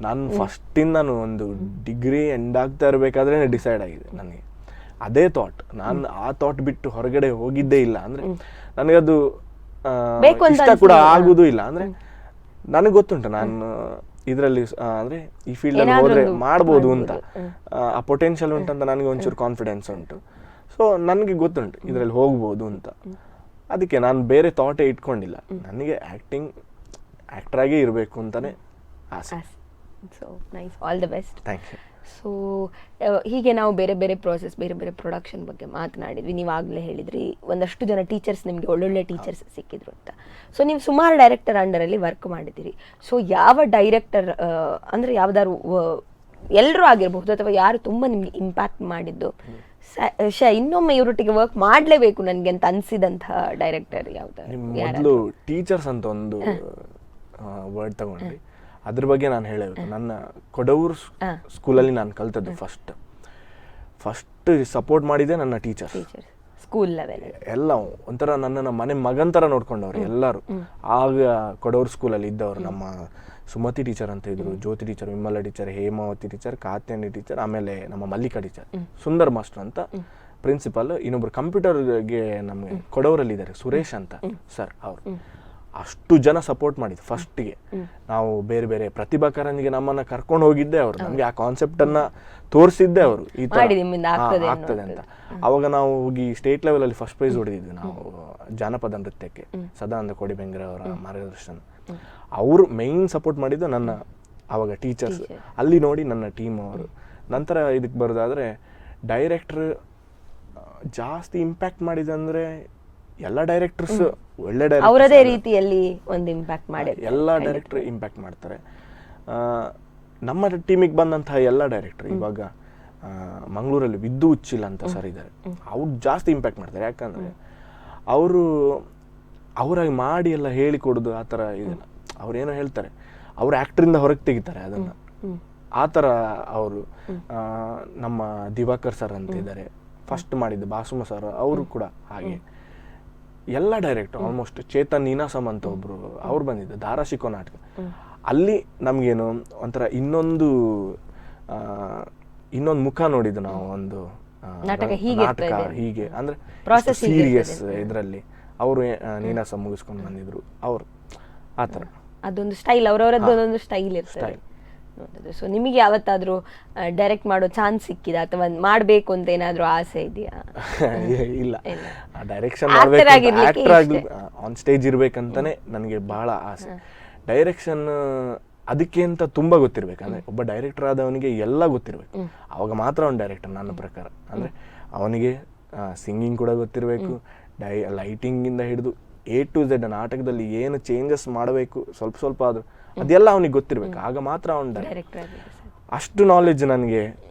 ನಾನು ಫಸ್ಟಿಂದ ಒಂದು ಡಿಗ್ರಿ ಎಂಡ್ ಆಗ್ತಾ ಇರಬೇಕಾದ್ರೆ ಡಿಸೈಡ್ ಆಗಿದೆ ನನಗೆ ಅದೇ ಥಾಟ್. ನಾನು ಆ ಥಾಟ್ ಬಿಟ್ಟು ಹೊರಗಡೆ ಹೋಗಿದ್ದೇ ಇಲ್ಲ. ಅಂದ್ರೆ ನನಗದು ಇಷ್ಟ ಕೂಡ ಆಗುದು ಇಲ್ಲ. ಅಂದ್ರೆ ನನಗೆ ಗೊತ್ತುಂಟು ನಾನು ಇದರಲ್ಲಿ ಅಂದ್ರೆ ಈ ಫೀಲ್ಡ್ ಅಲ್ಲಿ ಹೋದ್ರೆ ಮಾಡ್ಬೋದು ಅಂತ, ಆ ಪೊಟೆನ್ಷಿಯಲ್ ಉಂಟಂತ ನನಗೆ ಒಂಚೂರು ಕಾನ್ಫಿಡೆನ್ಸ್ ಉಂಟು. ಸೊ ನನಗೆ ಗೊತ್ತುಂಟು ಇದರಲ್ಲಿ ಹೋಗ್ಬೋದು ಅಂತ. ಅದಕ್ಕೆ ನಾನು ಬೇರೆ ಥಾಟೇ ಇಟ್ಕೊಂಡಿಲ್ಲ. ನನಗೆ ಆಕ್ಟರ್ ಆಗೇ ಇರಬೇಕು ಅಂತಾನೆ ಆಸೆ. So nice, all the best. Thank you. So ಹೀಗೆ ನಾವು ಬೇರೆ ಬೇರೆ ಪ್ರೋಸೆಸ್, ಬೇರೆ ಬೇರೆ ಪ್ರೊಡಕ್ಷನ್ ಬಗ್ಗೆ ಮಾತನಾಡಿದ್ವಿ. ನೀವು ಆಗಲೇ ಹೇಳಿದ್ರಿ ಒಂದಷ್ಟು ಜನ ಟೀಚರ್ಸ್, ನಿಮಗೆ ಒಳ್ಳೊಳ್ಳೆ ಟೀಚರ್ಸ್ ಸಿಕ್ಕಿದ್ರು ಅಂತ. ಸೊ ನೀವು ಸುಮಾರು ಡೈರೆಕ್ಟರ್ ಅಂಡರಲ್ಲಿ ವರ್ಕ್ ಮಾಡಿದ್ದೀರಿ. ಸೊ ಯಾವ ಡೈರೆಕ್ಟರ್ ಅಂದರೆ ಯಾವ್ದಾದ್ರು ಎಲ್ಲರೂ ಆಗಿರಬಹುದು ಅಥವಾ ಯಾರು ತುಂಬ ನಿಮಗೆ ಇಂಪ್ಯಾಕ್ಟ್ ಮಾಡಿದ್ದು, ಇನ್ನೊಮ್ಮೆ ಇವರೊಟ್ಟಿಗೆ ವರ್ಕ್ ಮಾಡಲೇಬೇಕು ನನಗೆ ಅಂತ ಅನಿಸಿದಂಥ ಡೈರೆಕ್ಟರ್ ಯಾವ್ದಾದ್ರು? ಮೊದಲು ಟೀಚರ್ಸ್ ಅಂತ ಒಂದು ವರ್ಡ್ ತಗೊಂಡ್ರಿ, ಅದ್ರ ಬಗ್ಗೆ ನಾನು ಹೇಳಬೇಕು. ನನ್ನ ಕೊಡೂರು ಸ್ಕೂಲಲ್ಲಿ ನಾನು ಕಲ್ತದ್ದು ಫಸ್ಟ್ ಸಪೋರ್ಟ್ ಮಾಡಿದೆ ನನ್ನ ಟೀಚರ್ಸ್. ಸ್ಕೂಲ್ ಲೆವೆಲ್ ಎಲ್ಲ ಒಂಥರ ನನ್ನನ್ನು ಮನೆ ಮಗನ್ ಥರ ನೋಡ್ಕೊಂಡವ್ರು ಎಲ್ಲರೂ. ಆಗ ಕೊಡೂರು ಸ್ಕೂಲಲ್ಲಿ ಇದ್ದವರು ನಮ್ಮ ಸುಮತಿ ಟೀಚರ್ ಅಂತ ಇದ್ರು, ಜ್ಯೋತಿ ಟೀಚರ್, ವಿಮಲ teacher, Hemavathi teacher, Katyani teacher, ಆಮೇಲೆ ನಮ್ಮ ಮಲ್ಲಿಕಾ ಟೀಚರ್, ಸುಂದರ್ ಮಾಸ್ಟರ್ ಅಂತ ಪ್ರಿನ್ಸಿಪಲ್, ಇನ್ನೊಬ್ರು ಕಂಪ್ಯೂಟರ್ಗೆ ನಮಗೆ ಕೊಡೂರಲ್ಲಿ ಇದ್ದಾರೆ ಸುರೇಶ್ ಅಂತ ಸರ್. ಅವರು ಅಷ್ಟು ಜನ ಸಪೋರ್ಟ್ ಮಾಡಿದ್ರು. ಫಸ್ಟಿಗೆ ನಾವು ಬೇರೆ ಬೇರೆ ಪ್ರತಿಭಾ ಕಾರಂಜಿಗೆ ನಮ್ಮನ್ನ ಕರ್ಕೊಂಡು ಹೋಗಿದ್ದೆ ಅವರು, ನಮ್ಗೆ ಆ ಕಾನ್ಸೆಪ್ಟ್ ಅನ್ನ ತೋರಿಸಿದ್ದೆ ಅವರು, ಈ ತರ ಆಗ್ತದೆ ಅಂತ. ಅವಾಗ ನಾವು ಹೋಗಿ ಸ್ಟೇಟ್ ಲೆವೆಲ್ ಅಲ್ಲಿ ಫಸ್ಟ್ ಪ್ರೈಸ್ ಹೊಡೆದಿದ್ವಿ ನಾವು ಜಾನಪದ ನೃತ್ಯಕ್ಕೆ, ಸದಾನಂದ ಕೋಡಿಬೆಂಗ್ರೆ ಅವರ ಮಾರ್ಗದರ್ಶನ. ಅವರು ಮೇನ್ ಸಪೋರ್ಟ್ ಮಾಡಿದ್ದು ನನ್ನ ಅವಾಗ ಟೀಚರ್ಸ್. ಅಲ್ಲಿ ನೋಡಿ ನನ್ನ ಟೀಮ್ ಅವರು. ನಂತರ ಇದಕ್ಕೆ ಬರೋದಾದ್ರೆ ಡೈರೆಕ್ಟರ್ ಜಾಸ್ತಿ ಇಂಪ್ಯಾಕ್ಟ್ ಮಾಡಿದಂದ್ರೆ ಎಲ್ಲ ಡೈರೆಕ್ಟರ್ಸ್ ಒಳ್ಳೆ ಡೈರೆಕ್ಟರ್ ಅವರದೇ ರೀತಿಯಲ್ಲಿ ಒಂದು ಇಂಪ್ಯಾಕ್ಟ್ ಮಾಡಿ ಎಲ್ಲ ಡೈರೆಕ್ಟರ್ ಇಂಪ್ಯಾಕ್ಟ್ ಮಾಡ್ತಾರೆ. ನಮ್ಮ ಟೀಮಿಗೆ ಬಂದಂತಹ ಎಲ್ಲ ಡೈರೆಕ್ಟರ್ ಇವಾಗ ಮಂಗಳೂರಲ್ಲಿ ವಿದ್ದು ಉಚ್ಚಿಲ್ ಅಂತ ಸರ್ ಇದ್ದಾರೆ, ಅವ್ರು ಜಾಸ್ತಿ ಇಂಪ್ಯಾಕ್ಟ್ ಮಾಡ್ತಾರೆ. ಯಾಕಂದ್ರೆ ಅವರು ಅವರಾಗಿ ಮಾಡಿ ಎಲ್ಲ ಹೇಳಿಕೊಡೋದು ಆ ಥರ ಇದೆಲ್ಲ. ಅವ್ರೇನೋ ಹೇಳ್ತಾರೆ, ಅವ್ರು ಆ್ಯಕ್ಟ್ರಿಂದ ಹೊರಗೆ ತೆಗಿತಾರೆ ಅದನ್ನ, ಆ ಥರ ಅವರು. ನಮ್ಮ ದಿವಾಕರ್ ಸರ್ ಅಂತ ಇದ್ದಾರೆ, ಫಸ್ಟ್ ಮಾಡಿದ್ದು ಬಾಸುಮ ಸರ್, ಅವರು ಕೂಡ ಹಾಗೆ. ಎಲ್ಲ ಡೈರೆಕ್ಟರ್ ಆಲ್ಮೋಸ್ಟ್, ಚೇತನ್ ನೀನಾಸಮ್ ಅಂತ ಒಬ್ರು ಅವ್ರು ಬಂದಿದ್ದು ಧಾರಾಶಿಕೋ ನಾಟಕ. ಅಲ್ಲಿ ನಮ್ಗೇನು ಒಂಥರ ಇನ್ನೊಂದು ಮುಖ ನೋಡಿದ್ದು ನಾವು, ಒಂದು ನಾಟಕ ಹೀಗೆ ಅಂದ್ರೆ ಸೀರಿಯಸ್ ಇದರಲ್ಲಿ. ಅವರು ನೀನಾಸಮ್ ಮುಗಿಸ್ಕೊಂಡು ಬಂದಿದ್ರು ಅವರು, ಆ ಥರ ಅದೊಂದು ಸ್ಟೈಲ್, ಅವರವರದ್ದು ಒಂದೊಂದು ಸ್ಟೈಲ್ ಇರ್ತದೆ. ಸೊ ನಿಮಗೆ ಯಾವತ್ತಾದ್ರೂ ಡೈರೆಕ್ಟ್ ಮಾಡೋ ಚಾನ್ಸ್ ಸಿಕ್ಕಿದ ಅಥವಾ ಮಾಡಬೇಕು ಅಂತ ಏನಾದ್ರೂ ಆಸೆ ಇದೆಯಾ? ಇಲ್ಲ, ಡೈರೆಕ್ಷನ್ ಮಾಡಬೇಕು, ಆನ್ ಸ್ಟೇಜ್ ಇರ್ಬೇಕಂತಾನೆ ನನಗೆ ಬಹಳ ಆಸೆ. ಡೈರೆಕ್ಷನ್ ಅದಕ್ಕೆ ಅಂತ ತುಂಬಾ ಗೊತ್ತಿರ್ಬೇಕು. ಅಂದ್ರೆ ಒಬ್ಬ ಡೈರೆಕ್ಟರ್ ಆದವನಿಗೆ ಎಲ್ಲ ಗೊತ್ತಿರ್ಬೇಕು, ಅವಾಗ ಮಾತ್ರ ಅವ್ನು ಡೈರೆಕ್ಟರ್ ನನ್ನ ಪ್ರಕಾರ. ಅಂದ್ರೆ ಅವನಿಗೆ ಸಿಂಗಿಂಗ್ ಕೂಡ ಗೊತ್ತಿರಬೇಕು, ಲೈಟಿಂಗ್ ಇಂದ ಹಿಡಿದು A to Z ನಾಟಕದಲ್ಲಿ ಏನು ಚೇಂಜಸ್ ಮಾಡಬೇಕು ಸ್ವಲ್ಪ ಸ್ವಲ್ಪ ಆದ್ರೂ ಅದೆಲ್ಲ ಅವನಿಗೆ ಗೊತ್ತಿರ್ಬೇಕು, ಆಗ ಮಾತ್ರ ಅವನು ಡೈರೆಕ್ಟರ್. ಅಷ್ಟು ನಾಲೆಡ್ಜ್ ನನಗೆ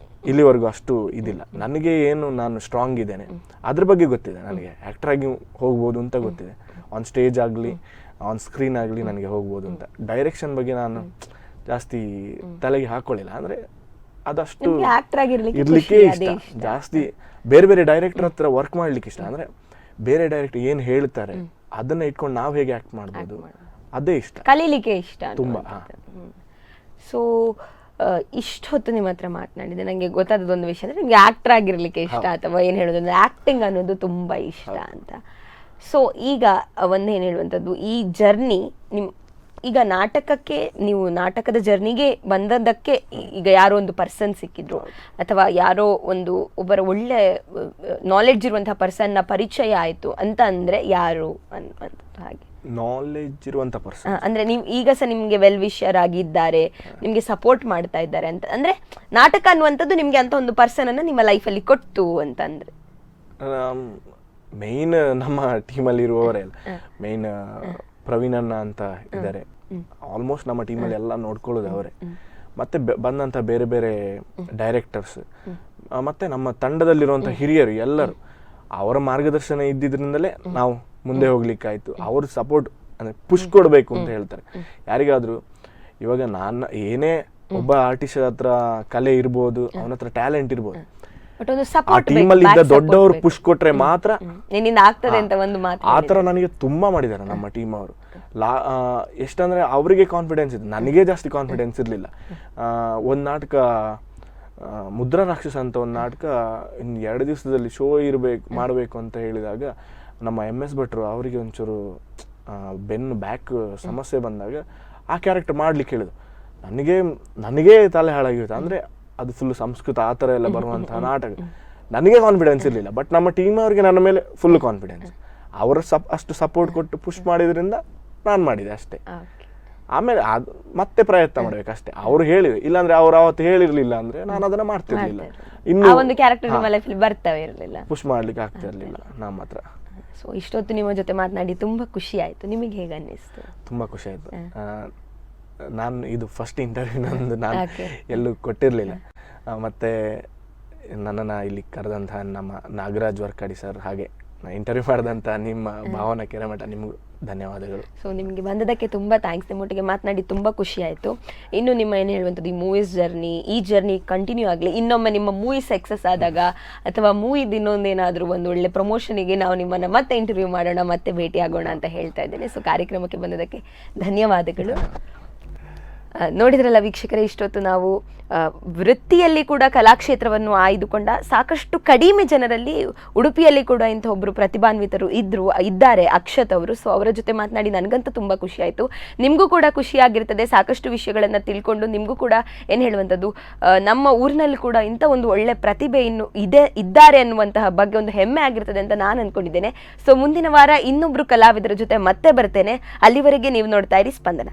ಇಲ್ಲಿವರೆಗೂ ಅಷ್ಟು ಇದಿಲ್ಲ. ನನಗೆ ಏನು ನಾನು ಸ್ಟ್ರಾಂಗ್ ಇದ್ದೇನೆ ಅದ್ರ ಬಗ್ಗೆ ಗೊತ್ತಿದೆ, ನನಗೆ ಆಕ್ಟರ್ ಆಗಿ ಹೋಗ್ಬೋದು ಅಂತ ಗೊತ್ತಿದೆ. ಆನ್ ಸ್ಟೇಜ್ ಆಗಲಿ ಆನ್ ಸ್ಕ್ರೀನ್ ಆಗಲಿ ನನಗೆ ಹೋಗ್ಬೋದು ಅಂತ. ಡೈರೆಕ್ಷನ್ ಬಗ್ಗೆ ನಾನು ಜಾಸ್ತಿ ತಲೆಗೆ ಹಾಕೊಳ್ಳಿಲ್ಲ. ಅಂದ್ರೆ ಅದಷ್ಟು ಇರ್ಲಿಕ್ಕೆ ಇಷ್ಟ, ಜಾಸ್ತಿ ಬೇರೆ ಬೇರೆ ಡೈರೆಕ್ಟರ್ ಹತ್ರ ವರ್ಕ್ ಮಾಡ್ಲಿಕ್ಕೆ ಇಷ್ಟ. ಅಂದ್ರೆ ಬೇರೆ ಡೈರೆಕ್ಟರ್ ಏನ್ ಹೇಳ್ತಾರೆ ಅದನ್ನ ಇಟ್ಕೊಂಡು ನಾವು ಹೇಗೆ ಆಕ್ಟ್ ಮಾಡ್ಬೋದು ಅದೇ ಇಷ್ಟ, ಕಲೀಲಿಕ್ಕೆ ಇಷ್ಟ ತುಂಬಾ. ಸೊ ಇಷ್ಟು ಹೊತ್ತು ನಿಮ್ಮ ಹತ್ರ ಮಾತನಾಡಿದೆ. ನನಗೆ ಗೊತ್ತಾದದೊಂದು ವಿಷಯ ಅಂದ್ರೆ ನಿಮ್ಗೆ ಆಕ್ಟರ್ ಆಗಿರ್ಲಿಕ್ಕೆ ಇಷ್ಟ ಅಥವಾ ಏನ್ ಹೇಳೋದು ಅಂದ್ರೆ ಆಕ್ಟಿಂಗ್ ಅನ್ನೋದು ತುಂಬಾ ಇಷ್ಟ ಅಂತ. ಸೊ ಈಗ ಒಂದೇನು ಹೇಳುವಂಥದ್ದು, ಈ ಜರ್ನಿ ಈಗ ನಾಟಕಕ್ಕೆ ನೀವು ನಾಟಕದ ಜರ್ನಿಗೆ ಬಂದದ್ದಕ್ಕೆ ಈಗ ಯಾರೋ ಒಂದು ಪರ್ಸನ್ ಸಿಕ್ಕಿದ್ರು ಅಥವಾ ಯಾರೋ ಒಬ್ಬರ ಒಳ್ಳೆ ನಾಲೆಡ್ಜ್ ಇರುವಂತಹ ಪರ್ಸನ್ನ ಪರಿಚಯ ಆಯ್ತು ಅಂತ ಅಂದ್ರೆ ಯಾರು ಅಂತ ಹಾಗೆ ನಾಲೆಡ್ಜ್ ಇರುವಂತ ಪರ್ಸನ್ ಅಂದ್ರೆ ನೀವು ಈಗ ಸಹ ನಿಮ್ಗೆ ವೆಲ್ ವಿಷರ್ ಆಗಿದ್ದಾರೆ, ನಿಮ್ಗೆ ಸಪೋರ್ಟ್ ಮಾಡ್ತಾ ಇದ್ದಾರೆ ಅಂತ ಅಂದ್ರೆ ನಾಟಕ ಅನ್ನುವಂಥದ್ದು ನಿಮ್ಗೆ ಅಂತ ಒಂದು ಪರ್ಸನ್ ಅನ್ನ ನಿಮ್ಮ ಲೈಫಲ್ಲಿ ಕೊಟ್ಟು ಅಂತ ಅಂದ್ರೆ ಮೇನ್ ನಮ್ಮ ಟೀಮಲ್ಲಿ ಇರುವವರೇ ಮೇನ್ ಪ್ರವೀಣ್ ಅಣ್ಣ ಅಂತ ಇದ್ದಾರೆ. ಆಲ್ಮೋಸ್ಟ್ ನಮ್ಮ ಟೀಮಲ್ಲಿ ಎಲ್ಲ ನೋಡ್ಕೊಳ್ಳೋದು ಅವರೇ. ಮತ್ತೆ ಬಂದಂತ ಬೇರೆ ಬೇರೆ ಡೈರೆಕ್ಟರ್ಸ್ ಮತ್ತೆ ನಮ್ಮ ತಂಡದಲ್ಲಿರುವಂತ ಹಿರಿಯರು ಎಲ್ಲರೂ ಅವರ ಮಾರ್ಗದರ್ಶನ ಇದ್ದಿದ್ರಿಂದಲೇ ನಾವು ಮುಂದೆ ಹೋಗ್ಲಿಕ್ಕಾಯ್ತು. ಅವ್ರ ಸಪೋರ್ಟ್ ಅಂದ್ರೆ ಪುಷ್ ಕೊಡ್ಬೇಕು ಅಂತ ಹೇಳ್ತಾರೆ ಯಾರಿಗಾದ್ರೂ. ಇವಾಗ ನಾನು ಏನೇ ಒಬ್ಬ ಆರ್ಟಿಸ್ಟ್ ಹತ್ರ ಕಲೆ ಇರ್ಬೋದು, ಅವನ ಹತ್ರ ಟ್ಯಾಲೆಂಟ್ ಇರ್ಬೋದು, ಆ ಟೀಮಲ್ಲಿ ಇದ್ದ ದೊಡ್ಡವರು ಪುಷ್ ಕೊಟ್ರೆ ಮಾತ್ರ ಆಗ್ತದೆ ಅಂತ ಒಂದು ಮಾತು. ಆತರ ನನಗೆ ತುಂಬಾ ಮಾಡಿದ್ದಾರೆ ನಮ್ಮ ಟೀಮ್ ಅವರು. ಎಷ್ಟಂದ್ರೆ ಅವರಿಗೆ ಕಾನ್ಫಿಡೆನ್ಸ್ ಇದೆ, ನನಗೆ ಜಾಸ್ತಿ ಕಾನ್ಫಿಡೆನ್ಸ್ ಇರ್ಲಿಲ್ಲ. ಒಂದ್ ನಾಟಕ ಮುದ್ರಾ ರಾಕ್ಷಸ ಅಂತ ಒಂದು ನಾಟಕ ಇನ್ನು 2 ದಿವಸದಲ್ಲಿ ಶೋ ಮಾಡಬೇಕು ಅಂತ ಹೇಳಿದಾಗ ನಮ್ಮ MS ಭಟ್ರು ಅವರಿಗೆ ಒಂಚೂರು ಬೆನ್ನು ಬ್ಯಾಕ್ ಸಮಸ್ಯೆ ಬಂದಾಗ ಆ ಕ್ಯಾರೆಕ್ಟರ್ ಮಾಡ್ಲಿಕ್ಕೆ ಹೇಳಿದ್ರು. ನನಗೆ ತಲೆ ಹಾಳಾಗಿರುತ್ತೆ. ಅಂದ್ರೆ ಅದು ಫುಲ್ ಸಂಸ್ಕೃತ ಆ ಥರ ಎಲ್ಲ ಬರುವಂತಹ ನಾಟಕ. ನನಗೆ ಕಾನ್ಫಿಡೆನ್ಸ್ ಇರಲಿಲ್ಲ, ಬಟ್ ನಮ್ಮ ಟೀಮ್ ಅವರಿಗೆ ನನ್ನ ಮೇಲೆ ಫುಲ್ ಕಾನ್ಫಿಡೆನ್ಸ್. ಅವರ ಅಷ್ಟು ಸಪೋರ್ಟ್ ಕೊಟ್ಟು ಪುಷ್ ಮಾಡಿದ್ರಿಂದ ನಾನು ಮಾಡಿದೆ ಅಷ್ಟೇ. ಆಮೇಲೆ ಮತ್ತೆ ಪ್ರಯತ್ನ ಮಾಡ್ಬೇಕಷ್ಟೇ. ಅವ್ರು ಹೇಳಿದ್ರು, ಇಲ್ಲಾಂದ್ರೆ ಅವ್ರು ಅವತ್ತು ಹೇಳಿರ್ಲಿಲ್ಲ ಅಂದ್ರೆ ನಾನು ಅದನ್ನ ಮಾಡ್ತಿರ್ಲಿಲ್ಲ. ಇನ್ನು ಪುಷ್ ಮಾಡ್ಲಿಕ್ಕೆ ಆಗ್ತಾ ಇರ್ಲಿಲ್ಲ ನಮ್ಮ ಹತ್ರ. ಸೊ ಇಷ್ಟೊತ್ತು ನಿಮ್ಮ ಜೊತೆ ಮಾತನಾಡಿ ತುಂಬಾ ಖುಷಿ ಆಯ್ತು. ನಿಮಗೆ ಹೇಗೆ ಅನ್ನಿಸ್ತು? ತುಂಬಾ ಖುಷಿ ಆಯ್ತು. ನಾನು ಇದು ಫಸ್ಟ್ ಇಂಟರ್ವ್ಯೂ ನಂದು, ನಾನು ಎಲ್ಲೂ ಕೊಟ್ಟಿರ್ಲಿಲ್ಲ. ಮತ್ತೆ ನನ್ನನ್ನು ಇಲ್ಲಿ ಕರೆದಂತಹ ನಮ್ಮ ನಾಗರಾಜ್ ವರ್ಕಾಡಿ ಸರ್, ಹಾಗೆ ಇಂಟರ್ವ್ಯೂ ಮಾಡಿದಂಥ ನಿಮ್ಮ ಭಾವನಾ ಕೆರೆಮಠ, ನಿಮಗೂ ಧನ್ಯವಾದಗಳು. ಸೊ ನಿಮಗೆ ಬಂದದಕ್ಕೆ ತುಂಬ ಥ್ಯಾಂಕ್ಸ್. ನಿಮ್ಮೊಟ್ಟಿಗೆ ಮಾತನಾಡಿ ತುಂಬ ಖುಷಿ ಆಯಿತು. ಇನ್ನು ನಿಮ್ಮ ಏನು ಹೇಳುವಂಥದ್ದು, ಈ ಮೂವೀಸ್ ಈ ಜರ್ನಿ ಕಂಟಿನ್ಯೂ ಆಗಲಿ. ಇನ್ನೊಮ್ಮೆ ನಿಮ್ಮ ಮೂವಿ ಸಕ್ಸಸ್ ಆದಾಗ ಅಥವಾ ಮೂವಿದು ಇನ್ನೊಂದೇನಾದರೂ ಒಂದು ಒಳ್ಳೆ ಪ್ರಮೋಷನಿಗೆ ನಾವು ನಿಮ್ಮನ್ನು ಮತ್ತೆ ಇಂಟರ್ವ್ಯೂ ಮಾಡೋಣ, ಮತ್ತೆ ಭೇಟಿ ಆಗೋಣ ಅಂತ ಹೇಳ್ತಾ ಇದ್ದೇನೆ. ಸೊ ಕಾರ್ಯಕ್ರಮಕ್ಕೆ ಬಂದದಕ್ಕೆ ಧನ್ಯವಾದಗಳು. ನೋಡಿದ್ರಲ್ಲ ವೀಕ್ಷಕರೇ, ಇಷ್ಟೊತ್ತು ನಾವು ವೃತ್ತಿಯಲ್ಲಿ ಕೂಡ ಕಲಾಕ್ಷೇತ್ರವನ್ನು ಆಯ್ದುಕೊಂಡ ಸಾಕಷ್ಟು ಕಡಿಮೆ ಜನರಲ್ಲಿ ಉಡುಪಿಯಲ್ಲಿ ಕೂಡ ಇಂಥ ಒಬ್ಬರು ಪ್ರತಿಭಾನ್ವಿತರು ಇದ್ದಾರೆ, ಅಕ್ಷತ್ ಅವರು. ಸೊ ಅವರ ಜೊತೆ ಮಾತನಾಡಿ ನನಗಂತೂ ತುಂಬ ಖುಷಿ ಆಯಿತು. ನಿಮಗೂ ಕೂಡ ಖುಷಿಯಾಗಿರ್ತದೆ. ಸಾಕಷ್ಟು ವಿಷಯಗಳನ್ನು ತಿಳ್ಕೊಂಡು ನಿಮಗೂ ಕೂಡ ಏನು ಹೇಳುವಂಥದ್ದು, ನಮ್ಮ ಊರಿನಲ್ಲಿ ಕೂಡ ಇಂಥ ಒಂದು ಒಳ್ಳೆ ಪ್ರತಿಭೆ ಇದ್ದಾರೆ ಅನ್ನುವಂತಹ ಬಗ್ಗೆ ಒಂದು ಹೆಮ್ಮೆ ಆಗಿರ್ತದೆ ಅಂತ ನಾನು ಅಂದ್ಕೊಂಡಿದ್ದೇನೆ. ಸೊ ಮುಂದಿನ ವಾರ ಇನ್ನೊಬ್ಬರು ಕಲಾವಿದರ ಜೊತೆ ಮತ್ತೆ ಬರ್ತೇನೆ. ಅಲ್ಲಿವರೆಗೆ ನೀವು ನೋಡ್ತಾ ಇರಿ ಸ್ಪಂದನ.